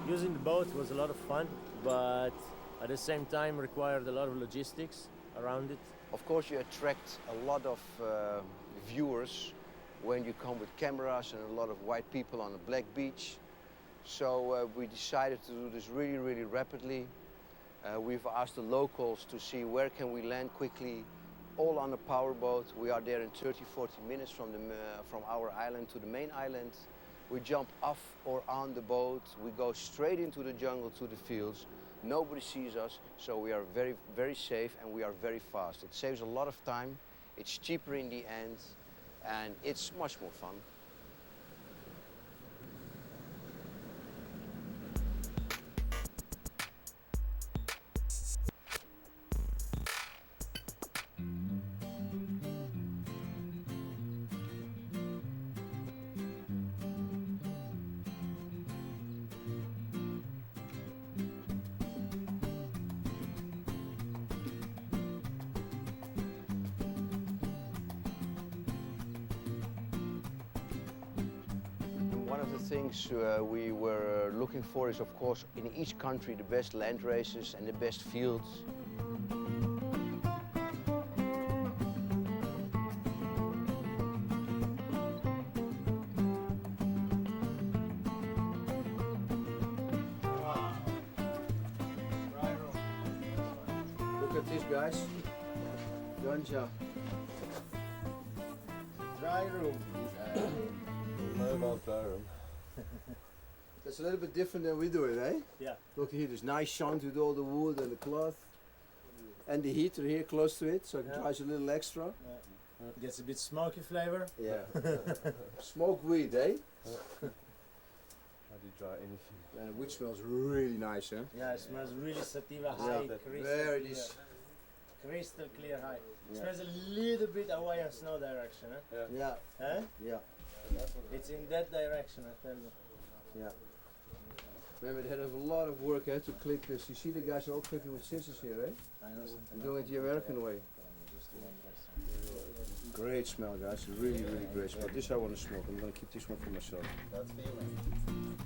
Using the boat was a lot of fun, but at the same time required a lot of logistics around it. Of course, you attract a lot of viewers when you come with cameras and a lot of white people on a black beach. So we decided to do this really, really rapidly. We've asked the locals to see where can we land quickly, all on a powerboat. We are there in 30-40 minutes from our island to the main island. We jump off or on the boat. We go straight into the jungle to the fields. Nobody sees us, so we are very, very safe and we are very fast. It saves a lot of time. It's cheaper in the end, and it's much more fun. One of the things we were looking for is, of course, in each country, the best land races and the best fields. Look at this, guys. Ganja. Dry room. Mobile dry room. That's a little bit different than we do it, eh? Yeah. Look here, there's nice sound with all the wood and the cloth. And the heater here close to it, so it dries a little extra. Gets a bit smoky flavor. Yeah. Smoke weed, eh? How do you dry anything? And weed smells really nice, eh? Yeah, it smells really sativa Yeah, high, very clear. nice. Crystal clear high. Yeah. Smells a little bit away in snow direction, eh? Yeah. Eh? Yeah. It's in that direction, I tell you. Yeah. Remember, they had a lot of work to clip this. You see the guys are all clipping with scissors here, eh? I know. And doing it the American way. Great smell, guys. Really, really great smell. This I want to smoke. I'm going to keep this one for myself. That's for you, man.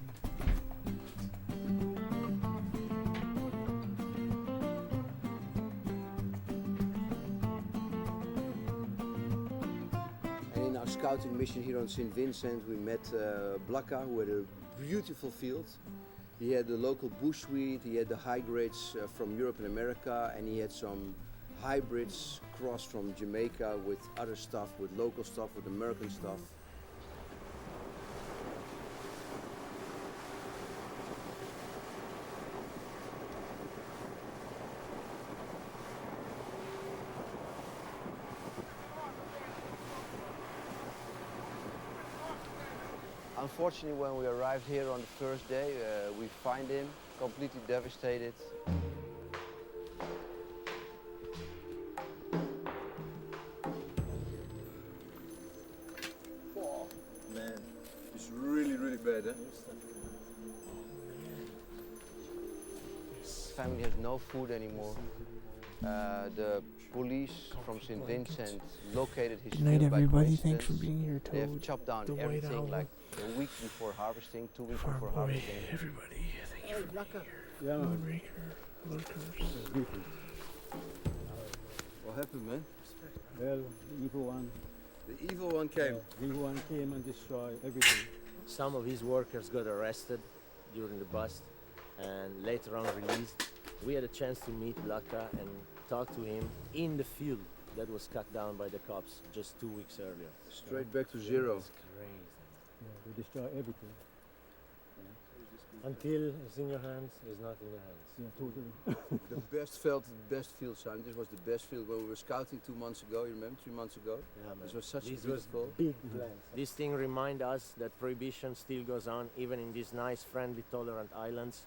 And in our scouting mission here on St. Vincent, we met Blaka, who had a beautiful field. He had the local bushweed, he had the high grades from Europe and America, and he had some hybrids crossed from Jamaica with other stuff, with local stuff, with American stuff. Unfortunately, when we arrived here on the first day, we find him completely devastated. Oh, man, it's really, really bad, eh? His family has no food anymore. The police from St. Vincent located his Good night, field by everybody. Thanks for coincidence. being here, They have Toad. chopped down The White everything Owl. like a week before harvesting, 2 weeks Farm before boy, harvesting. everybody. Thank you for being here. Yeah, man. Moonraker, lurkers. What happened, man? Well, the evil one. The evil one came. The evil one came and destroyed everything. Some of his workers got arrested during the bust and later on released. We had a chance to meet Laka and talk to him in the field that was cut down by the cops just 2 weeks earlier. Straight back to zero. It's crazy. Yeah, we destroy everything. Until it's in your hands, it's not in your hands. Yeah, totally. The best field, Simon. This was the best field when we were scouting 2 months ago. You remember, 3 months ago? Yeah, man. This was such This a beautiful. was big plans. This thing reminds us that prohibition still goes on, even in these nice, friendly, tolerant islands,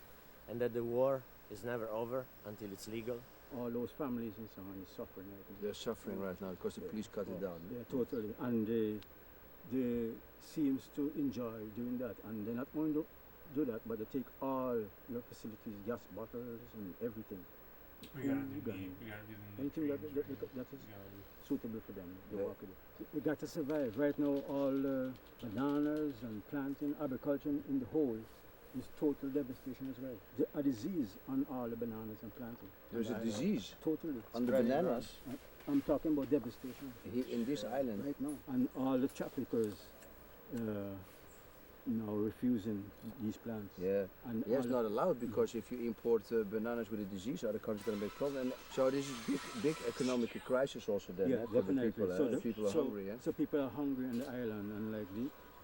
and that the war is never over until it's legal. All those families and so on is suffering right now. They're suffering right now because the police cut it down. Yeah, totally. And they seems to enjoy doing that. And they not only do that, but they take all your facilities, gas bottles and everything. We gotta do meat, we gotta do the meat anything that is suitable for them. They work with it. We got to survive. Right now, all bananas and planting, agriculture in the whole is total devastation as well. A disease on all the bananas and planting. There's a disease totally on the bananas. I'm talking about devastation. In this island. Right now. And all the traffickers now refusing these plants. Yeah, and yeah, it's all not allowed because if you import bananas with a disease, other countries going to make problem. And so this is big economic crisis also then. Yeah, for the definitely. people. So The people are hungry. Yeah. So people are hungry on the island, and like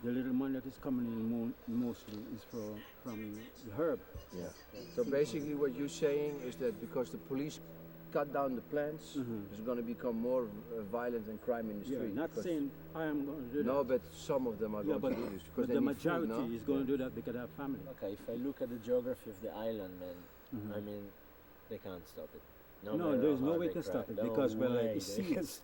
the little money that is coming in mostly is from the herb. Yeah. So basically, what you're saying is that because the police cut down the plants, there's going to become more violence and crime in the Yeah, street. not saying I am going to do that. No, but some of them are going to do this because but they the need food, majority no? is going to do that because they have family. Okay, if I look at the geography of the island, man, I mean, they can't stop it. No, matter there's how no hard way they to try. stop it No because way the they sea can is